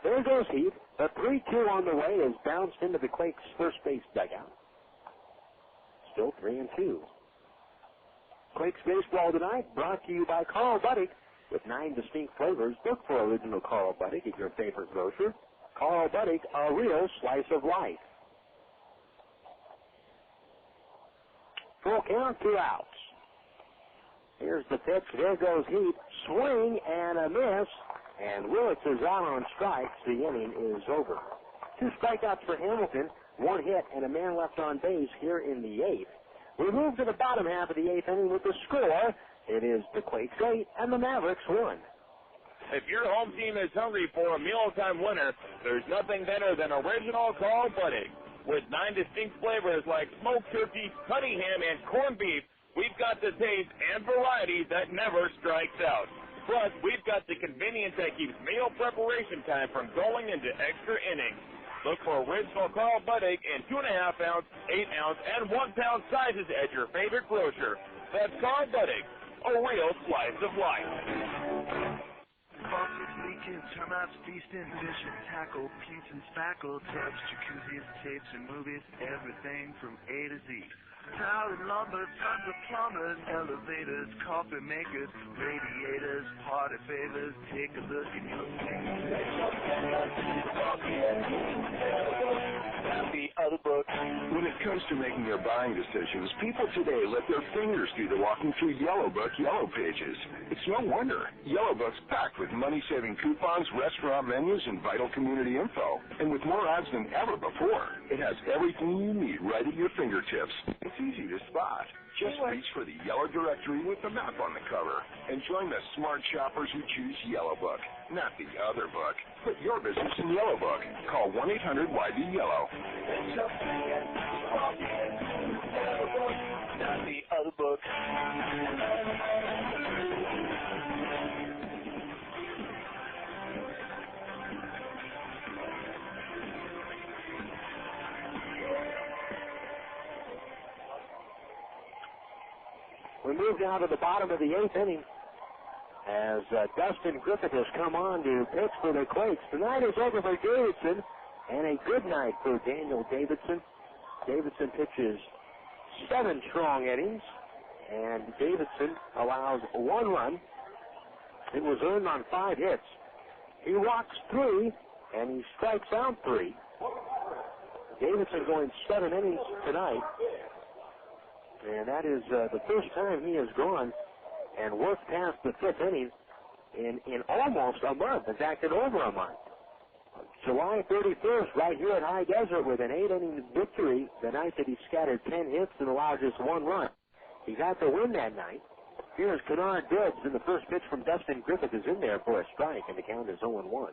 There goes Heath. The 3-2 on the way is bounced into the Quakes' first base dugout. Still 3-2. Quakes baseball tonight brought to you by Carl Budde. With 9 distinct flavors, look for original Carl Budde at your favorite grocer. Carl Budde, a real slice of life. Full count, 2 outs. Here's the pitch. There goes Heath. Swing and a miss. And Willits is out on strikes. The inning is over. 2 strikeouts for Hamilton, 1 hit, and a man left on base here in the 8th. We move to the bottom half of the 8th inning with the score. It is the Quakes 8 and the Mavericks 1. If your home team is hungry for a mealtime winner, there's nothing better than original Carl Budde. With 9 distinct flavors like smoked turkey, honey ham, and corned beef, we've got the taste and variety that never strikes out. Plus, we've got the convenience that keeps meal preparation time from going into extra innings. Look for original Carl Budde in 2.5-ounce, 8-ounce, and 1-pound sizes at your favorite grocer. That's Carl Budde, a real slice of life. Faucets leaking, termites feasting, fish and tackle, paints and spackle, tubs, jacuzzis, tapes and movies, everything from A to Z. Tile and lumber, tons of plumbers, elevators, coffee makers, radiators, party favors. Take a look at your The other book. When it comes to making their buying decisions, people today let their fingers do the walking through Yellow Book Yellow Pages. It's no wonder. Yellow Book's packed with money-saving coupons, restaurant menus, and vital community info. And with more ads than ever before, it has everything you need right at your fingertips. It's easy to spot. Just reach for the Yellow Directory with the map on the cover and join the smart shoppers who choose Yellow Book, not the other book. Put your business in Yellow Book. Call 1-800-YB-YELLOW. Not the other book. We move now to the bottom of the 8th inning as Dustin Griffith has come on to pitch for the Quakes. The night is over for Davidson, and a good night for Daniel Davidson. Davidson pitches 7 strong innings, and Davidson allows 1 run. It was earned on 5 hits. He walks 3, and he strikes out 3. Davidson going 7 innings tonight. And that is the first time he has gone and worked past the 5th inning in almost a month. In fact, in over a month. July 31st, right here at High Desert with an 8-inning victory the night that he scattered 10 hits and allowed just 1 run. He got the win that night. Here's Kennard Dibs, and the first pitch from Dustin Griffith is in there for a strike, and the count is 0-1.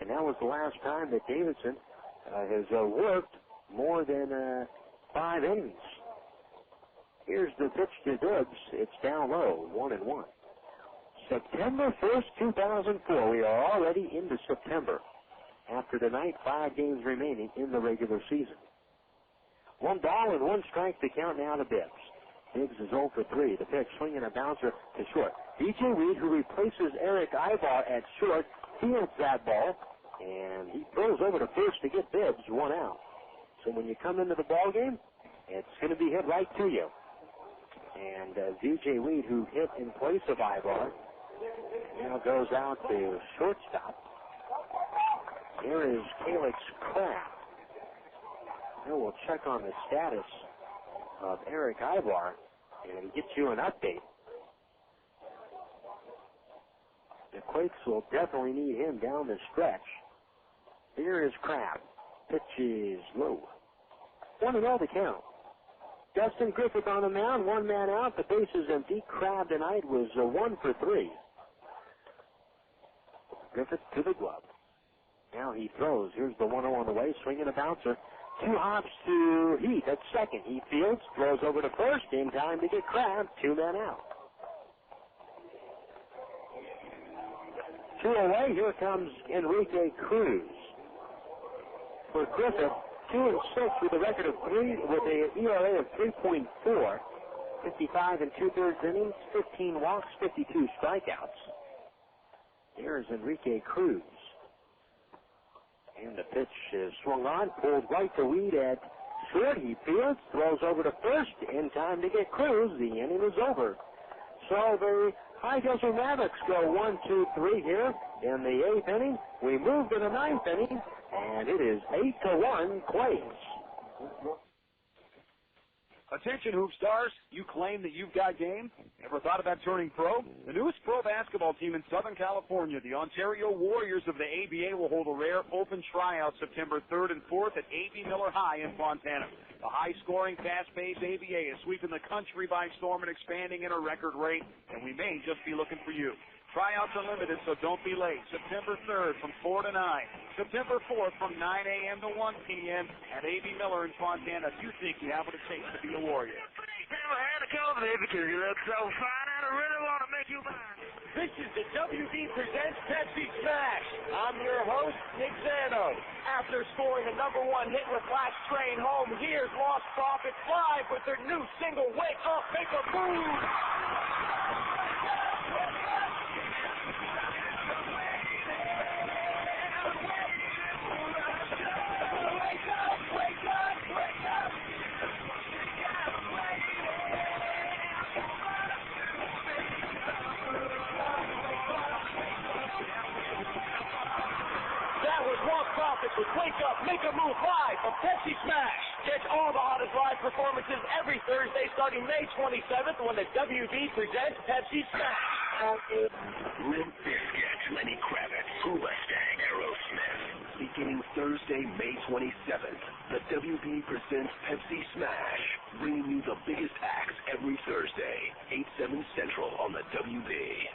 And that was the last time that Davidson has worked more than 5 innings. Here's the pitch to Dibs. It's down low, 1-1. September 1st, 2004. We are already into September. After tonight, 5 games remaining in the regular season. 1 ball and 1 strike to count now to Dibs. Diggs is 0 for 3. The pitch, swinging a bouncer to short. DJ Reed, who replaces Erick Aybar at short, fields that ball, and he throws over to first to get Dibs 1 out. So when you come into the ball game, it's going to be hit right to you. And DJ Reed, who hit in place of Aybar, now goes out to shortstop. Here is Callix Crabbe. Now we'll check on the status of Erick Aybar and get you an update. The Quakes will definitely need him down the stretch. Here is Crabbe. Pitch is low. 1-0 to count. Dustin Griffith on the mound, 1 man out. The base is empty. Crabbe tonight was 1 for 3. Griffith to the glove. Now he throws. Here's the 1-0 on the way, swinging a bouncer. 2 hops to Heath at second. He fields, throws over to first. In time to get Crabbe. 2 men out. 2 away. Here comes Enrique Cruz. For Griffith, 2-6 with a record of 3, with an ERA of 3.4, 55 2/3 innings, 15 walks, 52 strikeouts. There's Enrique Cruz. And the pitch is swung on, pulled right to Reed at short. He fields, throws over to first. In time to get Cruz. The inning is over. So the High Desert Mavericks go 1, 2, 3 here in the 8th inning. We move to the 9th inning, and it is 8-1 Quakes. Attention, hoop stars. You claim that you've got game? Ever thought about turning pro? The newest pro basketball team in Southern California, the Ontario Warriors of the ABA, will hold a rare open tryout September 3rd and 4th at A.B. Miller High in Fontana. The high-scoring, fast-paced ABA is sweeping the country by storm and expanding at a record rate, and we may just be looking for you. Tryouts are limited, so don't be late. September 3rd from 4 to 9. September 4th from 9 a.m. to 1 p.m. at A.B. Miller in Fontana. If you think you have what it takes to be a Warrior. Never had a company because you look so fine and I really want to make you mine. This is the WB Presents Pepsi Smash. I'm your host, Nick Zano. After scoring a #1 hit with Last Train Home, here's Lost Profits live with their new single, Wake Up, Make a Move. With Wake Up, Make a Move live from Pepsi Smash. performances every Thursday starting May 27th when the WB presents Pepsi Smash. Limp Bizkit, Lenny Kravitz, Hoobastank, Aerosmith. Beginning Thursday, May 27th, the WB presents Pepsi Smash, bringing you the biggest acts every Thursday, 8/7 Central on the WB.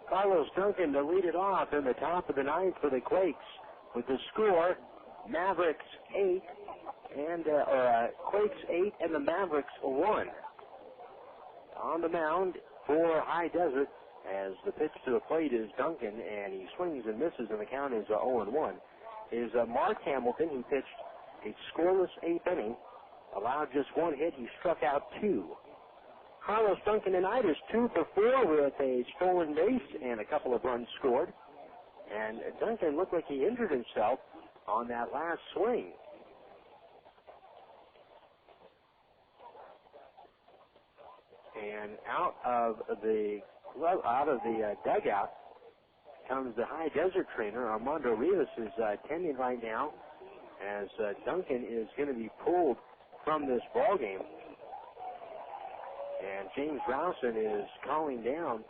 Carlos Duncan to lead it off in the top of the ninth for the Quakes with the score Mavericks 8 and Quakes 8 and the Mavericks 1. On the mound for High Desert as the pitch to the plate is Duncan and he swings and misses and the count is 0-1. Is Mark Hamilton, who pitched a scoreless 8th inning, allowed just one hit. He struck out 2. Carlos Duncan tonight is 2 for 4 with a stolen base and a couple of runs scored. And Duncan looked like he injured himself on that last swing. And out of the dugout comes the High Desert trainer. Armando Rivas is tending right now as Duncan is going to be pulled from this ball game. And James Rouson is calling down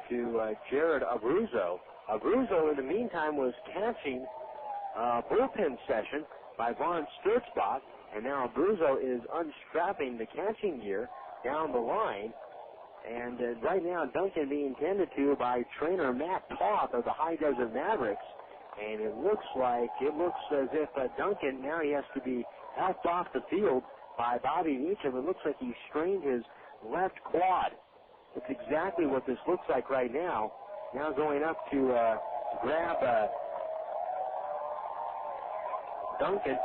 to Jared Abruzzo. Abruzzo, in the meantime, was catching a bullpen session by Vaughn Sturzbach, and now Abruzzo is unstrapping the catching gear down the line. And right now, Duncan being tended to by trainer Matt Toth of the High Desert Mavericks. And it looks as if Duncan, now he has to be helped off the field by Bobby Meacham. It looks like he strained his left quad. That's exactly what this looks like right now. Now going up to grab Duncan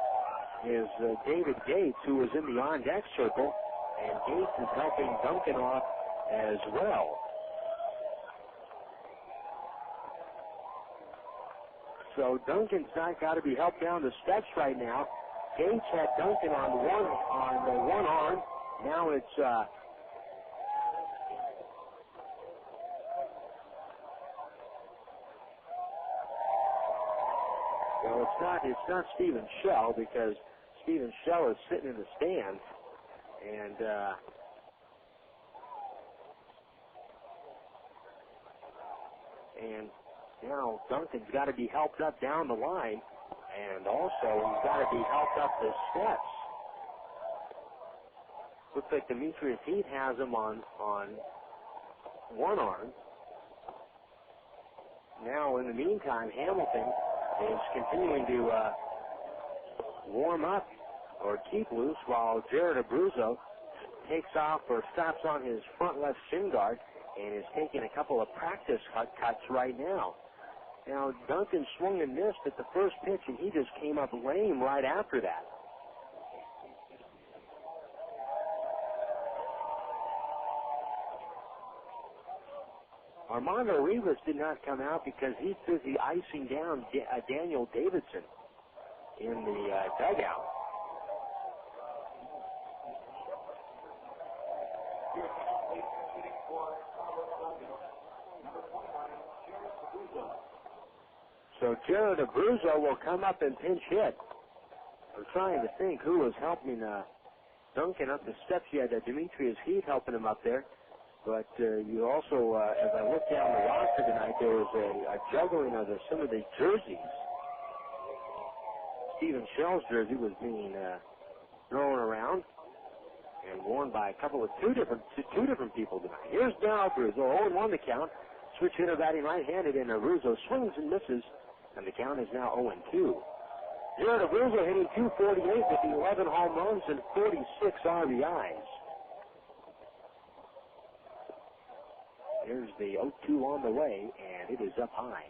is David Gates, who was in the on-deck circle, and Gates is helping Duncan off as well. So Duncan's not got to be helped down the steps right now. Gates had Duncan on one arm. Now it's it's not Stephen Shell, because Stephen Shell is sitting in the stands, and now Duncan's got to be helped up down the line. And also, he's got to be helped up the steps. Looks like Demetrius Heath has him on one arm. Now, in the meantime, Hamilton is continuing to warm up or keep loose while Jared Abruzzo takes off or stops on his front left shin guard and is taking a couple of practice cuts right now. Now, Duncan swung and missed at the first pitch, and he just came up lame right after that. Armando Rivas did not come out because he's busy icing down Daniel Davidson in the dugout. So Jared Abruzzo will come up and pinch hit. I'm trying to think who was helping Duncan up the steps. You had Demetrius Heath helping him up there. But you also, as I looked down the roster tonight, there was a juggling of some of the jerseys. Stephen Shell's jersey was being thrown around and worn by two different people tonight. Here's now Abruzzo, 0-1 the count. Switch hitter batting right-handed, and Abruzzo swings and misses, and the count is now 0-2. Jared Abruzzo hitting .248 with 11 home runs and 46 RBIs. There's the 0-2 on the way, and it is up high.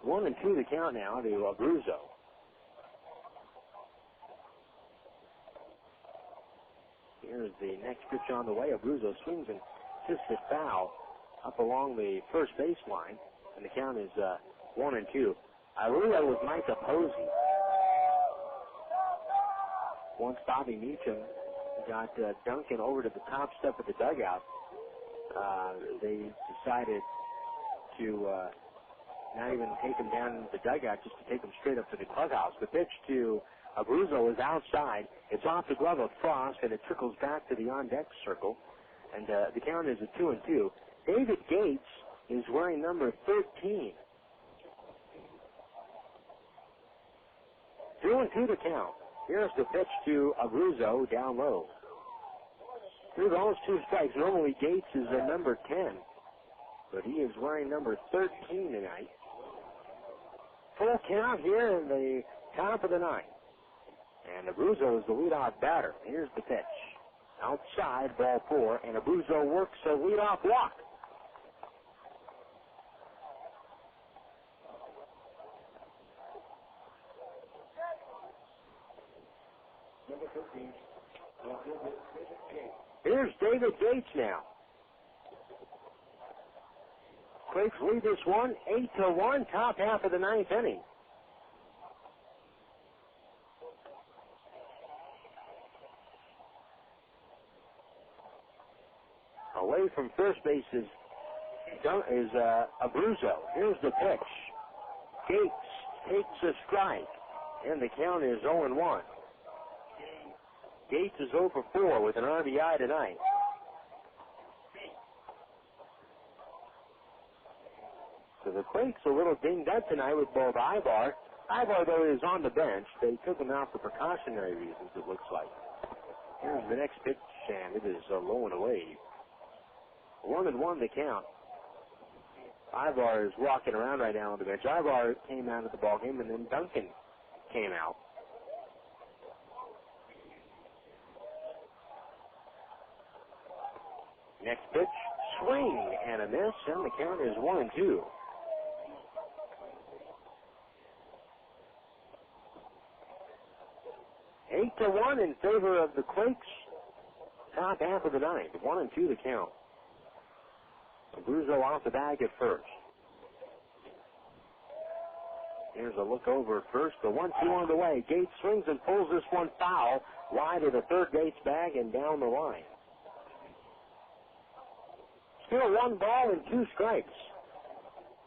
1-2 the count now to Abruzzo. Here's the next pitch on the way. Abruzzo swings and hits it foul up along the first baseline, and the count is 1-2. Arulla was Micah Posey. Once Bobby Meacham got Duncan over to the top step of the dugout. They decided to not even take him down into the dugout, just to take him straight up to the clubhouse. The pitch to Abruzzo is outside. It's off the glove of Frost, and it trickles back to the on-deck circle. And the count is a 2-2. David Gates is wearing number 13. 2-2 the count. Here's the pitch to Abruzzo down low. 3 balls, 2 strikes. Normally Gates is a number 10, but he is wearing number 13 tonight. Full count here in the top of the ninth. And Abruzzo is the leadoff batter. Here's the pitch. Outside, ball 4, and Abruzzo works a leadoff walk. Here's David Gates now. Quakes lead this one 8-1, top half of the ninth inning. Away from first base is Abruzzo. Here's the pitch. Gates takes a strike, and the count is 0-1. Gates is 0 for 4 with an RBI tonight. So the Quakes a little dinged up tonight with both Aybar. Aybar, though, is on the bench. They took him out for precautionary reasons, it looks like. Here's the next pitch, and it is low and away. 1-1 the count. Aybar is walking around right now on the bench. Aybar came out of the ballgame, and then Duncan came out. Next pitch, swing and a miss, and the count is 1-2. Eight to 1 in favor of the Quakes. Top half of the ninth. 1-2 the count. Abruzzo off the bag at first. Here's a look over at first. The 1-2 on the way. Gates swings and pulls this one foul wide of the third base bag and down the line. Still 1 ball and 2 strikes.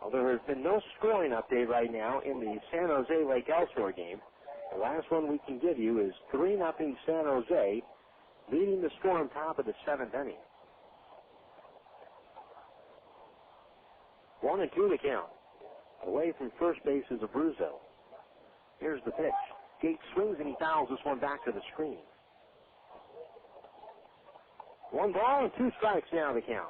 Well, there has been no scoring update right now in the San Jose Lake Elsinore game. The last one we can give you is 3-0 San Jose, leading the score on top of the 7th inning. 1-2 the count. Away from first base is Abruzzo. Here's the pitch. Gates swings and he fouls this one back to the screen. 1 ball and 2 strikes now the count.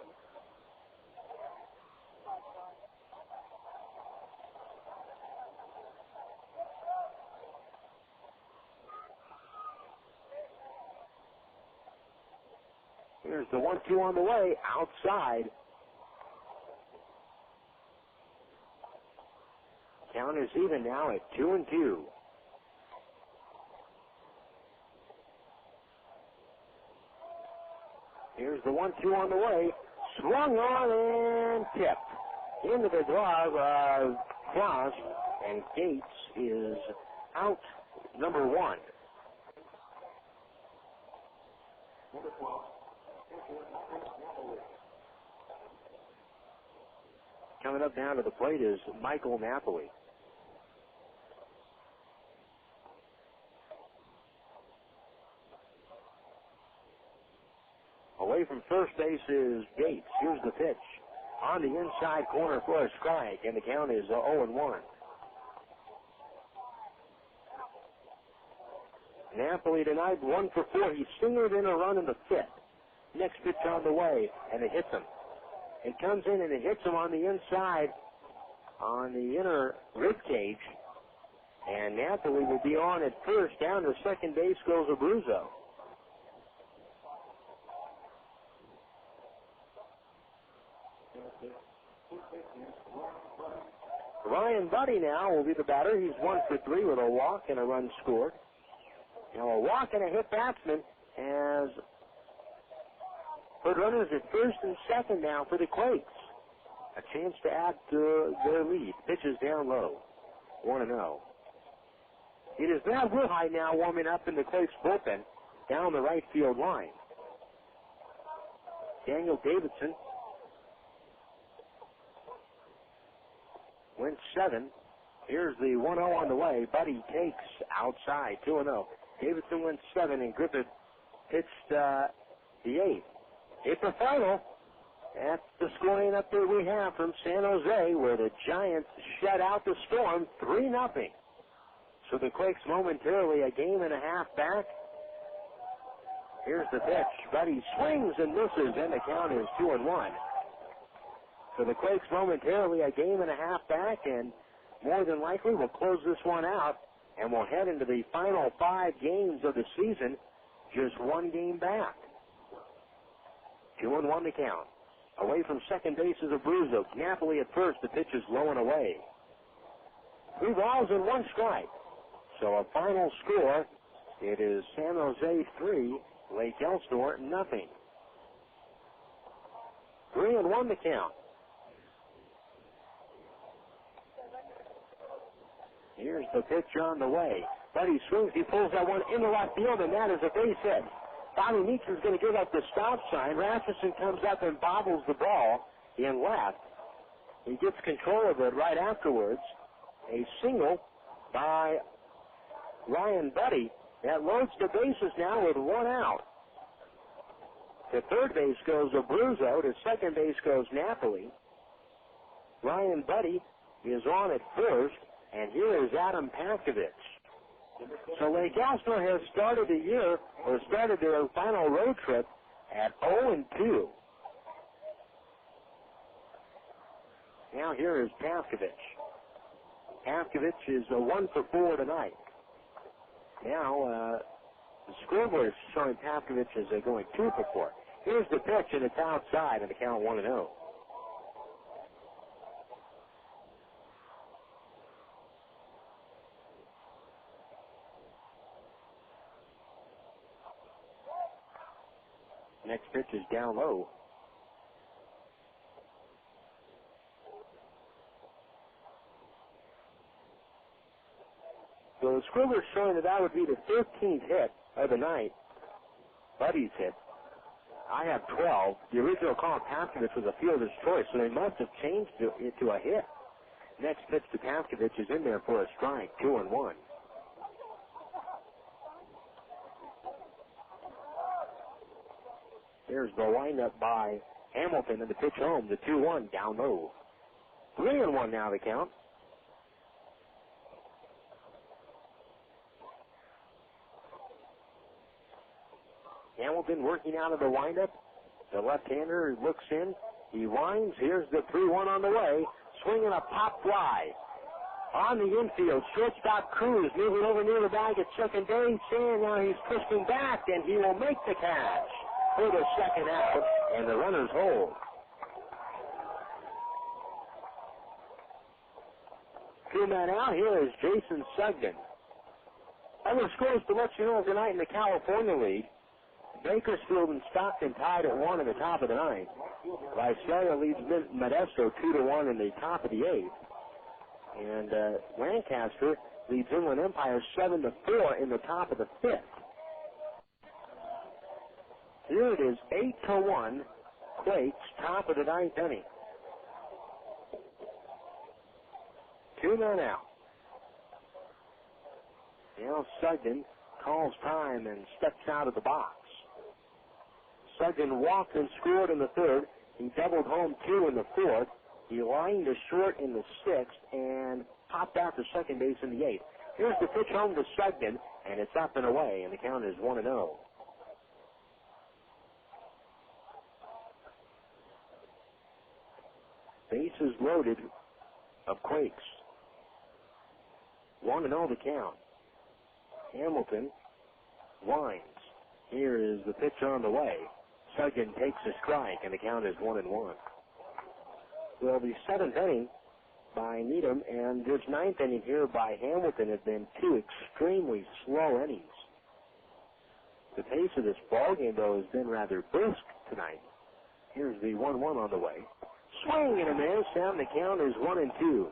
Here's the 1-2 on the way, outside. Count is even now at 2-2. Here's the 1-2 on the way. Swung on and tipped into the glove of Frost, and Gates is out, number 1. Coming up down to the plate is Michael Napoli. Away from first base is Gates. Here's the pitch. On the inside corner for a strike, and the count is 0-1. Napoli tonight 1 for 4. He singled in a run in the 5th. Next pitch on the way, and it hits him. It comes in and it hits him on the inside, on the inner rib cage, and Napoli will be on at first. Down to second base goes Abruzzo. Ryan Budde now will be the batter. He's 1 for 3 with a walk and a run scored. Now a walk and a hit batsman has put runners at first and second now for the Quakes. A chance to add to their lead. Pitches down low. 1-0. It is Matt Wilhite now warming up in the Quakes bullpen. down the right field line. Daniel Davidson went 7. Here's the 1-0 on the way. Budde takes outside, 2-0. Davidson went 7, and Griffith pitched the 8th. It's a final. That's the scoring update we have from San Jose, where the Giants shut out the Storm 3-0. So the Quakes momentarily a game and a half back. Here's the pitch. Budde swings and misses, and the count is 2-1. So the Quakes momentarily a game and a half back, and more than likely will close this one out, and we'll head into the final 5 games of the season, just 1 game back. 2-1 to count. Away from second base is Abruzzo. Napoli at first. The pitch is low and away. 3 balls and 1 strike. So a final score, it is San Jose 3, Lake Elsinore nothing. 3-1 to count. Here's the pitch on the way. Budde swings. He pulls that one into left field, and that is a base hit. Bobby Meeks is going to give up the stop sign. Rasmussen comes up and bobbles the ball in left. He gets control of it right afterwards. A single by Ryan Budde. That loads the bases now with 1 out. To third base goes Abruzzo. To second base goes Napoli. Ryan Budde is on at first, and here is Adam Paskovich. So Lake Elsinore has started the year, or started their final road trip at 0-2. Now here is Paskovich. Paskovich is 1 for 4 tonight. Now the scoreboard is showing Paskovich as going 2 for 4. Here's the pitch, and it's outside, and the count 1-0. Next pitch is down low. So the scribbler's showing that would be the 13th hit of the night. Budde's hit. I have 12. The original call, Paskovich, was a fielder's choice, so they must have changed it to a hit. Next pitch to Paskovich is in there for a strike, 2-1. There's the windup by Hamilton, and the pitch home, the 2-1 down low. 3-1 now the count. Hamilton working out of the windup. The left-hander looks in. He winds. Here's the 3-1 on the way. Swinging a pop fly. On the infield, shortstop Cruz moving over near the bag at second base, and now he's twisting back, and he will make the catch for the second out, and the runners hold. 2 men out. Here is Jason Sugden. Other scores to let you know tonight in the California League. Bakersfield and Stockton tied at 1 in the top of the 9th. Visalia leads Modesto 2-1 in the top of the 8th. And Lancaster leads Inland Empire 7-4 in the top of the 5th. Here it is, 8-1, Quakes, top of the 9th inning. 2 men out. Now Sugden calls time and steps out of the box. Sugden walked and scored in the 3rd. He doubled home 2 in the 4th. He lined to short in the 6th and popped out to second base in the 8th. Here's the pitch home to Sugden, and it's up and away, and the count is 1-0. Bases loaded of Quakes. 1-0 the count. Hamilton winds. Here is the pitch on the way. Sugden takes a strike, and the count is 1-1. Well, the 7th inning by Needham and this 9th inning here by Hamilton have been 2 extremely slow innings. The pace of this ballgame, though, has been rather brisk tonight. Here's the 1-1 on the way. Swing and a miss, and the count is 1-2.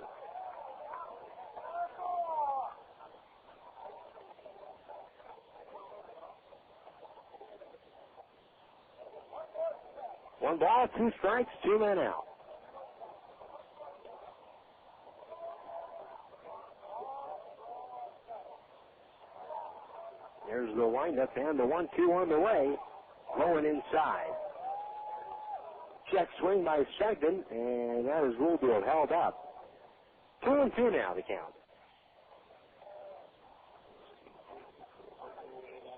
1 ball, 2 strikes, 2 men out. There's the windup and the 1-2 on the way. Going inside. Check swing by Segden, and that is ruled to have held up. 2-2 now the count.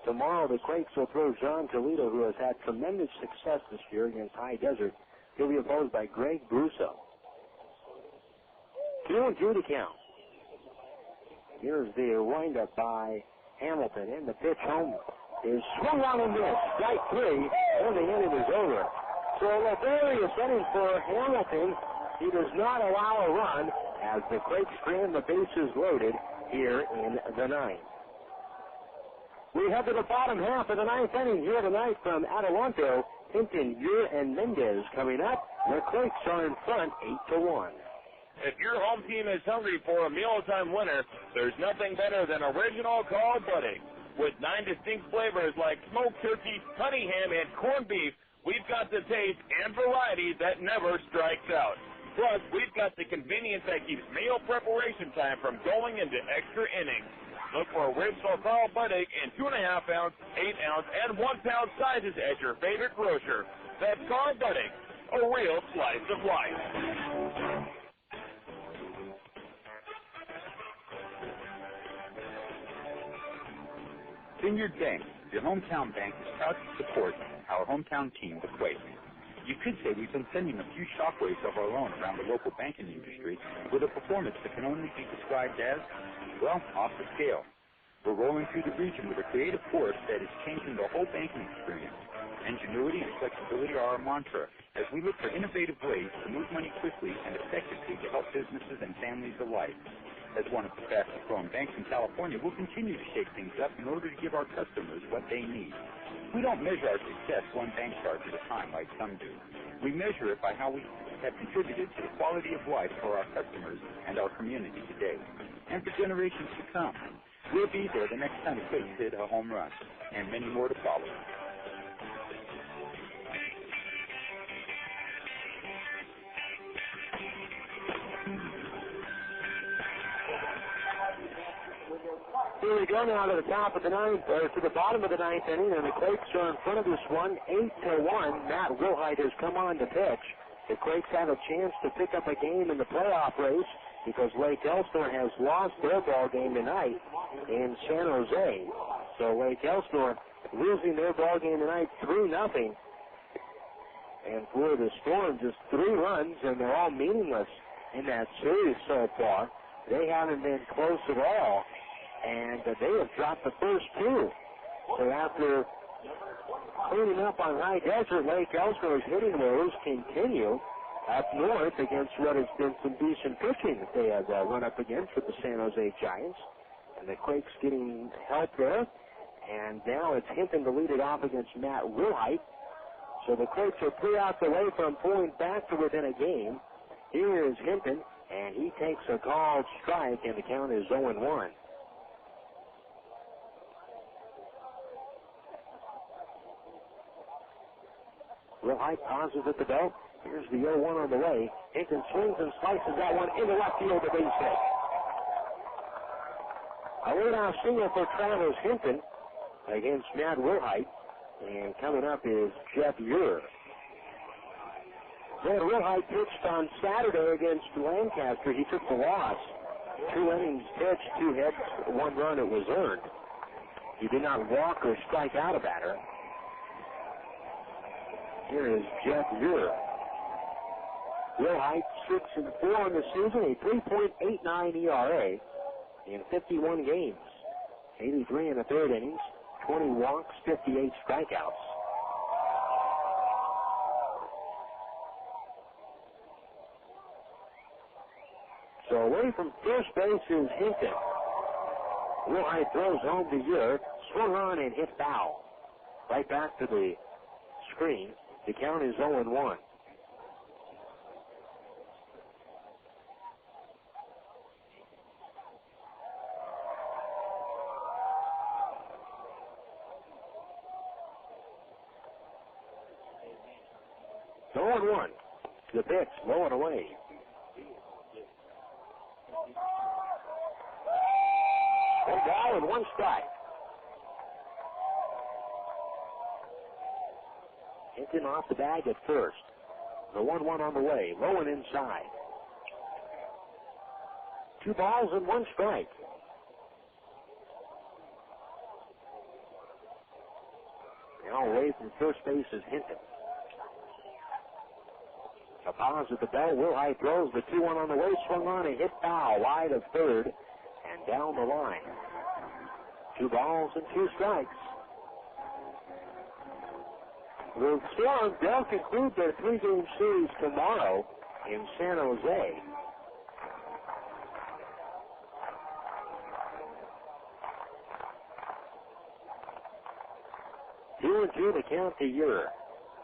Tomorrow the Quakes will throw John Toledo, who has had tremendous success this year against High Desert. He'll be opposed by Greg Brusso. 2-2 the count. Here's the windup by Hamilton, and the pitch home is swung on and missed. Strike 3, and the inning is over. So laborious inning for Hamilton. He does not allow a run as the Quakes strand the bases loaded here in the ninth. We head to the bottom half of the ninth inning here tonight from Adelanto. Hinton, Ure, and Mendez coming up. The Quakes are in front 8-1. If your home team is hungry for a mealtime winner, there's nothing better than original Called Budde. With 9 distinct flavors like smoked turkey, honey ham, and corned beef, we've got the taste and variety that never strikes out. Plus, we've got the convenience that keeps meal preparation time from going into extra innings. Look for original Called Budde in 2.5-ounce, 8-ounce, and 1-pound sizes at your favorite grocer. That's Called Budde, a real slice of life. Vineyard Bank, your hometown bank, is proud to support our hometown team, the Quakes. You could say we've been sending a few shockwaves of our own around the local banking industry with a performance that can only be described as, well, off the scale. We're rolling through the region with a creative force that is changing the whole banking experience. Ingenuity and flexibility are our mantra as we look for innovative ways to move money quickly and effectively to help businesses and families alike. As one of the fastest-growing banks in California, we'll continue to shake things up in order to give our customers what they need. We don't measure our success one bank charge at a time like some do. We measure it by how we have contributed to the quality of life for our customers and our community today, and for generations to come. We'll be there the next time the Quakes hit a home run, and many more to follow. Here we go now to the top of the ninth, or to the bottom of the ninth inning, and the Quakes are in front of this one, 8-1. Matt Wilhite has come on to pitch. The Quakes have a chance to pick up a game in the playoff race because Lake Elsinore has lost their ball game tonight in San Jose. So Lake Elsinore losing their ball game tonight 3-0. And for the Storm, just 3 runs, and they're all meaningless in that series so far. They haven't been close at all. And they have dropped the first 2. So after cleaning up on High Desert, Lake Elsinore's hitting woes continue up north against what has been some decent pitching that they have run up against with the San Jose Giants. And the Quakes getting help there. And now it's Hinton to lead it off against Matt Wilhite. So the Quakes are 3 outs away from pulling back to within a game. Here is Hinton, and he takes a called strike, and the count is 0-1. Wilhite pauses at the belt. Here's the 0-1 on the way. Hinton swings and slices that one into left field to base hit. A leadoff single for Travis Hinton against Matt Wilhite. And coming up is Jeff Ure. Matt Wilhite pitched on Saturday against Lancaster. He took the loss. 2 innings pitched, 2 hits, 1 run. It was earned. He did not walk or strike out a batter. Here is Jeff Ure. Wilhite 6-4 in the season, a 3.89 ERA in 51 games. 83 in the third innings, 20 walks, 58 strikeouts. So away from first base is Hinton. Wilhite throws home to Ure, swung on and hit foul. Right back to the screen. The count is 0-1. 0-1. The pitch, low and away. One ball and one strike. Hinton off the bag at first. The 1-1 on the way. Low and inside. 2 balls and 1 strike. Now away from first base is Hinton. A pause at the bell. Wilhite throws the 2-1 on the way. Swung on a hit foul wide of third and down the line. 2 balls and 2 strikes. The Storm, they'll conclude their 3-game series tomorrow in San Jose. Two and two to count to Ure.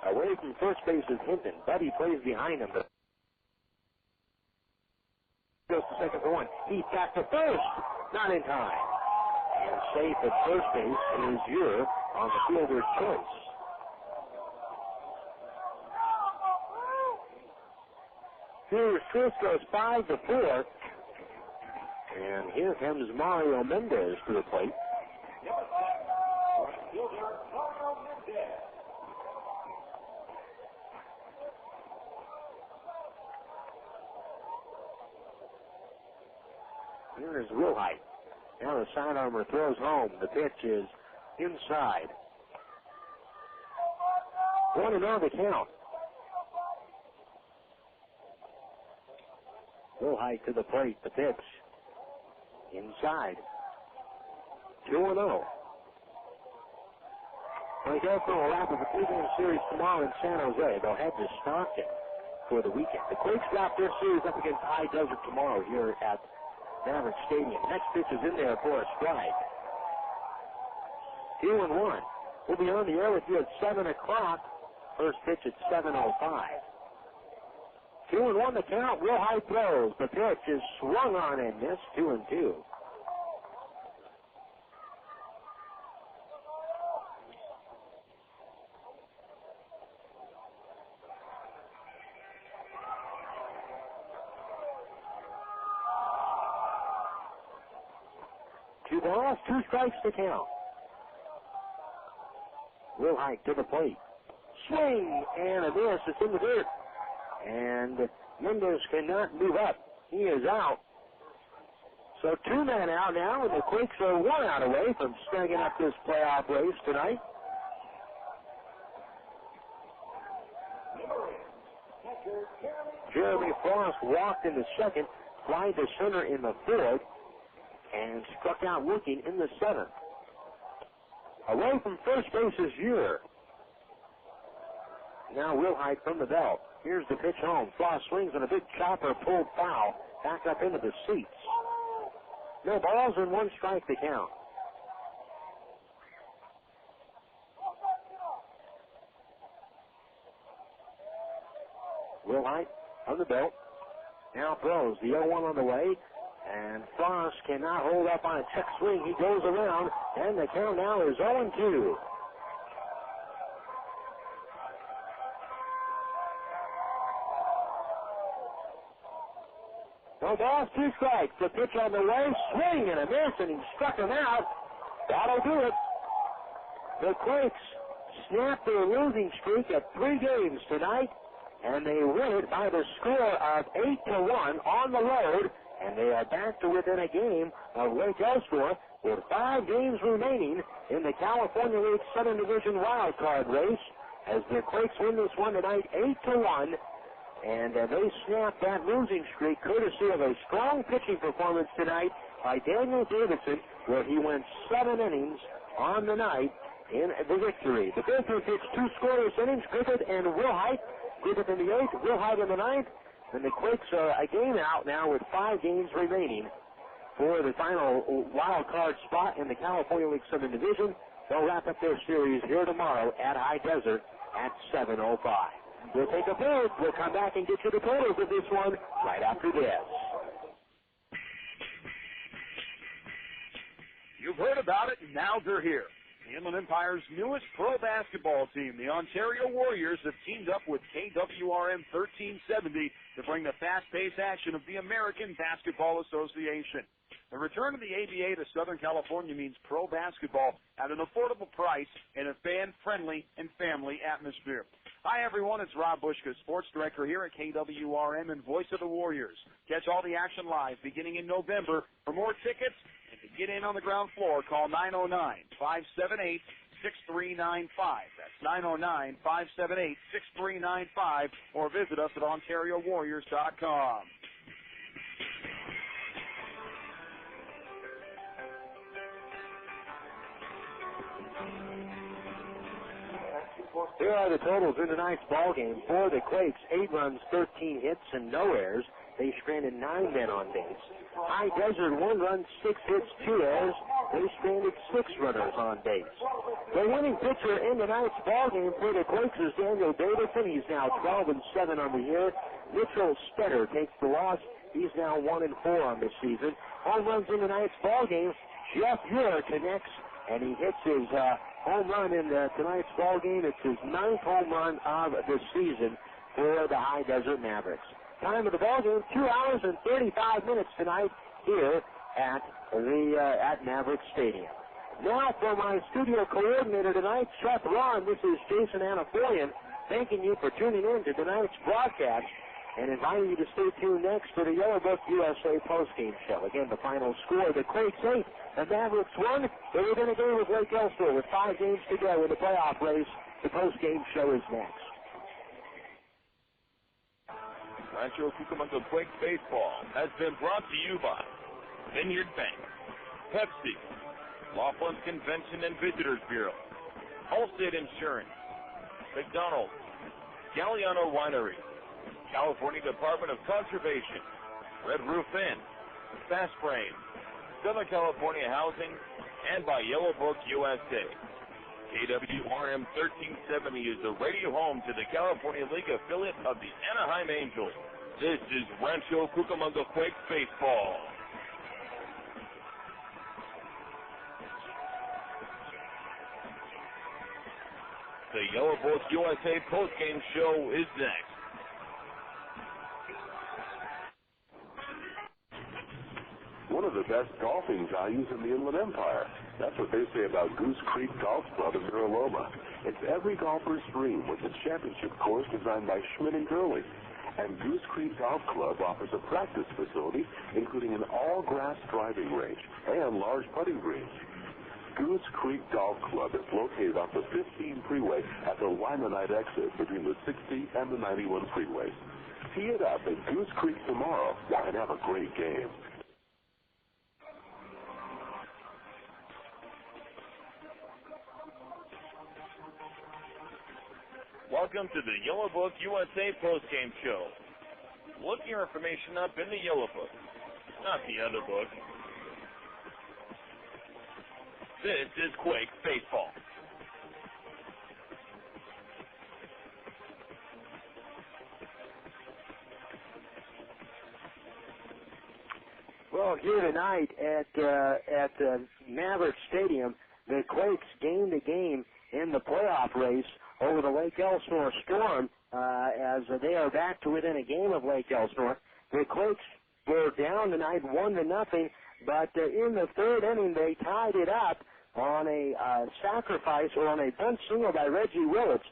Away from first base is Hinton. Budde plays behind him. Goes to second for 1. He's back to first. Not in time. And safe at first base is Ure on the fielder's choice. Here's Cruz goes 5-4. And here comes Mario Mendez to the plate. Here is Wilhite. Now the sidearmer throws home. The pitch is inside. 1-0 the count. Wilhite to the plate. The pitch inside. 2-0. They go for a wrap of a 3-game series tomorrow in San Jose. They'll head to Stockton for the weekend. The Quakes wrap their series up against High Desert tomorrow here at Mavericks Stadium. Next pitch is in there for a strike. 2-1. We'll be on the air with you at 7 o'clock. First pitch at 7:05. 2-1 the count. Wilhite throws. The pitch is swung on and missed. 2-2. Two balls, 2 strikes to count. Wilhite to the plate. Swing and a miss. It's in the dirt. And Mendez cannot move up. He is out. So 2 men out now, and the Quakes are 1 out away from snagging up this playoff race tonight. Jeremy Frost walked in the second, flied to center in the fourth, and struck out looking in the seventh. Away from first base is Ure. Now Wilhite from the belt. Here's the pitch home. Frost swings and a big chopper pulled foul back up into the seats. No balls and 1 strike to count. Wilhite on the belt. Now throws. The 0-1 on the way. And Frost cannot hold up on a check swing. He goes around. And the count now is 0-2. No balls, 2 strikes. The pitch on the way. Swing and a miss. And he struck him out. That'll do it. The Quakes snap their losing streak at 3 games tonight. And they win it by the score of 8-1 on the road. And they are back to within a game of Lake Elsinore with 5 games remaining in the California League Southern Division wild card race as the Quakes win this one tonight 8-1. And they snap that losing streak courtesy of a strong pitching performance tonight by Daniel Davidson, where he went 7 innings on the night in the victory. The Baker pitched 2 scoreless innings, Griffith and Wilhite. Griffith in the 8th, Wilhite in the 9th. And the Quakes are a game out now with 5 games remaining for the final wild card spot in the California League Southern Division. They'll wrap up their series here tomorrow at High Desert at 7:05. We'll take a break. We'll come back and get you the totals of this one right after this. You've heard about it, and now they're here. The Inland Empire's newest pro basketball team, the Ontario Warriors, have teamed up with KWRM 1370 to bring the fast-paced action of the American Basketball Association. The return of the ABA to Southern California means pro basketball at an affordable price in a fan-friendly and family atmosphere. Hi, everyone. It's Rob Bushka, sports director here at KWRM and voice of the Warriors. Catch all the action live beginning in November. For more tickets and to get in on the ground floor, call 909-578-6395. That's 909-578-6395, or visit us at OntarioWarriors.com. Here are the totals in tonight's ball game. For the Quakes, 8 runs, 13 hits, and no errors. They stranded 9 men on base. High Desert, 1 run, 6 hits, 2 errors. They stranded 6 runners on base. The winning pitcher in tonight's ball game for the Quakes is Daniel Davidson. He's now 12-7 on the year. Mitch Stetter takes the loss. He's now 1-4 on the season. Home runs in tonight's ball game. Jeff Muir connects, and he hits his home run in tonight's ball game. It's his 9th home run of the season for the High Desert Mavericks. Time of the ball game, 2 hours and 35 minutes tonight here at Maverick Stadium. Now for my studio coordinator tonight, Seth Ron, this is Jason Anaforian, thanking you for tuning in to tonight's broadcast and inviting you to stay tuned next for the Yellow Book USA postgame show. Again, the final score, the Quakes 8, the Mavericks 1. They were going to go with Lake Elsinore with 5 games to go in the playoff race. The postgame show is next. Rancho Cucamonga Quakes baseball has been brought to you by Vineyard Bank, Pepsi, Laughlin Convention and Visitors Bureau, Allstate Insurance, McDonald's, Galliano Winery, California Department of Conservation, Red Roof Inn, Fast Frame, Southern California Housing, and by Yellow Book USA. KWRM 1370 is the radio home to the California League affiliate of the Anaheim Angels. This is Rancho Cucamonga Quakes baseball. The Yellow Book USA postgame show is next. One of the best golfing values in the Inland Empire. That's what they say about Goose Creek Golf Club in Mira Loma. It's every golfer's dream with the championship course designed by Schmidt & Gurley. And Goose Creek Golf Club offers a practice facility, including an all-grass driving range and large putting greens. Goose Creek Golf Club is located off the 15 freeway at the Limonite exit between the 60 and the 91 freeways. Tee it up at Goose Creek tomorrow and have a great game. Welcome to the Yellow Book USA postgame show. Look your information up in the Yellow Book, not the other book. This is Quakes baseball. Well, here tonight at Maverick Stadium, the Quakes gained a game in the playoff race over the Lake Elsinore Storm, as they are back to within a game of Lake Elsinore. The Quakes were down tonight 1-0, but in the third inning they tied it up on a sacrifice or on a bunt single by Reggie Willits.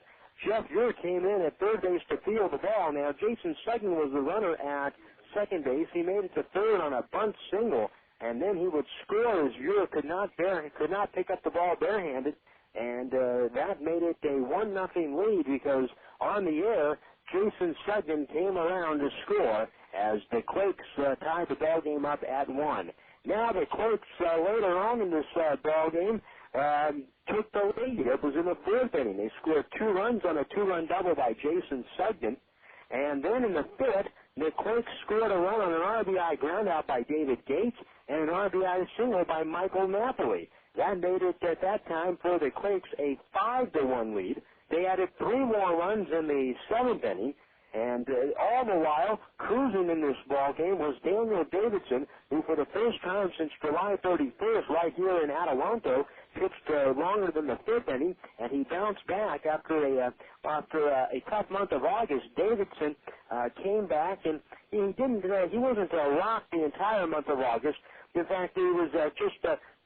Jeff Muir came in at third base to field the ball. Now Jason Sugden was the runner at second base. He made it to third on a bunt single, and then he would score as Muir could not pick up the ball barehanded. And that made it a 1-0 lead because on the air, Jason Sugden came around to score as the Quakes tied the ball game up at 1. Now the Quakes later on in this ball game took the lead. It was in the fourth inning. They scored 2 runs on a 2-run double by Jason Sugden. And then in the fifth, the Quakes scored a run on an RBI groundout by David Gates and an RBI single by Michael Napoli. That made it at that time for the Quakes a 5-1 lead. They added 3 more runs in the seventh inning, and all the while, cruising in this ball game was Daniel Davidson, who for the first time since July 31st, right here in Adelanto, pitched longer than the fifth inning, and he bounced back after a tough month of August. Davidson came back, and he wasn't rocked the entire month of August. In fact, he was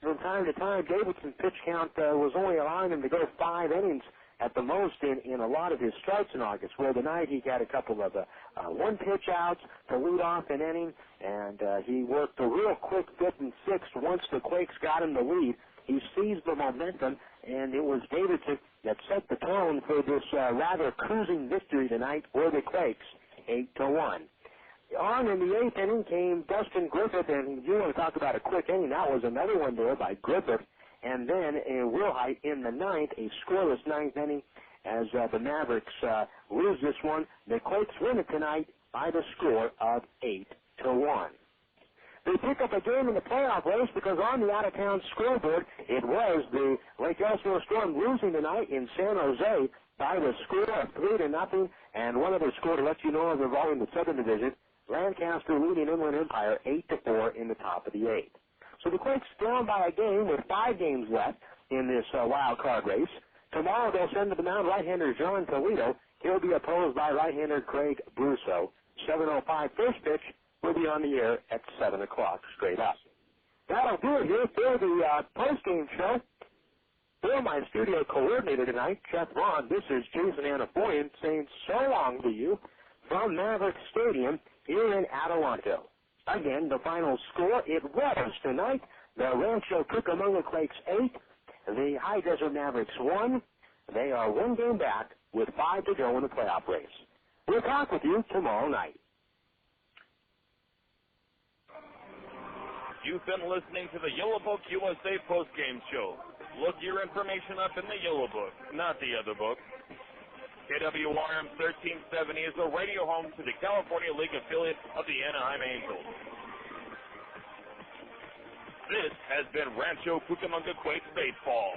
from time to time, Davidson's pitch count was only allowing him to go 5 innings at the most in a lot of his starts in August. Well, tonight he got a couple of one-pitch outs to lead off an inning, and he worked a real quick 5th and 6th once the Quakes got him the lead. He seized the momentum, and it was Davidson that set the tone for this rather cruising victory tonight for the Quakes, 8-1. On in the 8th inning came Dustin Griffith, and you want to talk about a quick inning. That was another one there by Griffith. And then Wilhite in the 9th, a scoreless 9th inning as the Mavericks lose this one. The Quakes win it tonight by the score of 8-1. They pick up a game in the playoff race because on the out-of-town scoreboard, it was the Lake Elsinore Storm losing tonight in San Jose by the score of 3-0. And one other score to let you know of involving the Southern Division, Lancaster leading Inland Empire 8-4 in the top of the 8th. So the Quakes down by a game with 5 games left in this wild card race. Tomorrow they'll send to the mound right-hander John Toledo. He'll be opposed by right-hander Craig Brusso. 7:05 first pitch will be on the air at 7 o'clock straight up. That'll do it here for the post-game show. For my studio coordinator tonight, Jeff Vaughn, this is Jason Anafoyan saying so long to you from Maverick Stadium here in Adelanto. Again, the final score, it was tonight the Rancho Cucamonga Quakes 8, the High Desert Mavericks 1. They are 1 game back with 5 to go in the playoff race. We'll talk with you tomorrow night. You've been listening to the Yellow Book USA postgame show. Look your information up in the Yellow Book, not the other book. KWRM 1370 is the radio home to the California League affiliate of the Anaheim Angels. This has been Rancho Cucamonga Quakes Baseball.